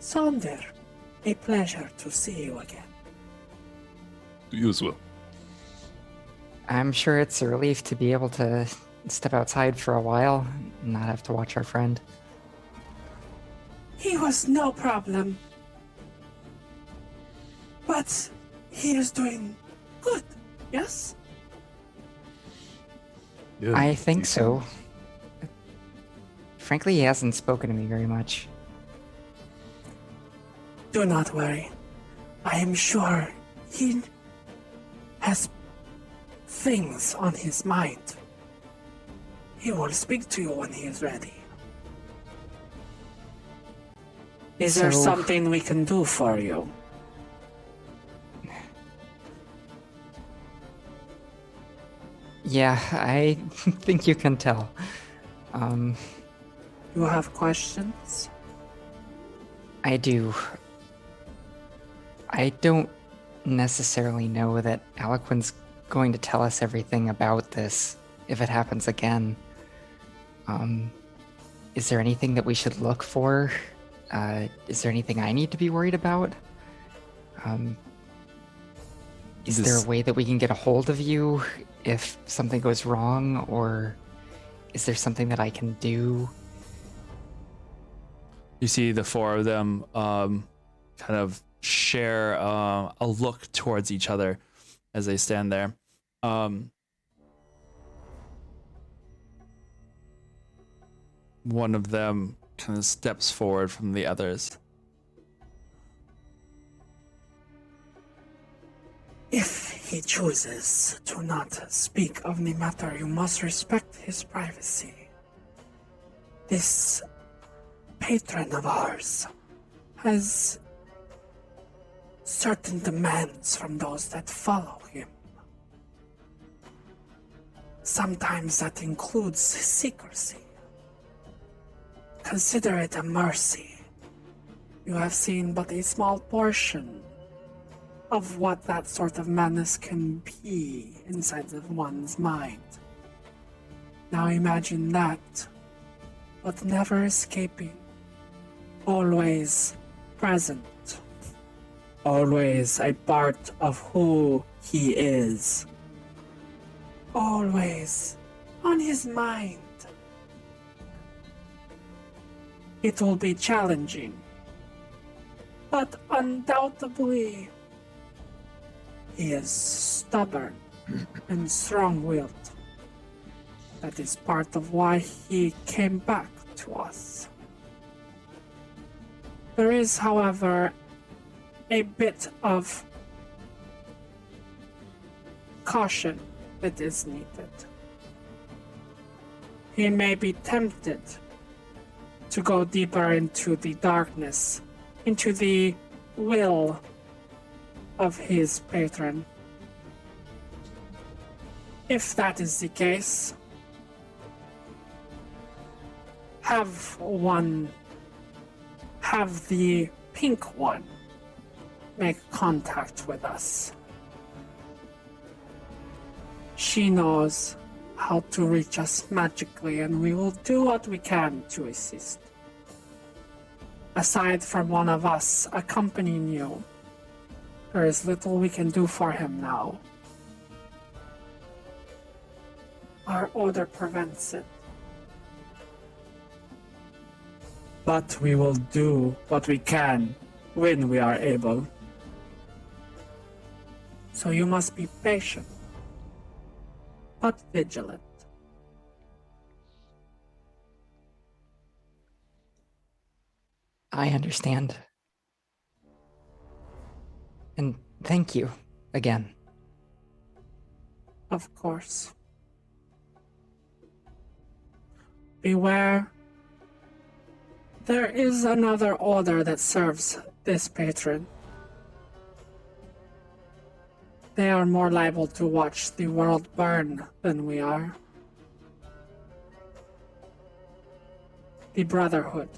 Sonder, a pleasure to see you again. To you as well. I'm sure it's a relief to be able to step outside for a while and not have to watch our friend. He was no problem. But he is doing good, yes? Yeah. I think so. Frankly, he hasn't spoken to me very much. Do not worry. I am sure he has things on his mind. He will speak to you when he is ready. Is there So- something we can do for you? Yeah, I think you can tell. You have questions? I do. I don't necessarily know that Aliquin's going to tell us everything about this if it happens again. Is there anything that we should look for? Is there anything I need to be worried about? Is there a way that we can get a hold of you if something goes wrong, or is there something that I can do? You see the 4 of them kind of share a look towards each other as they stand there. One of them kind of steps forward from the others. If he chooses to not speak of the matter, you must respect his privacy. This patron of ours has certain demands from those that follow him. Sometimes that includes secrecy. Consider it a mercy. You have seen but a small portion of what that sort of madness can be inside of one's mind. Now imagine that, but never escaping, always present, always a part of who he is, always on his mind. It will be challenging, but undoubtedly, he is stubborn and strong-willed. That is part of why he came back to us. There is, however, a bit of caution that is needed. He may be tempted to go deeper into the darkness, into the will of his patron. If that is the case, have the pink one make contact with us. She knows how to reach us magically, and we will do what we can to assist. Aside from one of us accompanying you, there is little we can do for him now. Our order prevents it. But we will do what we can when we are able. So you must be patient, but vigilant. I understand. And thank you again. Of course. Beware. There is another order that serves this patron. They are more liable to watch the world burn than we are. The Brotherhood.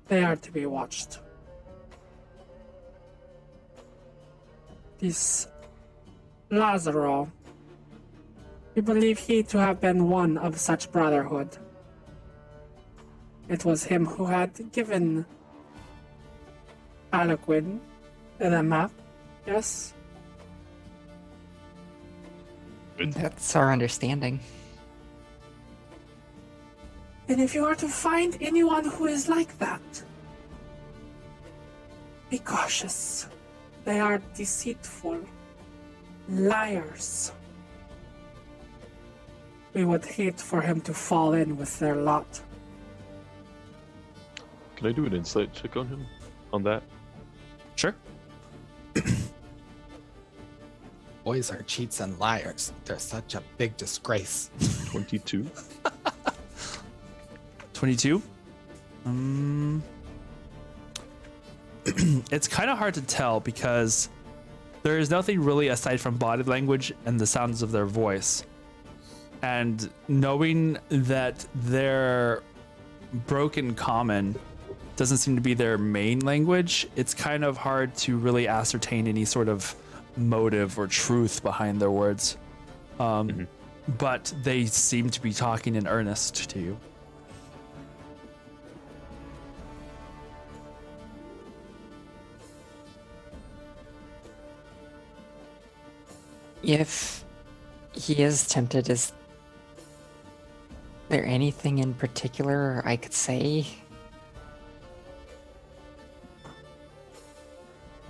They are to be watched. This Lazaro, we believe he to have been one of such brotherhood. It was him who had given Aliquin the map, yes? That's our understanding. And if you are to find anyone who is like that, be cautious. They are deceitful, liars. We would hate for him to fall in with their lot. Can I do an insight check on him? On that? Sure. Boys are cheats and liars. They're such a big disgrace. 22. 22. It's kind of hard to tell because there is nothing really aside from body language and the sounds of their voice. And knowing that their broken common doesn't seem to be their main language, it's kind of hard to really ascertain any sort of motive or truth behind their words. But they seem to be talking in earnest to you. If he is tempted, is there anything in particular I could say?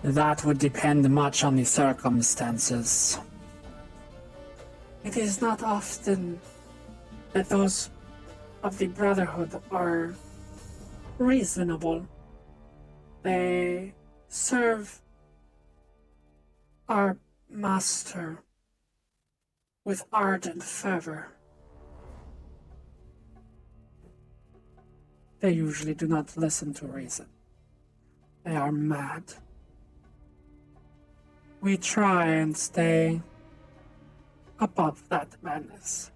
That would depend much on the circumstances. It is not often that those of the Brotherhood are reasonable. They serve our master with ardent fervor. They usually do not listen to reason. They are mad. We try and stay above that madness.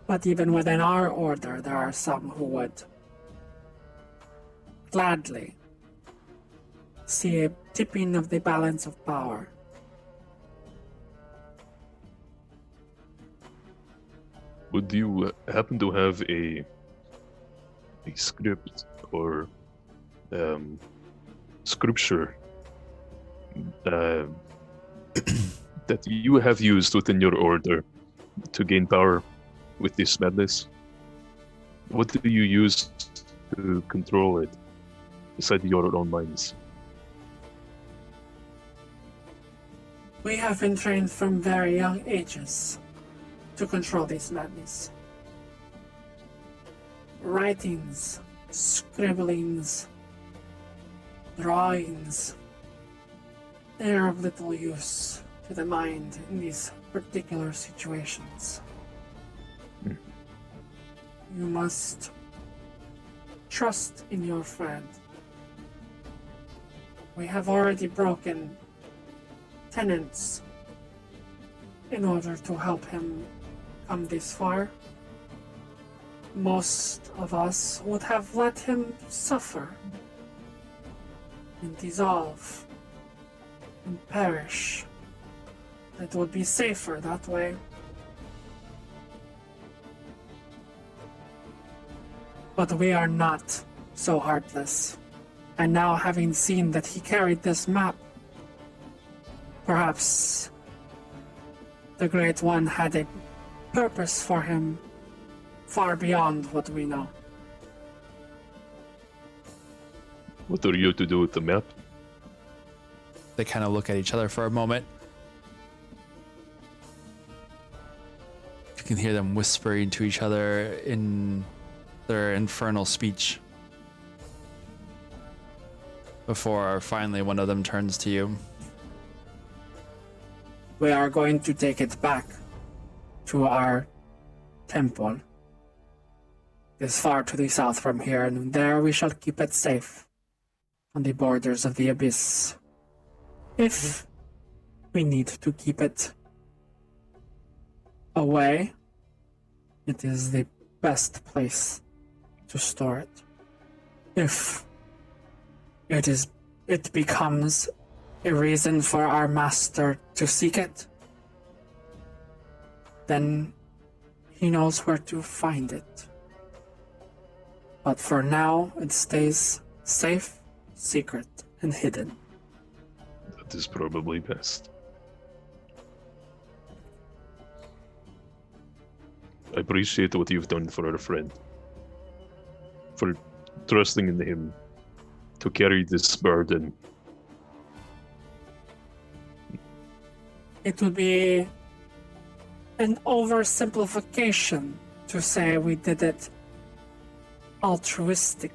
But even within our order, there are some who would gladly see a tipping of the balance of power. Would you happen to have a script or scripture uh, that you have used within your order to gain power with this madness? What do you use to control it beside your own minds? We have been trained from very young ages to control this madness. Writings, scribblings, drawings, they are of little use to the mind in these particular situations. You must trust in your friend. We have already broken tenets in order to help him come this far. Most of us would have let him suffer and dissolve and perish. It would be safer that way. But we are not so heartless. And now, having seen that he carried this map, perhaps the Great One had a purpose for him far beyond what we know. What are you to do with the map? They kind of look at each other for a moment. You can hear them whispering to each other in their infernal speech. Before finally one of them turns to you. We are going to take it back to our temple. It's far to the south from here, and there we shall keep it safe on the borders of the abyss. If we need to keep it away, it is the best place to store it. If it becomes a reason for our master to seek it, then he knows where to find it. But for now, it stays safe, secret, and hidden. That is probably best. I appreciate what you've done for our friend. For trusting in him to carry this burden. It would be an oversimplification to say we did it altruistically.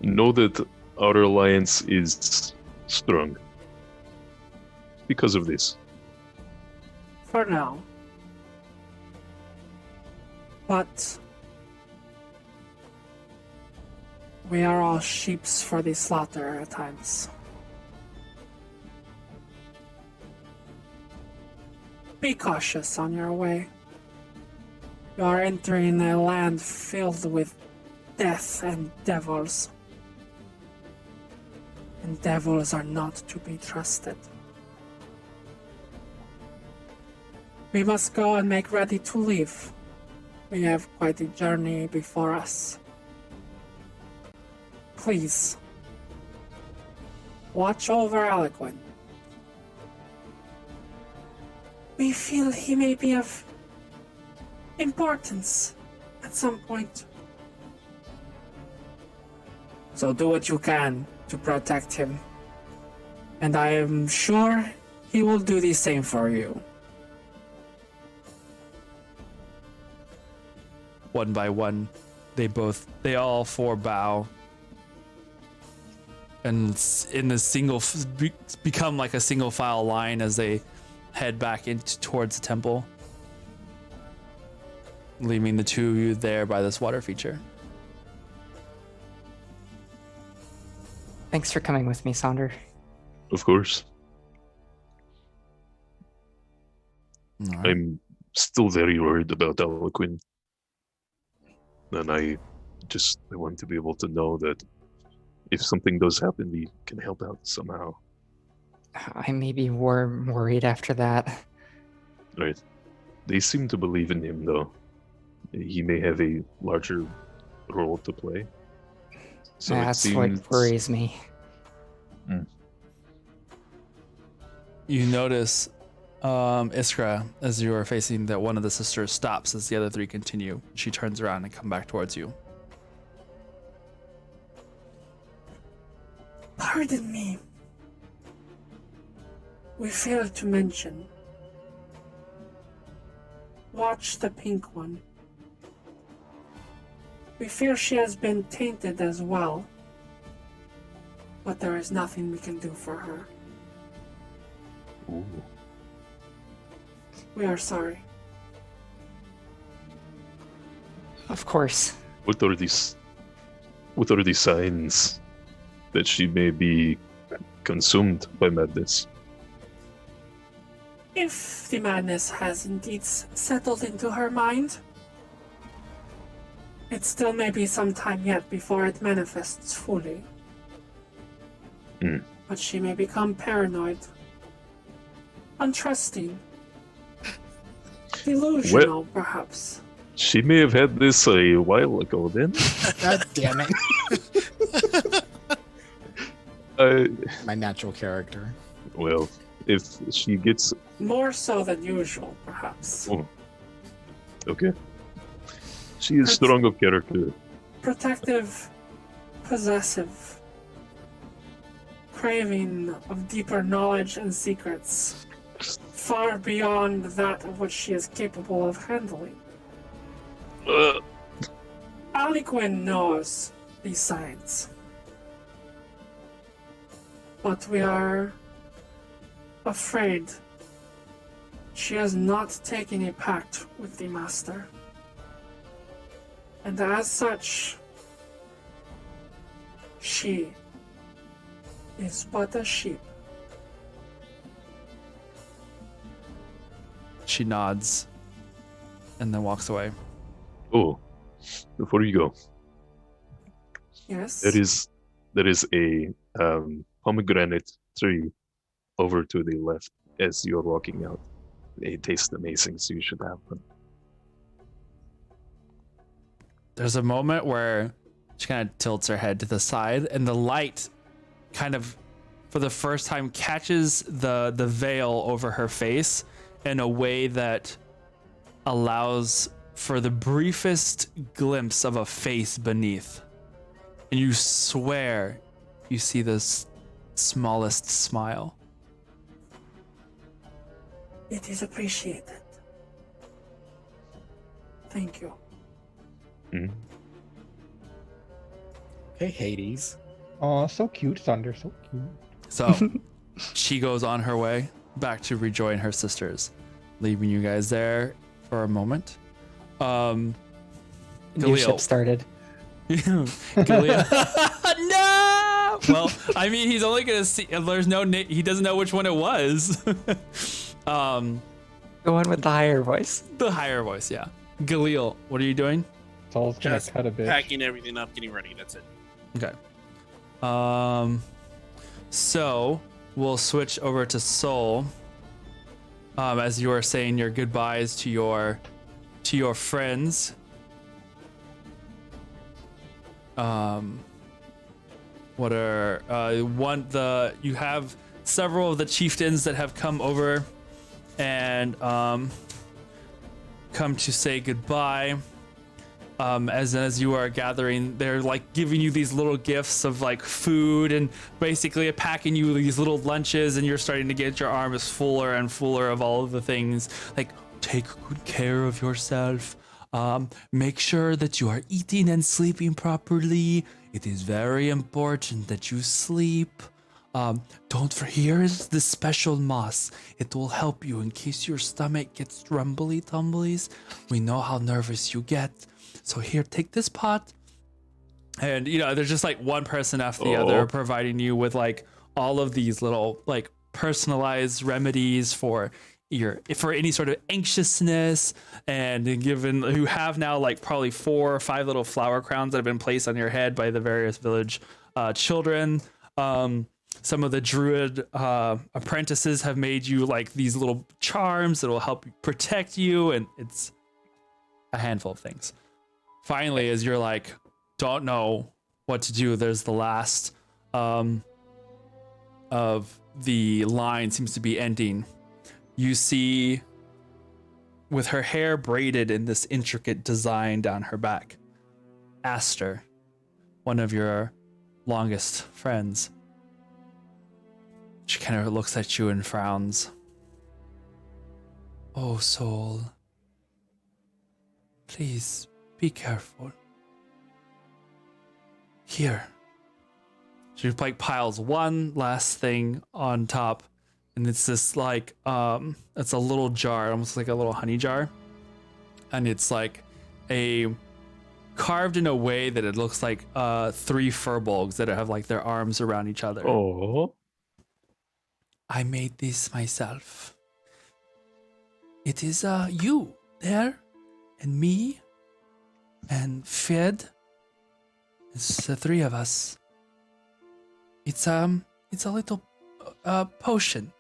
Know that our alliance is strong. Because of this. For now. But we are all sheeps for the slaughter at times. Be cautious on your way. You are entering a land filled with death and devils. And devils are not to be trusted. We must go and make ready to leave. We have quite a journey before us. Please, watch over Eloquent. We feel he may be of importance at some point. So do what you can to protect him. And I am sure he will do the same for you. One by one, they all four bow. And in a become like a single file line as they head back towards the temple, leaving the two of you there by this water feature. Thanks for coming with me, Sonder. Of course. All right. I'm still very worried about Eloquin. And I want to be able to know that if something does happen, we can help out somehow. I maybe were worried after that. Right? They seem to believe in him, though. He may have a larger role to play. So it That's seems. what worries me. You notice, Iskra, as you are facing that one of the sisters stops as the other three continue. She turns around and come back towards you. Pardon me. We failed to mention. Watch the pink one. We fear she has been tainted as well, but there is nothing we can do for her. Ooh. We are sorry. Of course. What are these signs that she may be consumed by madness? If the madness has indeed settled into her mind, it still may be some time yet before it manifests fully. But she may become paranoid, untrusting, delusional, perhaps. She may have had this a while ago then. God damn it. Uh, My natural character. well, if she gets. More so than usual, perhaps. Oh. Okay. She is strong of character. Protective, possessive, craving of deeper knowledge and secrets, far beyond that of which she is capable of handling. Aliquin knows these signs. But we are afraid she has not taken a pact with the Master. And as such, she is but a sheep. She nods and then walks away. Oh, before you go, Yes? there is a pomegranate tree over to the left as you're walking out. They taste amazing, so you should have them. There's a moment where she kind of tilts her head to the side, and the light kind of, for the first time, catches the veil over her face in a way that allows for the briefest glimpse of a face beneath. And you swear you see the smallest smile. It is appreciated. Thank you. Hey, Hades. Oh, so cute, Thunder, so cute. So she goes on her way back to rejoin her sisters, leaving you guys there for a moment. New Galil. ship started. Galil. No! Well, I mean, he's only gonna see. There's no. He doesn't know which one it was. The one with the higher voice. The higher voice, yeah. Galil, what are you doing? Soul's gonna Just cut a bit. packing everything up, getting ready. That's it. Okay. So we'll switch over to Soul. As you are saying your goodbyes to your friends. What are you have several of the chieftains that have come over and come to say goodbye. As you are gathering, they're like giving you these little gifts of like food and basically packing you these little lunches, and you're starting to get your arms fuller and fuller of all of the things. Like, take good care of yourself. Make sure that you are eating and sleeping properly. It is very important that you sleep. Don't forget, here is the special moss. It will help you in case your stomach gets rumbly tumblies. We know how nervous you get. So here, take this pot. And, there's just like one person after the other providing you with like all of these little like personalized remedies for any sort of anxiousness, and given you have now like probably 4 or 5 little flower crowns that have been placed on your head by the various village children. Some of the druid apprentices have made you like these little charms that will help protect you, and it's a handful of things. Finally, as you're like, don't know what to do, there's the last of the line seems to be ending. You see, with her hair braided in this intricate design down her back, Aster, one of your longest friends. She kind of looks at you and frowns. Oh, soul. Please be careful. Here. She like piles one last thing on top, and it's this like it's a little jar, almost like a little honey jar, and it's like carved in a way that it looks like 3 furbolgs that have like their arms around each other. Oh. I made this myself. It is you there, and me, and Fed. It's the 3 of us. It's a little potion.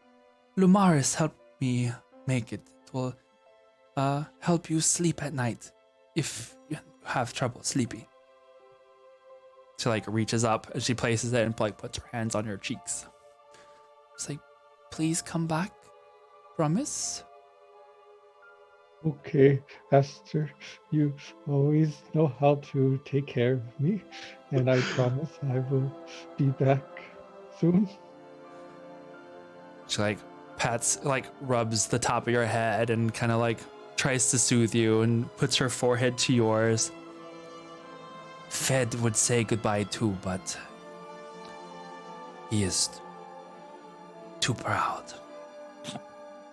Lumaris helped me make it. It will help you sleep at night if you have trouble sleeping. She like reaches up and she places it and like puts her hands on your cheeks. It's like, please come back. Promise? Okay, Esther, you always know how to take care of me, and I promise I will be back soon. She like rubs the top of your head and kind of like tries to soothe you and puts her forehead to yours. Fed would say goodbye too, but he is too proud.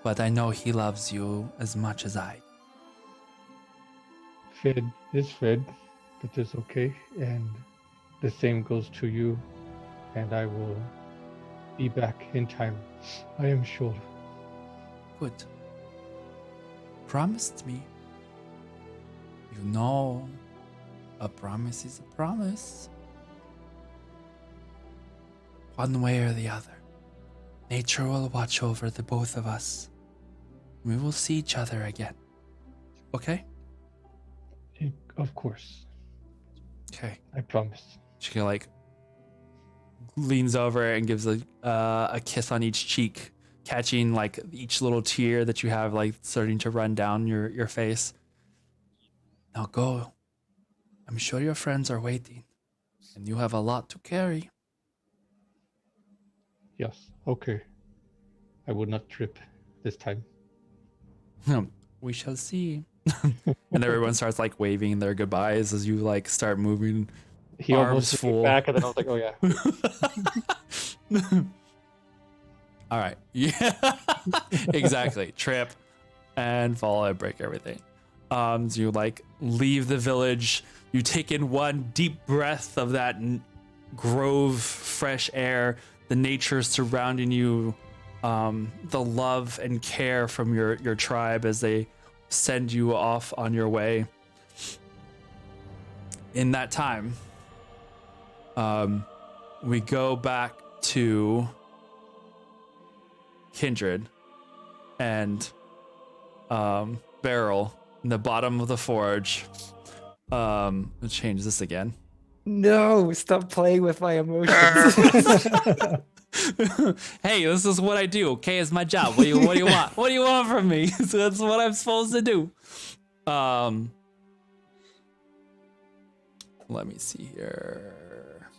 But I know he loves you as much as I. Fed is fed, but it's okay, and the same goes to you, and I will be back in time. I am sure. Good. Promised me. You know, a promise is a promise. One way or the other. Nature will watch over the both of us. We will see each other again. Okay? Of course, Okay. I promise. She like leans over and gives a kiss on each cheek, catching like each little tear that you have like starting to run down your face. Now go. I'm sure your friends are waiting, and you have a lot to carry. Yes, okay. I will not trip this time. We shall see. And everyone starts like waving their goodbyes as you like start moving. He Arms almost full. full. Back, and then I was like, oh yeah. All right. Yeah. Exactly. Trip and fall and break everything. So you like leave the village. You take in one deep breath of that grove, fresh air, the nature surrounding you, the love and care from your tribe as they send you off on your way. In that time, we go back to Kindred and Beryl in the bottom of the forge. Let's change this again. No, stop playing with my emotions. Hey, this is what I do. Okay, it's my job. What do you want? What do you want from me? So that's what I'm supposed to do. Let me see here.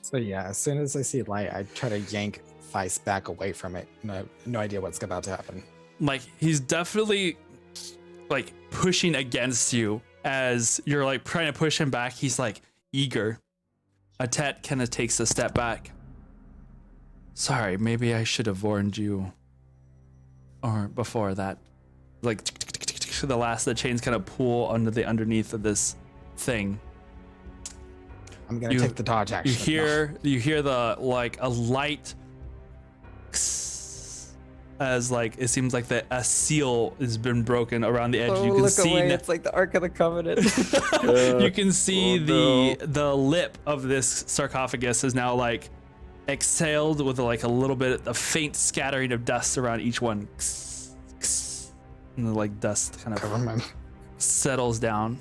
So yeah, as soon as I see light, I try to yank Vice back away from it. No idea what's about to happen. Like he's definitely like pushing against you as you're like trying to push him back. He's like eager. Atet kind of takes a step back. Sorry, maybe I should have warned you. Or before that. Like the chains kind of pull underneath of this thing. I'm gonna take the dodge action. You hear the like a light as like it seems like a seal has been broken around the edge. Oh, You can look see away! na- It's like the Ark of the Covenant. you can see Oh, the lip of this sarcophagus is now like exhaled with like a little bit of faint scattering of dust around each one. And the like dust kind of Government. settles down.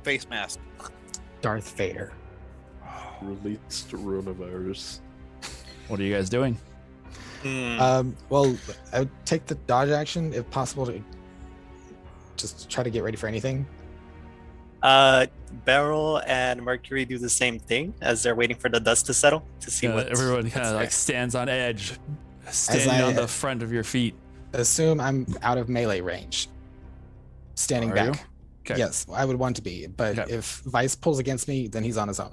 Face mask. Darth Vader. Released coronavirus. What are you guys doing? Well, I would take the dodge action if possible to just try to get ready for anything. Beryl and Mercury do the same thing as they're waiting for the dust to settle to see what Everyone kind of there. like stands on edge, standing I- on the front of your feet. Assume I'm out of melee range. Standing Are you? back. Okay. Yes, I would want to be, but Okay. if Vice pulls against me, then he's on his own.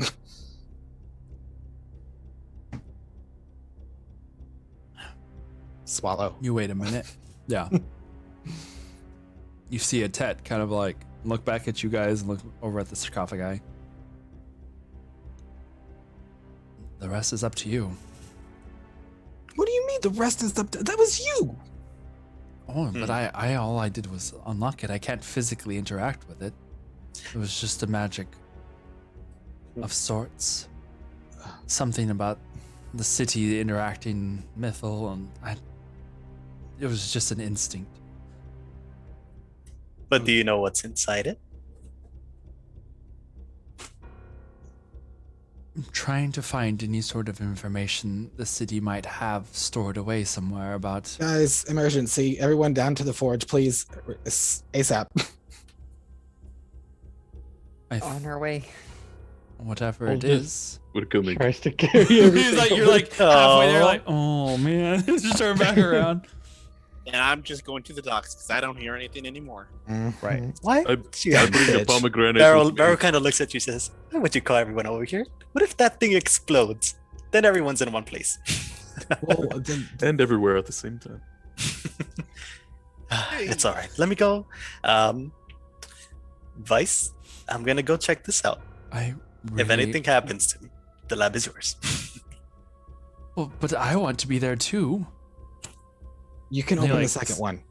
Swallow. You wait a minute. Yeah. You see a Tet kind of like look back at you guys and look over at the sarcophagi. The rest is up to you. What do you mean the rest is up to, that was you? Oh, but I all I did was unlock it. I can't physically interact with it. It was just a magic of sorts. Something about the city interacting mythal, and it was just an instinct. But do you know what's inside it? I'm trying to find any sort of information the city might have stored away somewhere about. Guys, emergency. Everyone down to the forge, please. ASAP. On our way. Whatever I'll it just- is. We're coming. Tries to carry everything. He's like, you're like halfway there, Aw. like, oh man, just turn back around. And I'm just going to the docks because I don't hear anything anymore. Right. Why? I You bring a bitch. pomegranate. Beryl, with me. Beryl kind of looks at you and says, "Why would you call everyone over here? What if that thing explodes? Then everyone's in one place." Well, then, And everywhere at the same time. It's all right. Let me go. Vice, I'm going to go check this out. I If really- anything happens to me, the lab is yours. Well, but I want to be there too. you can They open the like- second one.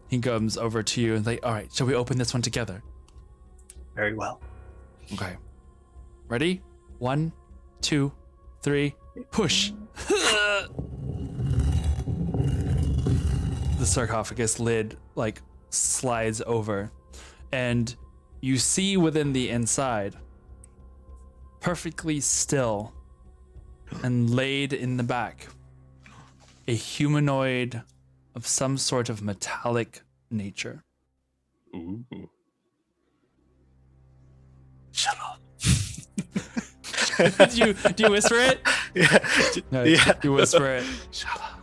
He comes over to you and like, all right, shall we open this one together? Very well. Okay. Ready? 1, 2, 3, push. The sarcophagus lid like slides over, and you see within the inside, perfectly still and laid in the back, a humanoid of some sort of metallic nature. Ooh. Shut up. do you whisper it? Yeah. No, Yeah. you whisper it. Shut up.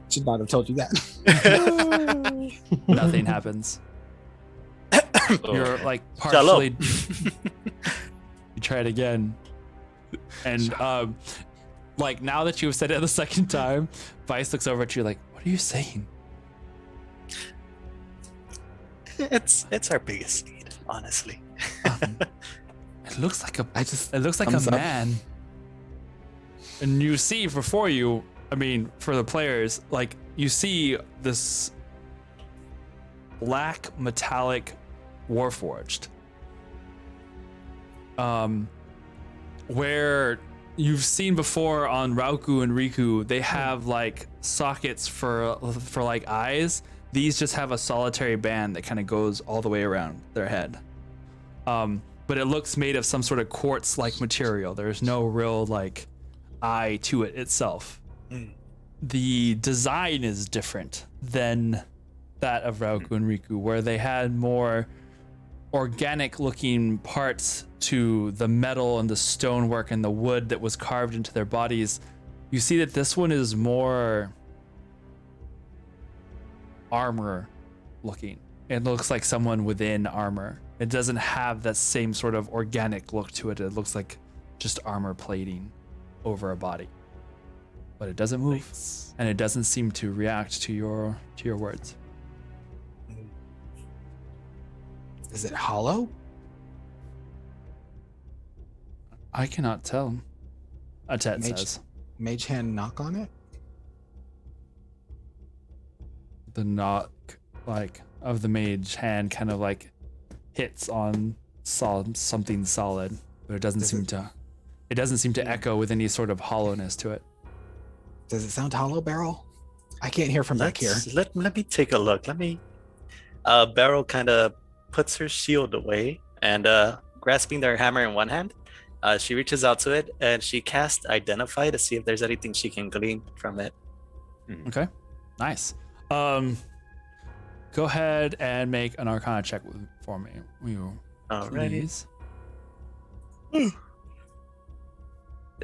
Should not have told you that. Nothing happens. Oh, You're like Shalom. partially. You try it again, and like now that you've said it the second time, Vice looks over at you like, "What are you saying?" It's our biggest need, honestly. It looks like a. I just It looks like a thumbs up. man. And you see before you, I mean, for the players, like you see this black metallic warforged. Where you've seen before on Rauku and Riku, they have like sockets for like eyes. These just have a solitary band that kind of goes all the way around their head. But it looks made of some sort of quartz-like material. There's no real like eye to it itself. The design is different than that of Rauku and Riku, where they had more organic-looking parts to the metal and the stonework and the wood that was carved into their bodies. You see that this one is more armor looking. It looks like someone within armor. It doesn't have that same sort of organic look to it. It looks like just armor plating over a body. But it doesn't move, and it doesn't seem to react to your words. Is it hollow? I cannot tell. Atet Mage- says. Mage hand knock on it? the knock like of the mage hand kind of like hits on something solid, but it doesn't seem to echo with any sort of hollowness to it. Does it sound hollow, Beryl? I can't hear from back here. Let me take a look. Beryl kind of puts her shield away and grasping their hammer in one hand, she reaches out to it and she casts Identify to see if there's anything she can glean from it. Okay, nice. Go ahead and make an Arcana check for me. Alrighty. Please. There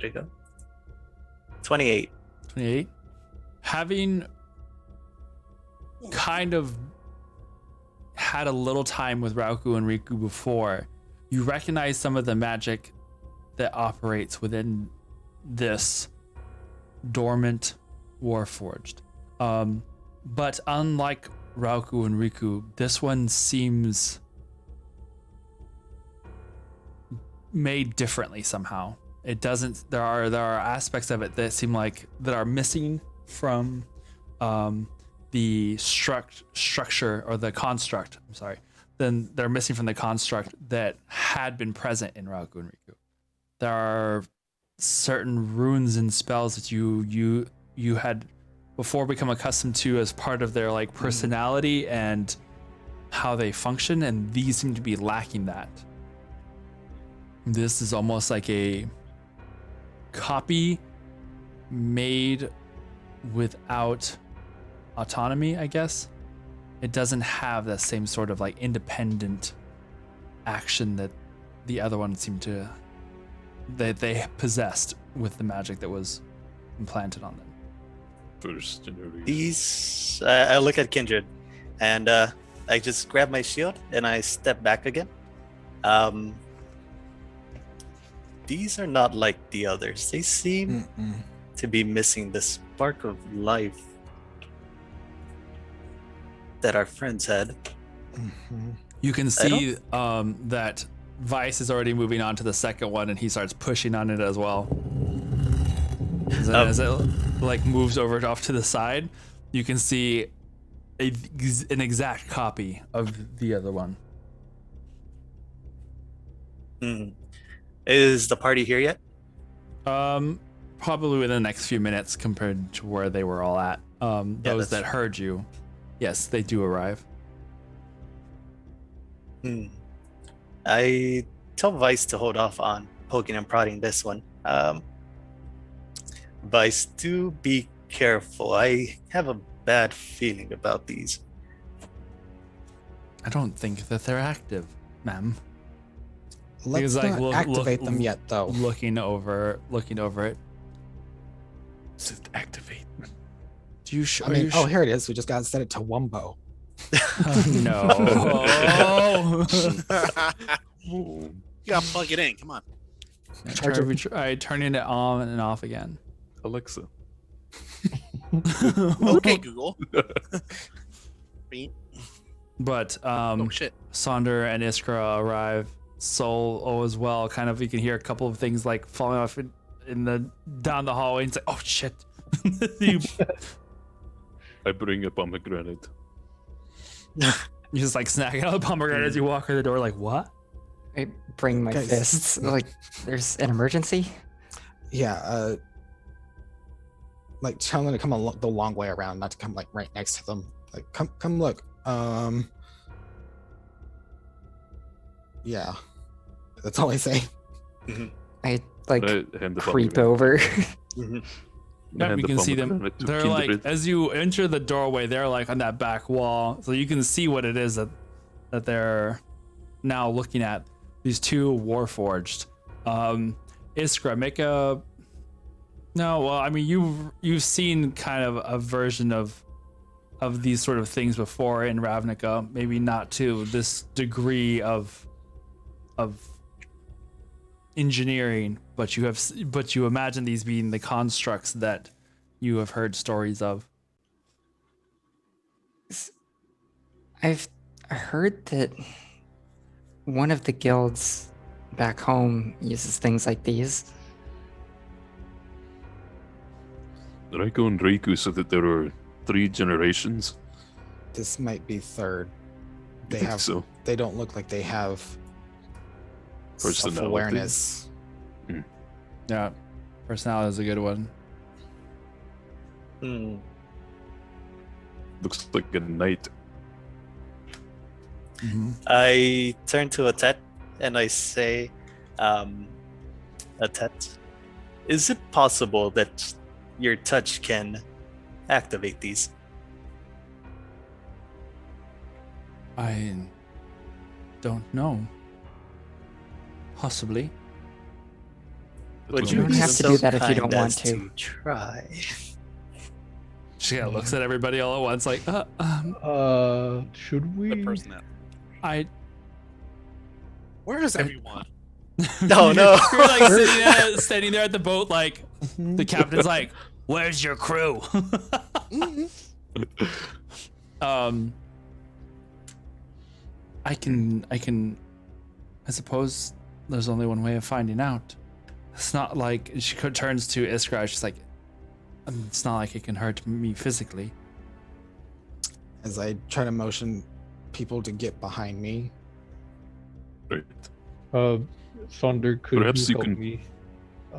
you go. 28. 28. Having kind of had a little time with Rauku and Riku before, you recognize some of the magic that operates within this dormant Warforged. But unlike Rauku and Riku, this one seems made differently somehow. It doesn't. There are aspects of it that seem like that are missing from the structure or the construct. I'm sorry. Then they're missing from the construct that had been present in Rauku and Riku. There are certain runes and spells that you had before become accustomed to as part of their like personality and how they function, and these seem to be lacking that. This is almost like a copy made without autonomy, I guess. It doesn't have that same sort of like independent action that the other one seemed to that they possessed with the magic that was implanted on them. First generation. These, I look at Kindred, and I just grab my shield and I step back again. These are not like the others. They seem to be missing the spark of life that our friends had. You can see that Vice is already moving on to the second one, and he starts pushing on it as well. As it like moves over off to the side, you can see an exact copy of the other one. Is the party here yet? Probably within the next few minutes compared to where they were all at. Those that heard you, yes, they do arrive. I tell Vice to hold off on poking and prodding this one. Vice, do be careful. I have a bad feeling about these. I don't think that they're active, ma'am. Let's not activate them yet, though. Looking over it. Just activate. Do you here it is. We just gotta set it to Wumbo. No. You gotta plug it in. Come on. Turning it on and off again. Alexa. Okay, Google. But Oh shit. Sonder and Iskra arrive. Soul as well. Kind of, you can hear a couple of things like falling off in the down the hallway. And it's like, oh shit. I bring a pomegranate. You just like snacking out the pomegranate as you walk through the door. Like, what? I bring my Guys. fists. Like, there's an emergency. Yeah, like tell them to come the long way around, not to come like right next to them. Like, come look. Yeah, that's all I say. I like Hand the creep pomegranate. over. Yeah, Hand you the can see them. pomegranate to They're like, Kindred. as you enter the doorway, they're like on that back wall, so you can see what it is that they're now looking at. These two Warforged. Iskra, make a. No, well, I mean, you've seen kind of a version of these sort of things before in Ravnica. Maybe not to this degree of engineering, but you imagine these being the constructs that you have heard stories of. I've heard that one of the guilds back home uses things like these. Raiko and Riku said that there are 3 generations This might be third. They think have. so. They don't look like they have Personality. self-awareness. Yeah, personality is a good one. Hmm. Looks like a knight. I turn to Atet and I say, Atet, is it possible that your touch can activate these? I don't know. Possibly. Would You you don't be have to so do that if you kind don't want as to. try? She kind of looks at everybody all at once, like, Should The we? person that. I. Where is everyone? No, no. You're like standing there at the boat, like the captain's like, Where's your crew? I suppose there's only one way of finding out. It's not like turns to Iskra. She's like, it's not like it can hurt me physically. As I try to motion people to get behind me. Right. Sonder, could Perhaps you you help can- me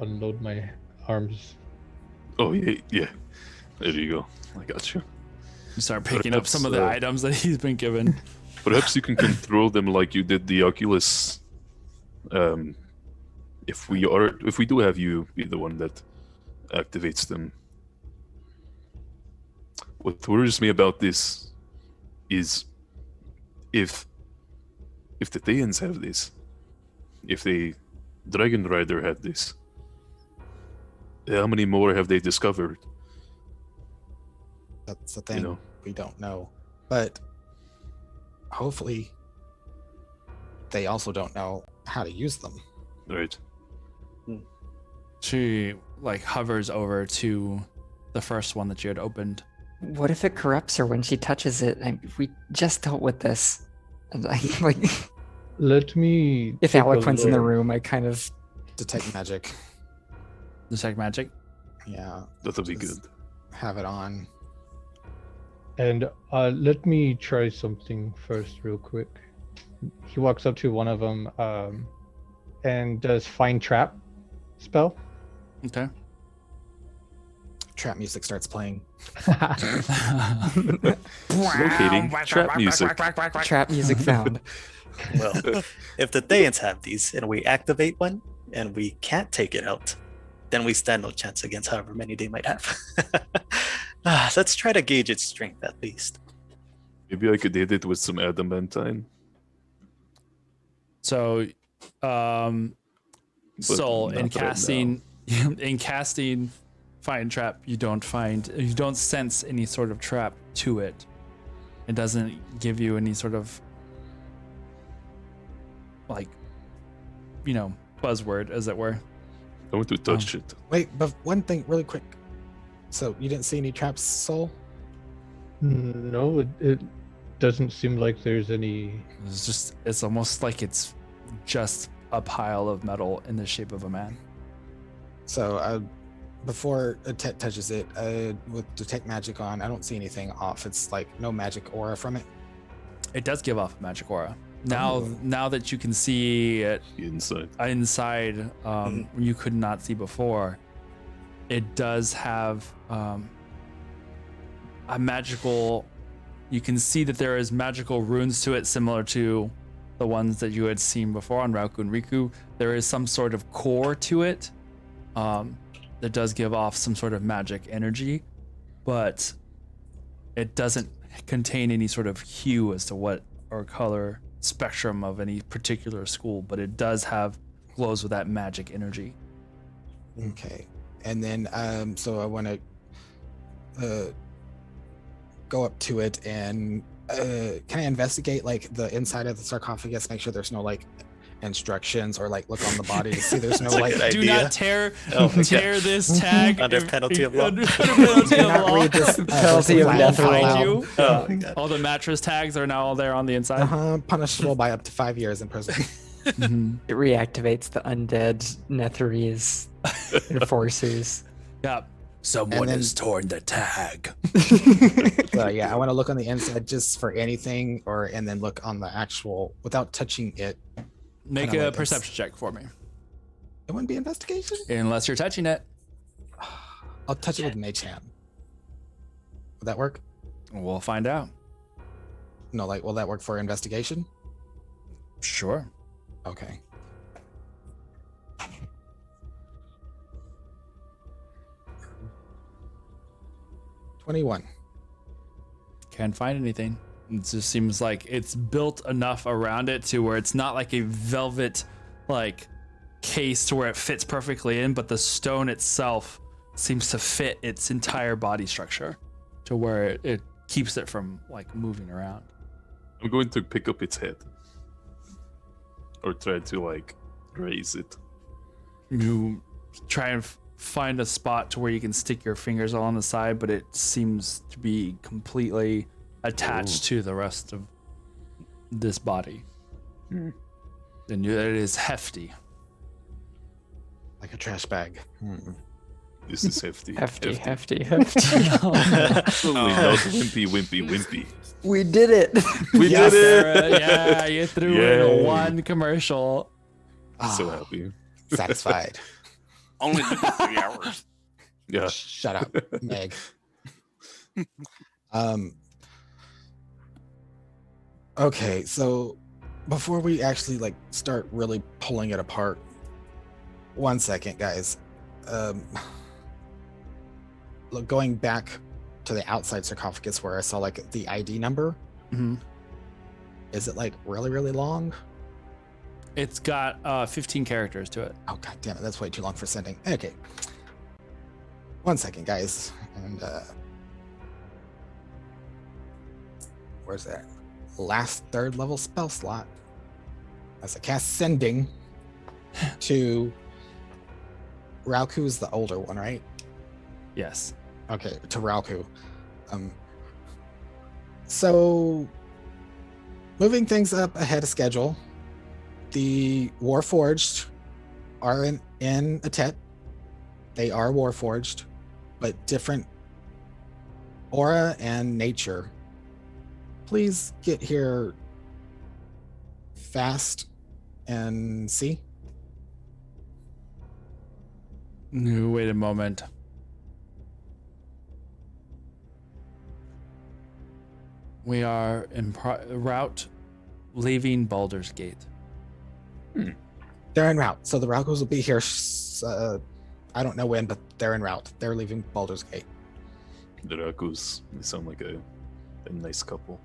unload my arms? Oh yeah. There you go. I got you. You start picking up some of the Perhaps, items that he's been given. Perhaps you can control them like you did the Oculus. If we do have you be the one that activates them. What worries me about this is if the Thaans have this, if the Dragon Rider had this, how many more have they discovered? That's the thing. know. We don't know. But hopefully they also don't know how to use them. Right. She like hovers over to the first one that you had opened. What if it corrupts her when she touches it? We just dealt with this. And like, Let me. if take a Eloquent's in the look. room, I kind of. Detect magic. Detect magic. Yeah. That'll be Just good. Have it on. And let me try something first, real quick. He walks up to one of them and does Find Trap spell. Okay. Trap music starts playing. Locating trap music. Trap music found. Well, if the Thaans have these and we activate one and we can't take it out, then we stand no chance against however many they might have. Let's try to gauge its strength at least. Maybe I could hit it with some adamantine. So, Soul, in not right casting, in casting Find Trap, you don't sense any sort of trap to it. It doesn't give you any sort of like, buzzword, as it were. I want to touch it. Wait, but one thing really quick. So you didn't see any traps, Soul? No, it doesn't seem like there's any. It's almost like it's just a pile of metal in the shape of a man. So before Atet touches it, with Detect Magic on, I don't see anything off. It's like no magic aura from it. It does give off a magic aura. Now that you can see it Inside. you could not see before, it does have a magical. You can see that there is magical runes to it, similar to the ones that you had seen before on Rauku and Riku. There is some sort of core to it that does give off some sort of magic energy, but it doesn't contain any sort of hue as to what or color spectrum of any particular school, but it does have glows with that magic energy. Okay. And then so I want to go up to it and can I investigate like the inside of the sarcophagus, make sure there's no like instructions or like look on the body to see there's no That's a like good Do idea. not tear my tear this tag Under penalty of law. Under penalty of Cannot law. read this, Penalty of file death out Behind loud. you. Oh my god. All the mattress tags are now all there on the inside. Punishable by up to 5 years in prison. Mhm. It reactivates the undead Netherese enforcers. Yeah. Someone then- has torn the tag. So yeah, I want to look on the inside just for anything, and then look on the actual without touching it. Make Kinda a like this. perception check for me. It wouldn't be investigation. Unless you're touching it. I'll touch it with Mage Hand. Would that work? We'll find out. No, like, will that work for investigation? Sure. Okay. $21. Can't find anything. It just seems like it's built enough around it to where it's not like a velvet like case to where it fits perfectly in, but the stone itself seems to fit its entire body structure to where it keeps it from like moving around. I'm going to pick up its head. Or try to like raise it. You try and find a spot to where you can stick your fingers all on the side, but it seems to be completely attached to the rest of this body. And it is hefty. Like a trash bag. This is hefty. Hefty. Absolutely not wimpy. We did it. We Yes. did it! Sarah, yeah, you threw Yay. in one commercial. So Ah, happy. satisfied. Only took me 3 hours. Yeah. Shut up, Meg. Okay, so before we actually like start really pulling it apart, 1 second, guys. Look, going back to the outside sarcophagus where I saw like the ID number, is it like really, really long? It's got 15 characters to it. Oh god damn it, that's way too long for sending. Okay. 1 second, guys. And where's that? Last 3rd level spell slot. As I cast sending to Rauku is the older one, right? Yes. Okay, to Rauku. So moving things up ahead of schedule, the Warforged are in Atet. They are Warforged, but different aura and nature. Please get here fast and see. No, wait a moment. We are en route leaving Baldur's Gate. They're en route, so the Raukus will be here. I don't know when, but they're en route. They're leaving Baldur's Gate. The Rakus, they sound like a nice couple.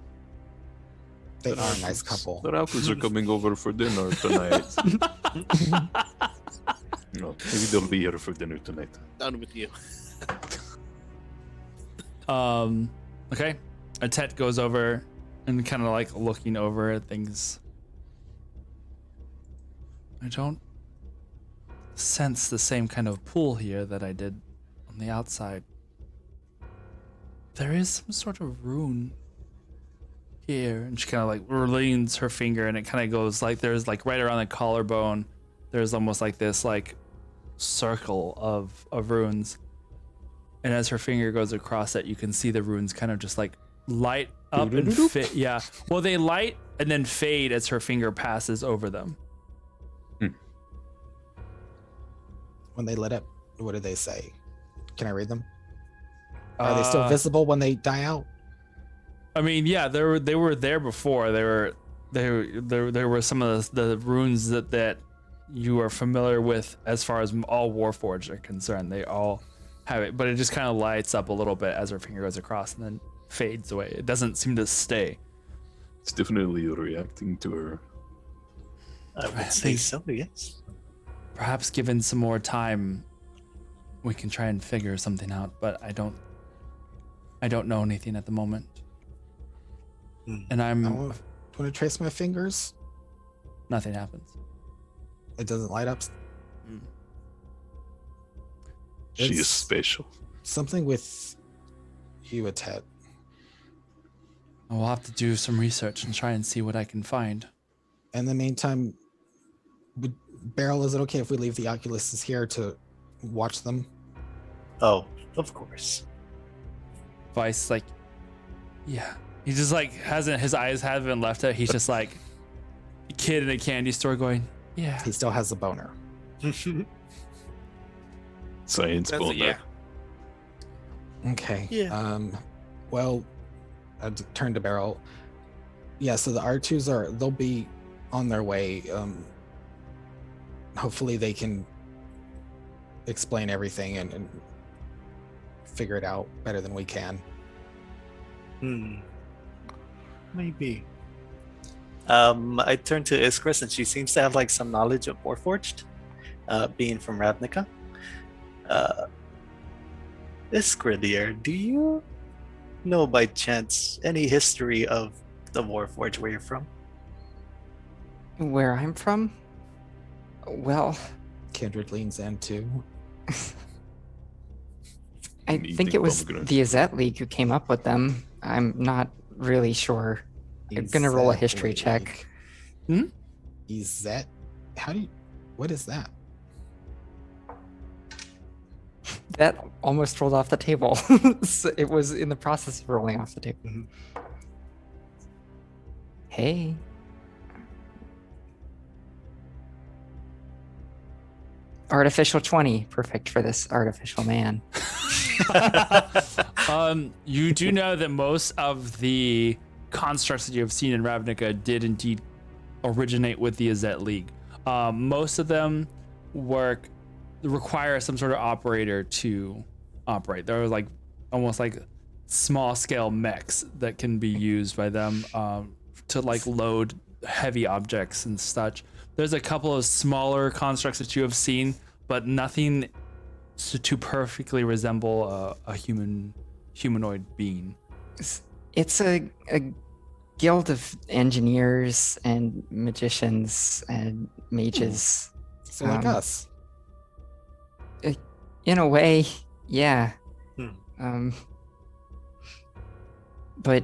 They The are a nice Rakus- couple. The Rakus are coming over for dinner tonight. No, maybe they'll be here for dinner tonight. Done with you. Okay. Atet goes over and kind of like looking over at things. I don't sense the same kind of pull here that I did on the outside. There is some sort of rune here, and she kind of like leans her finger, and it kind of goes like there's like right around the collarbone. There's almost like this like circle of runes, and as her finger goes across it, you can see the runes kind of just like light up and fade. Yeah, well, they light and then fade as her finger passes over them. When they lit up, what did they say? Can I read them? Are they still visible when they die out? I mean, yeah, they were there before. There were some of the runes that you are familiar with as far as all Warforged are concerned. They all have it, but it just kind of lights up a little bit as her finger goes across and then fades away. It doesn't seem to stay. It's definitely reacting to her. I would say so, yes. Perhaps given some more time, we can try and figure something out, but I don't know anything at the moment. And I want to trace my fingers. nothing happens. It doesn't light up. She is It's- special. Something with you, Atet. I'll have to do some research and try and see what I can find. In the meantime, Beryl, is it okay if we leave the Oculuses here to watch them? Oh, of course. Vice like, yeah. He just like hasn't. His eyes haven't left it. He's just like a kid in a candy store going, yeah. He still has a boner. Science That's a boner. yeah. Okay. Yeah. Well, I'd turn to Beryl. Yeah, so the R2s they'll be on their way. Hopefully they can explain everything and figure it out better than we can. Maybe. I turn to Iskra since she seems to have like some knowledge of Warforged, being from Ravnica. Iskra, dear, do you know by chance any history of the Warforged where you're from? Where I'm from? Well, Kindred leans in too. I Eating think it was pomegranate. the Azet League who came up with them. I'm not really sure. I'm gonna roll a history check. Is that what is that? That almost rolled off the table. So it was in the process of rolling off the table. Mhm. Hey. Artificial 20, perfect for this artificial man. You do know that most of the constructs that you have seen in Ravnica did indeed originate with the Azet League. Most of them require some sort of operator to operate. There are like almost like small scale mechs that can be used by them to like load heavy objects and such. There's a couple of smaller constructs that you have seen, but nothing to perfectly resemble a humanoid being. It's a guild of engineers and magicians and mages. So like us. In a way, yeah. Hmm. But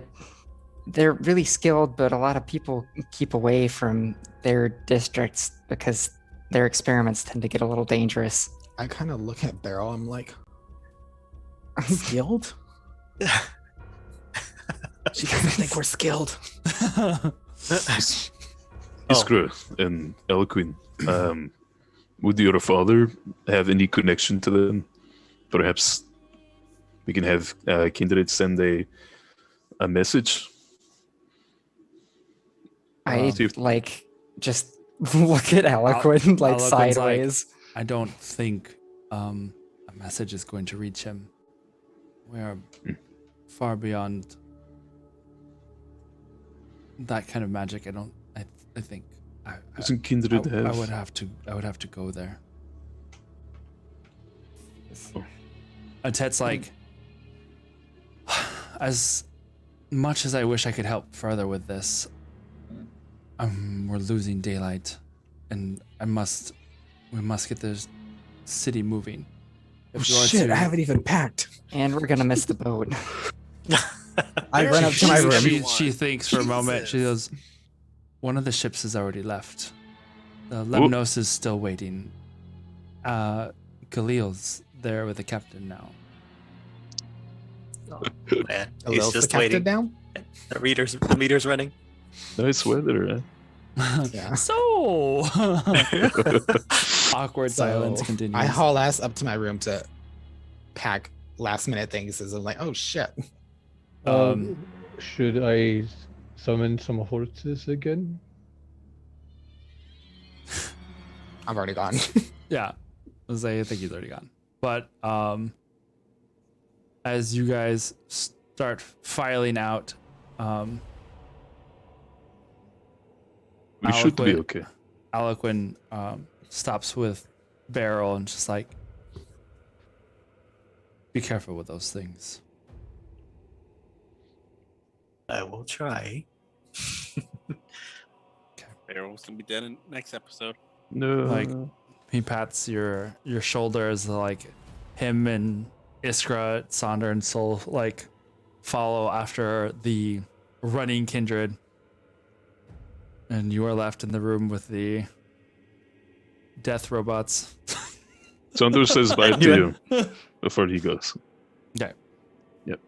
they're really skilled, but a lot of people keep away from their districts because their experiments tend to get a little dangerous. I kind of look at Beryl. I'm like, skilled? She doesn't think we're skilled. Iskra and Elquin, would your father have any connection to them? Perhaps we can have Kindred send a message. I See if- like just look at Eloquent like Eloquent's like, sideways. I don't think a message is going to reach him. We are far beyond that kind of magic. I think Doesn't Kindred have? I would have to go there. And Tet's like, as much as I wish I could help further with this, we're losing daylight, and we must get this city moving. Oh, If you are shit, to- I haven't even packed. And we're gonna miss the boat. I run up to my room. She thinks for a moment. She goes, one of the ships has already left. The Lemnos is still waiting. Khalil's there with the captain now. Oh, man. Alil's He's the just captain waiting. now? The meter's running. Nice weather, Yeah. So awkward silence So, continues. I haul ass up to my room to pack last minute things as I'm like, oh shit. Should I summon some horses again? I've already gone. Yeah, I think he's already gone. But as you guys start filing out, we should be okay. Eloquin stops with Beryl and just like, be careful with those things. I will try. Barrel's gonna be dead in next episode. No. Like, he pats your shoulders, like him and Iskra, Sonder, and Sol like follow after the running kindred, and you are left in the room with the death robots. Santos says bye to you before he goes. Okay. Yep.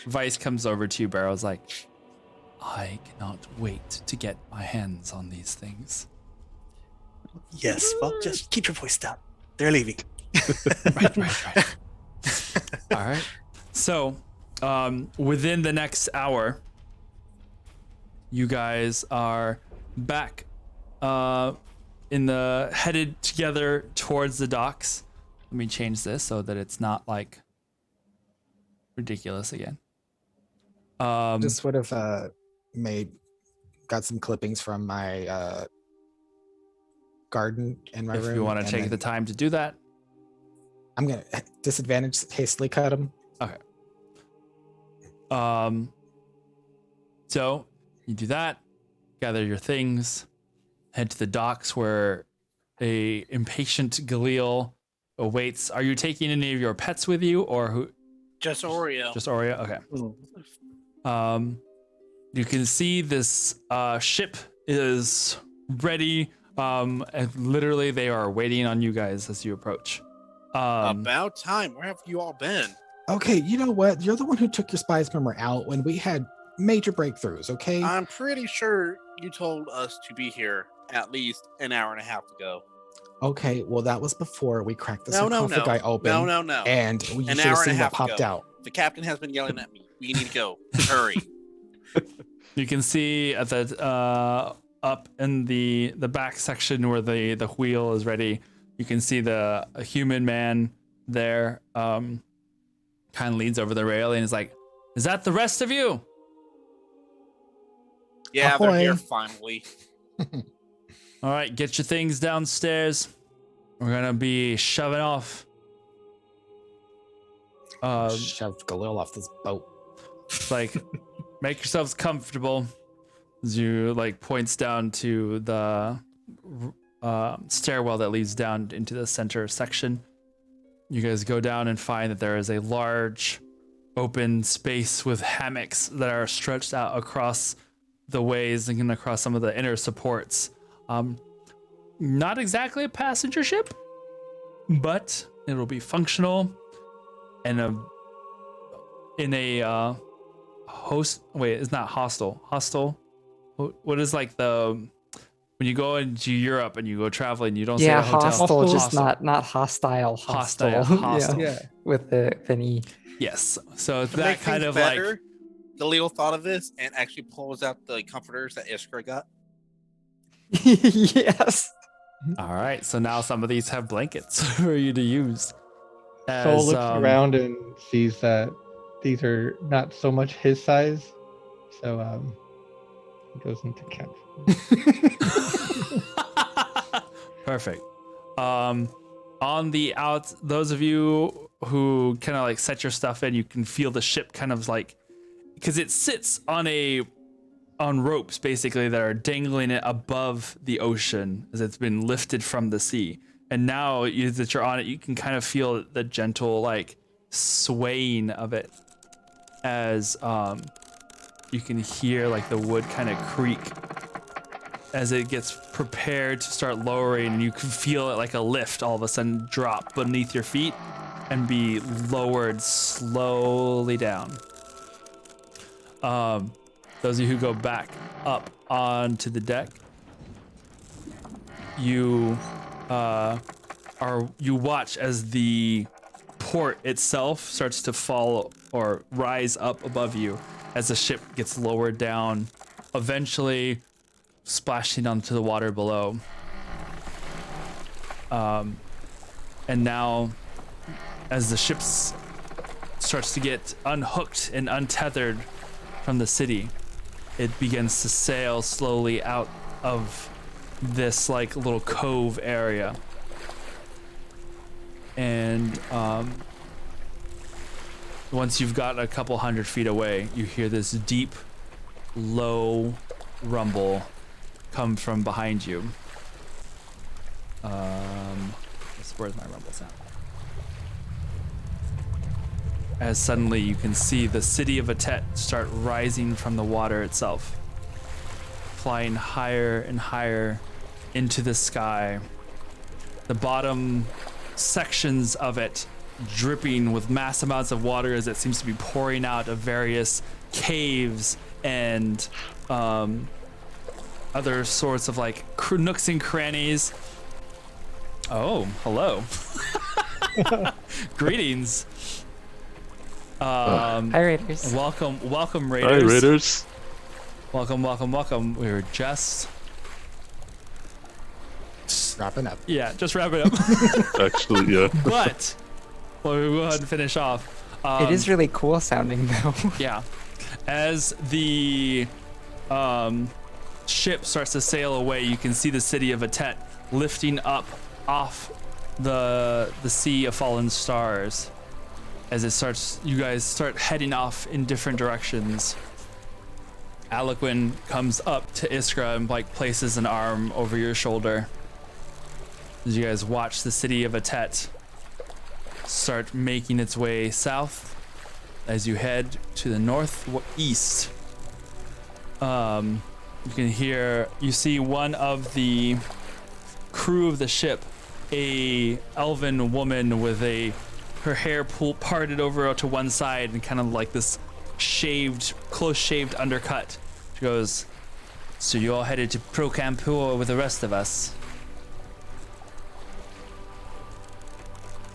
Vice comes over to you, Barrow's like, I cannot wait to get my hands on these things. Yes, well, just keep your voice down. They're leaving. Right. All right. So, within the next hour, you guys are back headed together towards the docks. Let me change this so that it's not like ridiculous again. Just would have got some clippings from my garden in my room. If you want to and take then the time to do that. I'm gonna disadvantage hastily cut them. Okay. So you do that, gather your things, head to the docks where a impatient Galil awaits. Are you taking any of your pets with you, or who? Just Oreo. Just Oreo. Okay. You can see this ship is ready. And literally, they are waiting on you guys as you approach. About time. Where have you all been? Okay, you know what? You're the one who took your spies member out when we had major breakthroughs. Okay. I'm pretty sure you told us to be here at least an hour and a half ago. Okay. Well, that was before we cracked the No. sarcophagi open. No. And you An should hour have and a seen half what popped ago. out. The captain has been yelling at me. We need to go. Hurry. You can see at the up in the back section where the wheel is ready. You can see a human man there. Kind of leans over the rail and is like, "Is that the rest of you?" Yeah, Ahoy. they're here finally. All right, get your things downstairs. We're gonna be shoving off. Shoved Galil off this boat. It's like, make yourselves comfortable. As you points down to the stairwell that leads down into the center section. You guys go down and find that there is a large open space with hammocks that are stretched out across the ways and across some of the inner supports. Not exactly a passenger ship, but it will be functional and in a host. Wait, it's not hostel. Hostel. What is when you go into Europe and you go traveling, you don't say a hotel. Hostile, just Hostel. not hostile. Hostile. Yeah, with the E. Yes. So it's To that make kind things of better, Galil thought of this and actually pulls out the comforters that Iskra got. Yes. All right. So now some of these have blankets for you to use. Soul looks around and sees that these are not so much his size. So he goes into camp. Perfect. On the out, those of you who kind of set your stuff in, you can feel the ship kind of because it sits on ropes basically that are dangling it above the ocean as it's been lifted from the sea. And now that you're on it, you can kind of feel the gentle swaying of it as you can hear the wood kind of creak as it gets prepared to start lowering, and you can feel it like a lift all of a sudden drop beneath your feet and be lowered slowly down. Those of you who go back up onto the deck, you watch as the port itself starts to fall or rise up above you as the ship gets lowered down, eventually splashing onto the water below. And now, as the ship starts to get unhooked and untethered from the city, it begins to sail slowly out of this little cove area. And once you've got a couple 100 feet away, you hear this deep, low rumble come from behind you. Where's my rumble sound? As suddenly you can see the city of Atet start rising from the water itself, flying higher and higher into the sky. The bottom sections of it dripping with mass amounts of water as it seems to be pouring out of various caves and other sorts of like nooks and crannies. Oh, hello. Greetings. Hi, Raiders. Welcome, Hi, Raiders. Raiders. Welcome. We were just Wrapping up. just wrapping up. Actually, yeah. But we'll go ahead and finish off. It is really cool sounding, though. Yeah. As the ship starts to sail away, you can see the city of Atet lifting up off the sea of fallen stars. As you guys start heading off in different directions. Aliquin comes up to Iskra and like places an arm over your shoulder. As you guys watch the city of Atet start making its way south as you head to the northeast. You see one of the crew of the ship, a elven woman with her hair parted over to one side and kind of like this close shaved undercut. She goes, "So you all headed to Pro Campua with the rest of us?"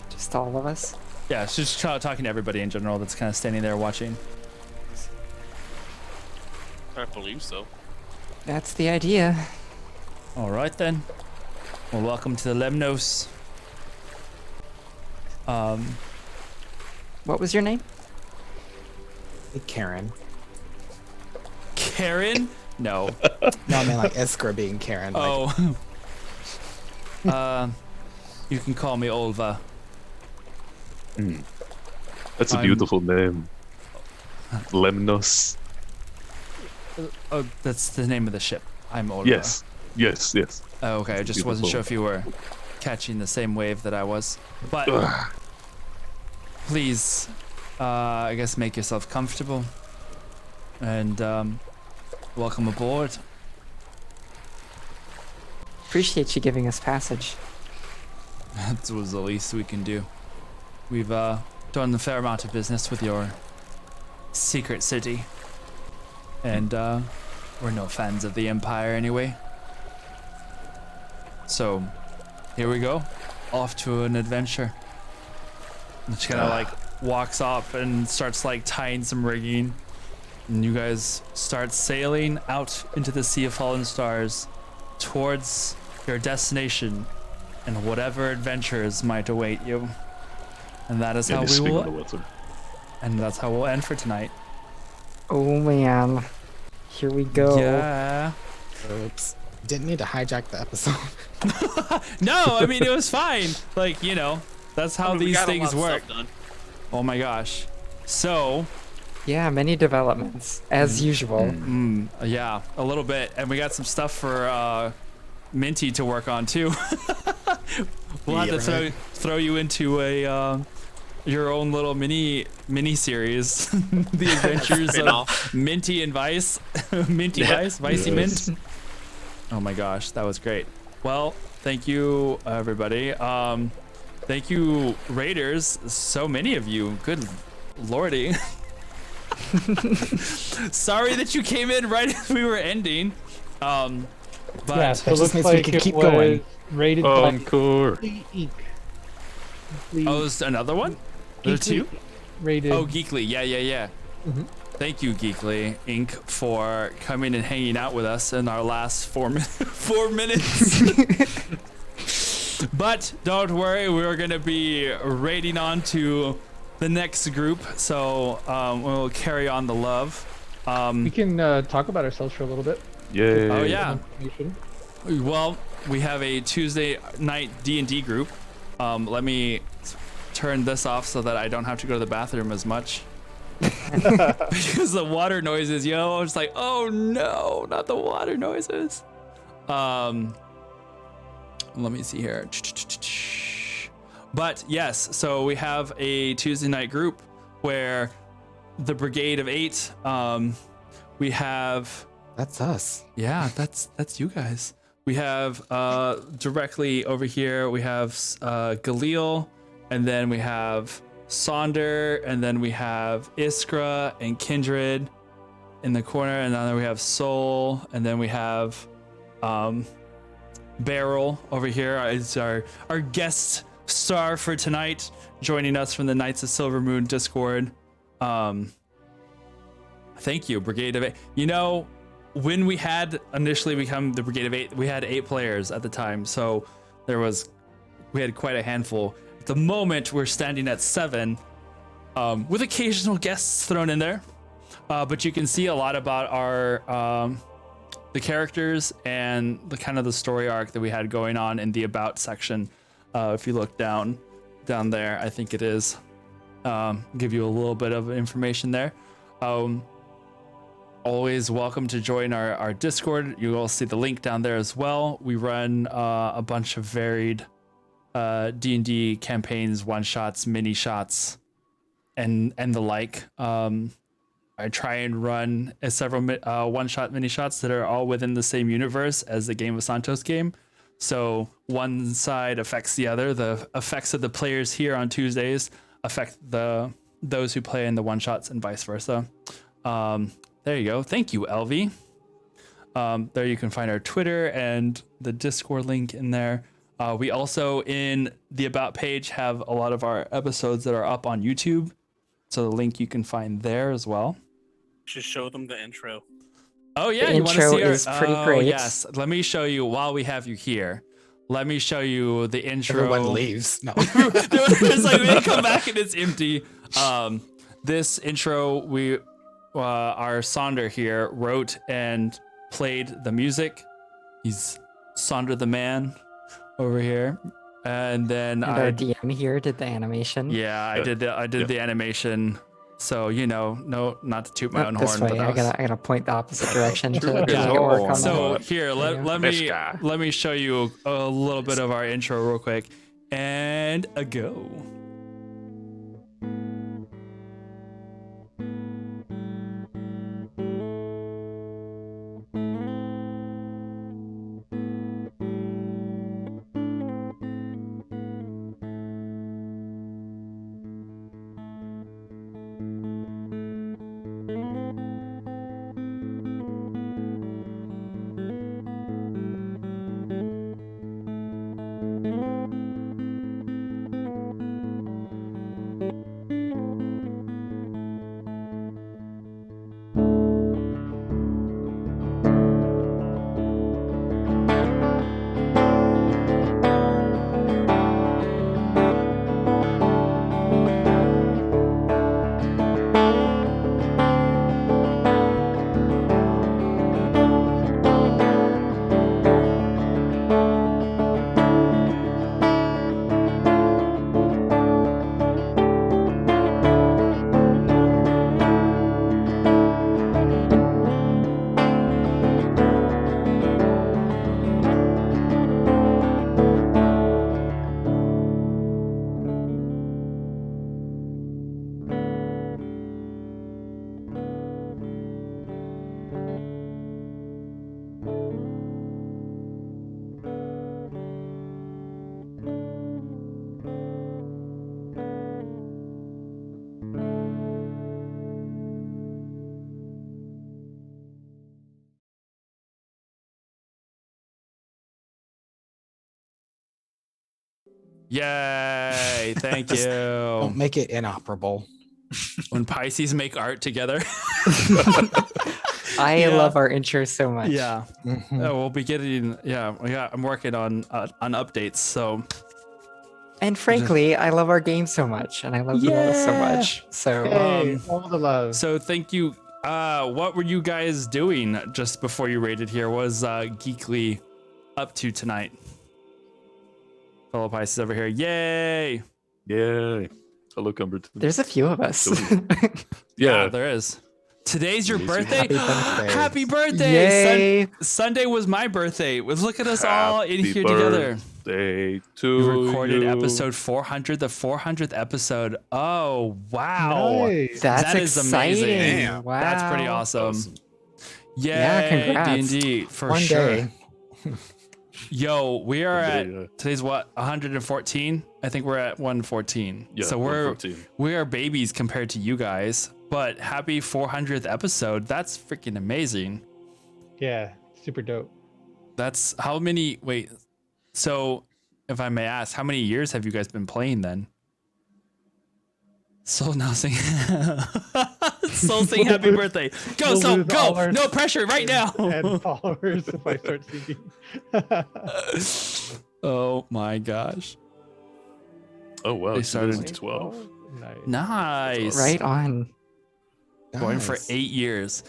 Just all of us. Yeah, she's just talking to everybody in general that's kind of standing there watching. I believe so. That's the idea. All right then. Well, welcome to the Lemnos. What was your name? Hey, Karen. Karen? No. No, I mean like Iskra being Karen. Like, Oh. You can call me Olva. That's a I'm- beautiful name. Lemnos. Oh, that's the name of the ship. I'm Olva. Yes. Oh, okay, I just wasn't Beautiful. sure if you were catching the same wave that I was. But please, I guess make yourself comfortable. And welcome aboard. Appreciate you giving us passage. That was the least we can do. We've done a fair amount of business with your secret city. And we're no fans of the Empire anyway. So, here we go. Off to an adventure. And she kind of like walks off and starts like tying some rigging. And you guys start sailing out into the Sea of Fallen Stars towards your destination and whatever adventures might await you. And that is how we Anything on the will. water. And that's how we'll end for tonight. Oh man. Here we go. Yeah. oops. Didn't need to hijack the episode. No, I mean it was fine. Like, you know, that's how We these got a lot things of work. stuff done. Oh my gosh. So, Yeah, many developments, as usual. yeah, a little bit. And we got some stuff for Minty to work on too. We'll have to Yeah. throw you into a your own little mini series. The adventures of Spin-off. Minty and Vice. Minty Vice, Vicey Yes. Mint. Oh my gosh, that was great. Well, thank you everybody. Thank you Raiders, so many of you. Good lordy. Sorry that you came in right as we were ending. But Yeah, so That it just looks means we like can it keep was going. rated by Encore. Geekly Inc. oh, there's another one? There's two? Rated. Oh, Geekly. Yeah. Mhm. Thank you, Geekly Inc., for coming and hanging out with us in our last 4 minutes. But don't worry, we're going to be raiding on to the next group, so we'll carry on the love. We can talk about ourselves for a little bit. Yay. Oh, yeah. Information. Well, we have a Tuesday night D&D group. Let me turn this off so that I don't have to go to the bathroom as much. Because the water noises, yo, it's like, oh no, not the water noises. Let me see here. But yes, so we have a Tuesday night group where the Brigade of 8, we have, That's us. yeah, that's you guys. We have directly over here, we have Galil, and then we have Sonder, and then we have Iskra and Kindred in the corner, and then we have Soul, and then we have Beryl over here is our guest star for tonight, joining us from the Knights of Silver Moon Discord. Thank you, Brigade of 8. You know, when we had initially become the Brigade of 8, we had 8 players at the time, so we had quite a handful. At the moment, we're standing at 7, with occasional guests thrown in there. But you can see a lot about our the characters and the kind of the story arc that we had going on in the about section. If you look down there, I think it is. Give you a little bit of information there. Always welcome to join our Discord. You will see the link down there as well. We run a bunch of varied D&D campaigns, one-shots, mini-shots, and the like. I try and run several one-shot mini-shots that are all within the same universe as the Game of Santos game. So one side affects the other. The effects of the players here on Tuesdays affect those who play in the one-shots and vice versa. There you go. Thank you, LV. There you can find our Twitter and the Discord link in there. We also, in the About page, have a lot of our episodes that are up on YouTube. So the link you can find there as well. Just show them the intro. Oh yeah, The you want to intro see is pretty oh, great. Yes, let me show you while we have you here. Let me show you the intro. Everyone leaves. No. It's like they come back and it's empty. This intro, our Sonder here wrote and played the music. He's Sonder the man over here, and then our DM here did the animation. Yeah, I did the animation. So no, not to toot my own This horn. way, But I gotta point the opposite direction to Yeah. make it work on So the, here, let me show you a little bit of our intro real quick, and a go. Yay! Thank you. Don't make it inoperable. When Pisces make art together. I love our intro so much. Yeah. Mhm. We'll be getting. I'm working on updates. So. And frankly, I love our game so much, and I love you all so much. So Hey, all the love. So thank you. What were you guys doing just before you raided here? What was Geekly up to tonight? Fellow Pisces over here. Yay! Yay. Hello, Cumberton. there's a few of us. Yeah. There is. Today's your Amazing. birthday. Happy birthday. Happy birthday! Yay! Sunday was my birthday. Look at us all in Happy here together. Birthday to We recorded you. episode 400, the 400th episode. Oh, wow. Nice. That's That is exciting. amazing. Damn. Wow. That's pretty awesome. Yay, Yeah, congrats. D&D, for One sure. day. Yo, we are Okay, at today's what 114. I think we're at 114. Yeah, so 114. we are babies compared to you guys. But happy 400th episode. That's freaking amazing. Yeah, super dope. That's how many? Wait, so if I may ask, how many years have you guys been playing then? Soul now sing. Soul sing happy birthday. Go, We'll Soul, lose all go. our No pressure right now. And followers if I start singing. Oh my gosh. Oh wow, They started- 2012. Nice. Nice. Right on. Going for Nice. 8 years.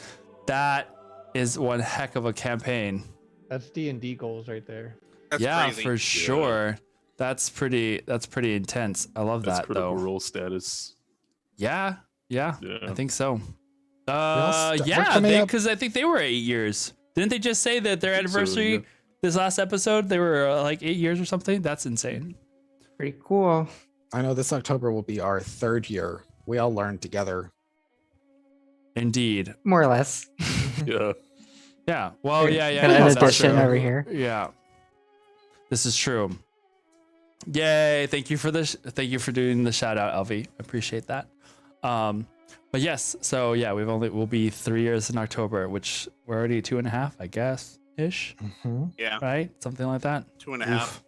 That is one heck of a campaign. That's D&D goals right there. That's yeah, crazy. for sure. That's pretty intense. I love That's that critical though. role status. Yeah. Yeah. I think so. we're Yeah, coming up- because I think they were 8 years. Didn't they just say that their I think so, anniversary yeah. this last episode they were like 8 years or something? That's insane. Pretty cool. I know this October will be our 3rd year. We all learned together. Indeed. More or less. Yeah. Yeah. Well, yeah. Got an that's addition true. over here. Yeah. This is true. Yay! Thank you for this. Thank you for doing the shout out, Elvie. Appreciate that. But yes. So yeah, we'll be 3 years in October, which we're already 2.5, I guess, ish. Mhm. Yeah, Right? Something like that. 2.5.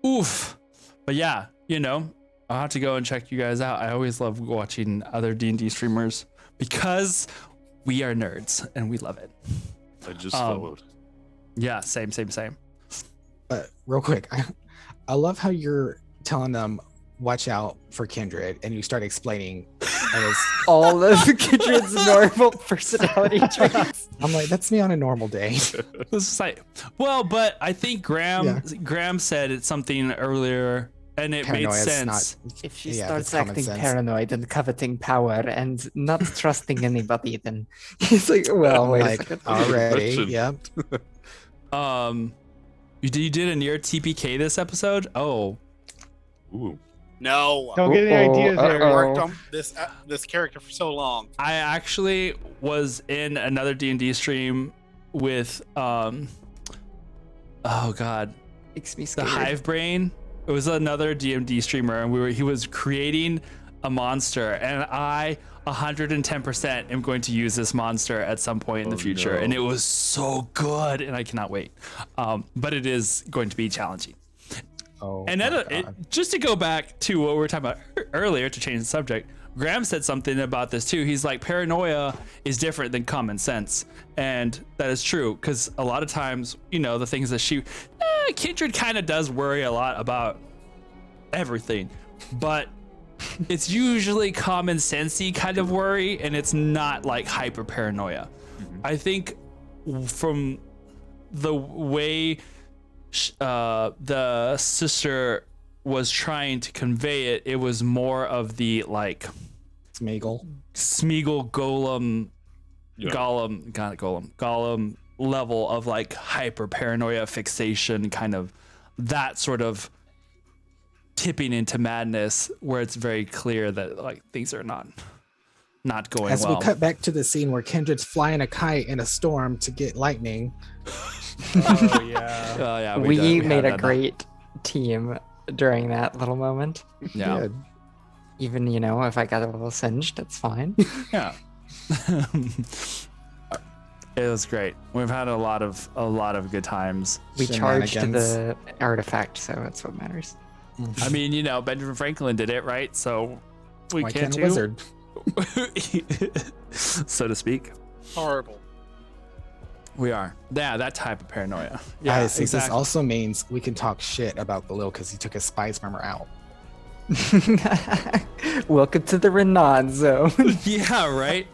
Oof. But yeah, I'll have to go and check you guys out. I always love watching other D&D streamers because we are nerds and we love it. I just Um, followed. Yeah, same. But real quick, I love how you're telling them watch out for Kindred, and you start explaining. And it's, All of Kindred's normal personality traits. I'm like, that's me on a normal day. This is like, well, but I think Graham said it's something earlier, and it made Paranoia is sense. If she Yeah, starts that's common acting sense. paranoid and coveting power and not trusting anybody, then he's like, well, wait a Like second. already, Question. yep. You did a near TPK this episode? Oh, Ooh. No, Don't get any ideas I there. worked on this character for so long. I actually was in another D&D stream with oh god, Makes me the scared. Hive Brain. It was another DMD streamer, and he was creating a monster, and I 110% am going to use this monster at some point in the Oh, future, no. and it was so good, and I cannot wait. But it is going to be challenging. Oh, And my then, God. just to go back to what we were talking about earlier, to change the subject, Graham said something about this too. He's like, paranoia is different than common sense. And that is true, because a lot of times, the things that Kindred kind of does worry a lot about everything. But it's usually common sensey kind of worry, and it's not like hyper paranoia. I think from the way the sister was trying to convey it, it was more of the like Smeagol. Smeagol Golem, Yeah. Golem level of like hyper paranoia fixation, kind of that sort of tipping into madness, where it's very clear that like things are not going As well. we cut back to the scene where Kindred's flying a kite in a storm to get lightning. Oh yeah. Oh yeah, We have made a that. great team during that little moment. Yeah. Good. Even, if I got a little singed, that's fine. Yeah. It was great. We've had a lot of good times. We charged Shenanigans. the artifact, so that's what matters. I mean, Benjamin Franklin did it, right? So we Why can't can't a too, wizard? so to speak. Horrible. We are. Yeah, that type of paranoia. Yeah, Guys, since this exactly. also means we can talk shit about Galil because he took his spice armor out. Welcome to the Renan zone. Yeah, right.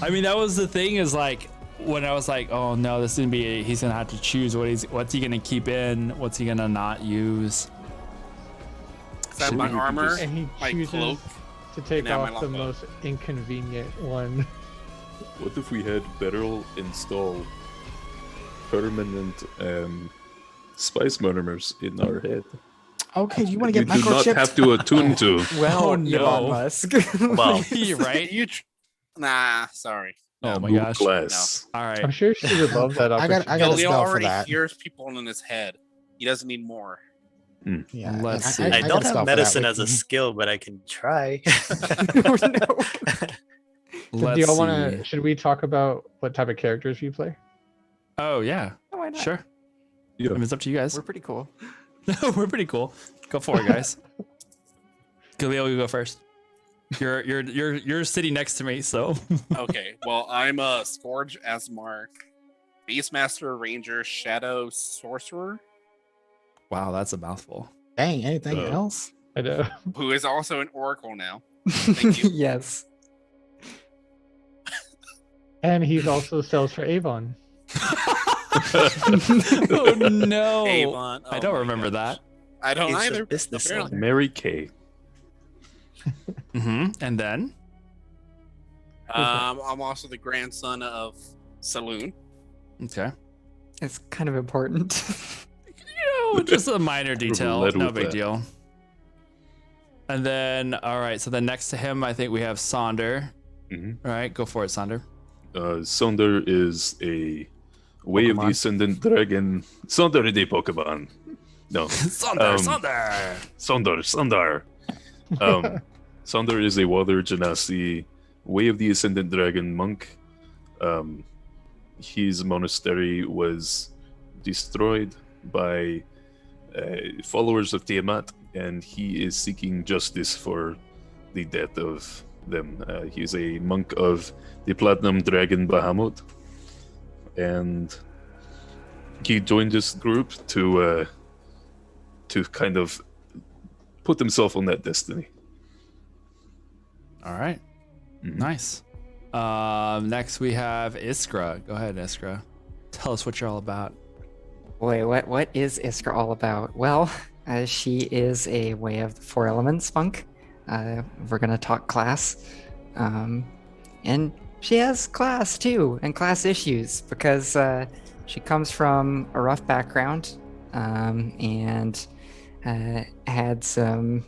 I mean, that was the thing. Is like when I was like, oh no, this is gonna be. He's gonna have to choose what's he gonna keep in, what's he gonna not use. Is that my Maybe we could armor? just- And he My chooses cloak. to take Now my off the longbow. most inconvenient one. What if we had Beryl install permanent spice murmurs in our head? Okay, do you want We to get do not microchipped? have to attune to. Well, Oh, no. Elon Musk. Well, Right? Nah, sorry. Oh No. my Blue gosh. class. All right. I'm sure she would love that I got opportunity. a Leo spell for already that. hears people in his head. He doesn't need more. Yeah, and Let's see. I got don't a spell have for that. medicine We as a can- skill, but I can try. Oh, no. Do Let's y'all see. want to? Should we talk about what type of characters you play? Oh yeah. Why not? Sure. Yeah. I mean, it's up to you guys. We're pretty cool. We're pretty cool. Go for it, guys. Leo, you go first. You're sitting next to me, so Okay, well, I'm a Scourge Asmar, Beastmaster, Ranger, Shadow, Sorcerer, wow, that's a mouthful. Dang, anything Uh, else? I know. who is also an Oracle now. Thank you. Yes. And he's also sells for Avon. Oh no! Avon. I oh don't my remember gosh. that. I don't He's a either. business apparently. owner. Mary Kay. And then I'm also the grandson of Saloon. okay, It's kind of important. just a minor detail, led no with big that. deal. And then all right, so then next to him, I think we have Sonder. Mhm. All right, go for it, Sonder. Sonder is a Way of the Pokemon. Ascendant Dragon. Sonder the Pokemon. No. Sonder, Um, Sonder. Sonder. Sonder is a Water Genasi Way of the Ascendant Dragon monk. His monastery was destroyed by followers of Tiamat, and he is seeking justice for the death of them. He is a monk of the Platinum Dragon Bahamut, and he joined this group to kind of put himself on that destiny. All right, Mhm. nice. Next we have Iskra. Go ahead, Iskra. Tell us what you're all about. Boy, what is Iskra all about? Well, she is a Way of the Four Elements monk. We're gonna talk class, and she has class too, and class issues because she comes from a rough background, and had some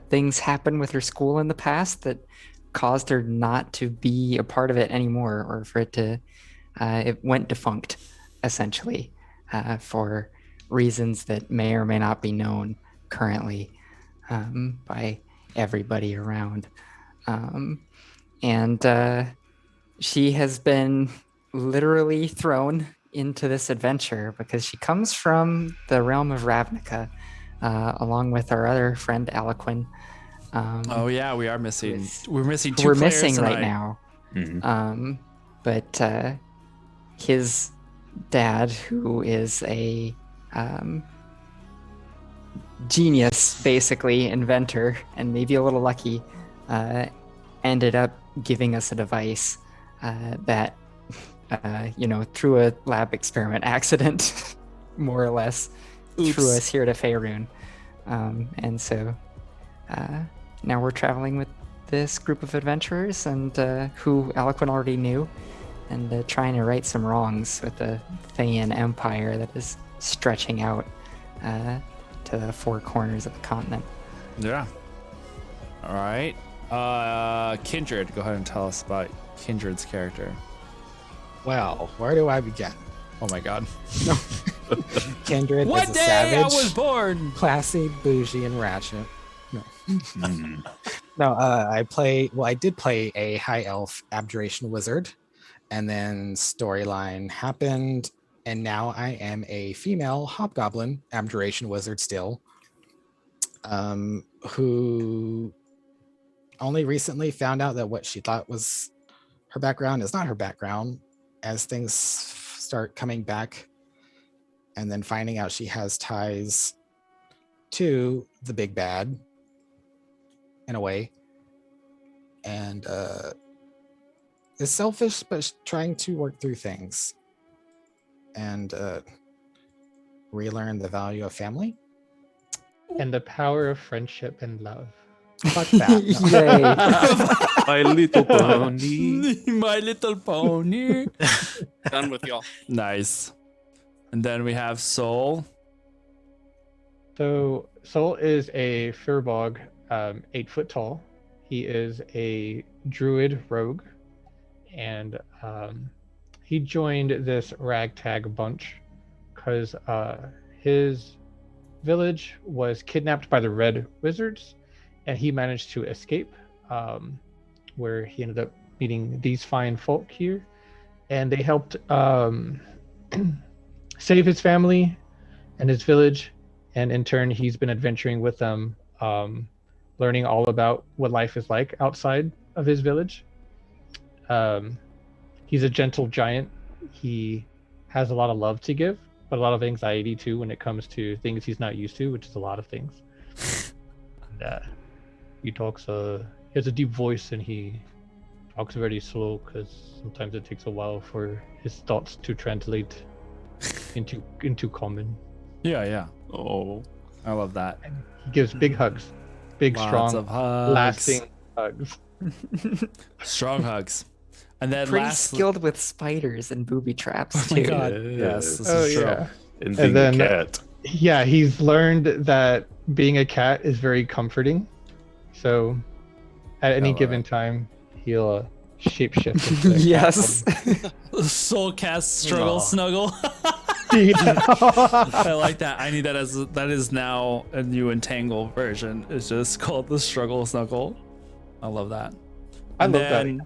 things happen with her school in the past that caused her not to be a part of it anymore, or for it to it went defunct, essentially, for reasons that may or may not be known currently by everybody around. And she has been literally thrown into this adventure because she comes from the realm of Ravnica, along with our other friend Aliquin. Oh yeah, we are missing. Yes. We're missing who two we're players missing right tonight. now. Mhm. But his dad, who is a genius, basically inventor, and maybe a little lucky, ended up giving us a device that, through a lab experiment accident, more or less, Oops. threw us here to Faerun. And so now we're traveling with this group of adventurers, and who Aliquin already knew, and trying to right some wrongs with the Thayan Empire that is stretching out to the four corners of the continent. Yeah. All right. Kindred, go ahead and tell us about Kindred's character. Well, where do I begin? Oh my god. Kindred What is a day savage, I was born? classy, bougie, and ratchet. Mhm. No, I did play a high elf abjuration wizard, and then storyline happened, and now I am a female hobgoblin abjuration wizard still, who only recently found out that what she thought was her background is not her background, as things start coming back, and then finding out she has ties to the big bad in a way, and is selfish but trying to work through things and relearn the value of family. And the power of friendship and love. Fuck that. No. My Little Pony. My Little Pony. Done with y'all. Nice. And then we have Soul. So Sol is a Furbog, 8 foot tall. He is a druid rogue, and he joined this ragtag bunch because his village was kidnapped by the Red Wizards, and he managed to escape, where he ended up meeting these fine folk here, and they helped save his family and his village, and in turn he's been adventuring with them, learning all about what life is like outside of his village. He's a gentle giant. He has a lot of love to give, but a lot of anxiety too when it comes to things he's not used to, which is a lot of things. And, he talks he has a deep voice, and he talks very slow because sometimes it takes a while for his thoughts to translate into common. Yeah. Oh, I love that. And he gives big hugs, big, Lots strong, of hugs. lasting hugs. Strong hugs. And then Pretty last skilled with spiders and booby traps Oh too. my god. Yes, this Oh is true. yeah. and being then- a cat. Yeah, he's learned that being a cat is very comforting. So, at any love given it. time, he'll shapeshift. into a cat Yes. Soul cast struggle Aw. snuggle. form. I like that. I need that that is now a new Entangle version. It's just called the struggle snuggle. I love that. I And love that. then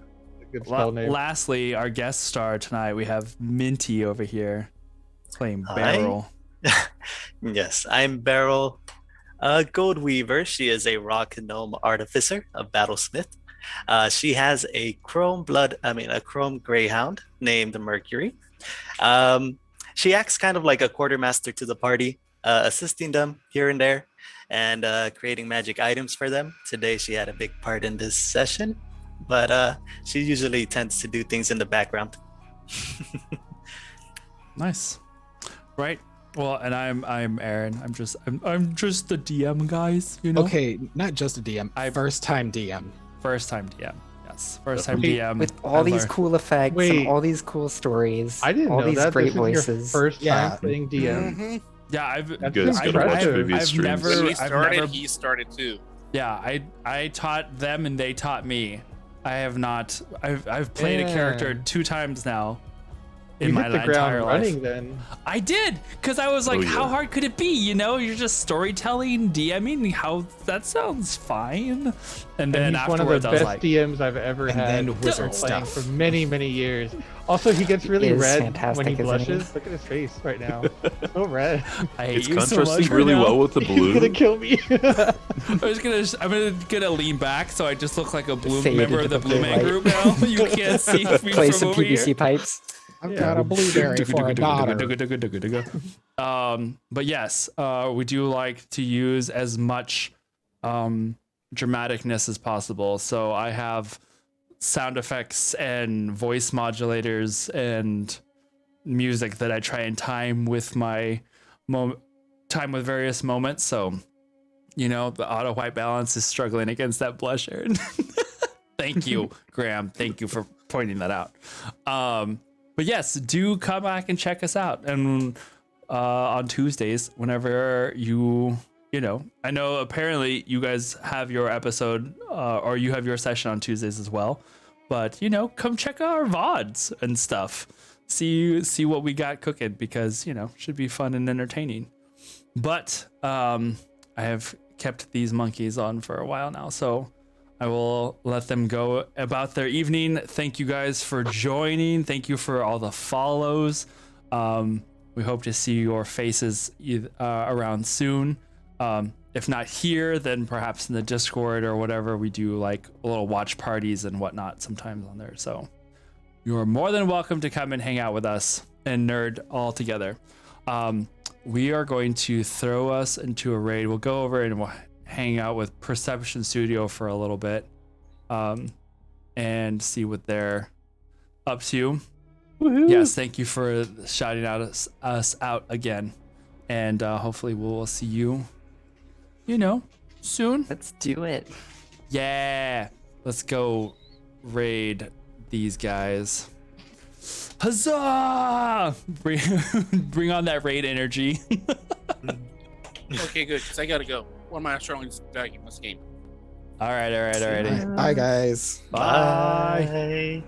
Good spell name. lastly, our guest star tonight, we have Minty over here playing Hi. Beryl. Yes, I'm Beryl, a gold weaver. She is a rock gnome artificer, a battlesmith. She has a chrome greyhound named Mercury. She acts kind of like a quartermaster to the party, assisting them here and there, and creating magic items for them. Today, she had a big part in this session, but she usually tends to do things in the background. Nice. Right. Well, and I'm Aaron. I'm just the DM, guys. You know. Okay, not just a DM. First time DM. First time DM. Yes. First time Wait, DM. With I all these learned- cool effects Wait. and all these cool stories. I didn't all know these that. great This is your voices. first Yeah. time playing DM. Mhm. Yeah, I've That's You guys gotta watch impressive. previous I've streams. never- When we I've started, never- he started too. Yeah, I taught them and they taught me. I have not. I've played a character Yeah. 2 times now in You my hit the entire ground life. running then. I did, because I was like, Oh, yeah. how hard could it be? You know, you're just storytelling, DMing. How that sounds fine. And then And he's one of afterwards, the I was best like, DMs I've ever And had. then wizard playing stuff. for many, many years. Also, he gets really is red fantastic, when he isn't he? blushes. Look at his face right now. So red. I hate It's you so contrasting much really right now. well with the He's gonna blue. kill me. I'm gonna lean back so I just look like a blue Fade member of into the the Blue blue Man light. group now. You can't see me Play from some over PVC here. pipes. I've got a blueberry for a daughter. But yes, we do like to use as much dramaticness as possible. So I have sound effects and voice modulators and music that I try and time with my time with various moments. So, you know, the auto white balance is struggling against that blush, Aaron. Thank you, Graham. Thank you for pointing that out. But yes, do come back and check us out. And on Tuesdays, whenever you know, I know apparently you guys have your episode or you have your session on Tuesdays as well. But, you know, come check out our VODs and stuff. See what we got cooking because, you know, should be fun and entertaining. But I have kept these monkeys on for a while now, so I will let them go about their evening. Thank you guys for joining. Thank you for all the follows. We hope to see your faces around soon. If not here, then perhaps in the Discord or whatever. We do like little watch parties and whatnot sometimes on there. So you are more than welcome to come and hang out with us and nerd all together. We are going to throw us into a raid. We'll go over and we'll hang out with Perception Studio for a little bit and see what they're up to. Woohoo. Yes, thank you for shouting out us out again. And hopefully we'll see you, you know, soon. Let's do it. Yeah. Let's go raid these guys. Huzzah! Bring on that raid energy. Okay, good, because I gotta go. One of my strongest back in this game. Alrighty. Bye, guys. Bye. Bye.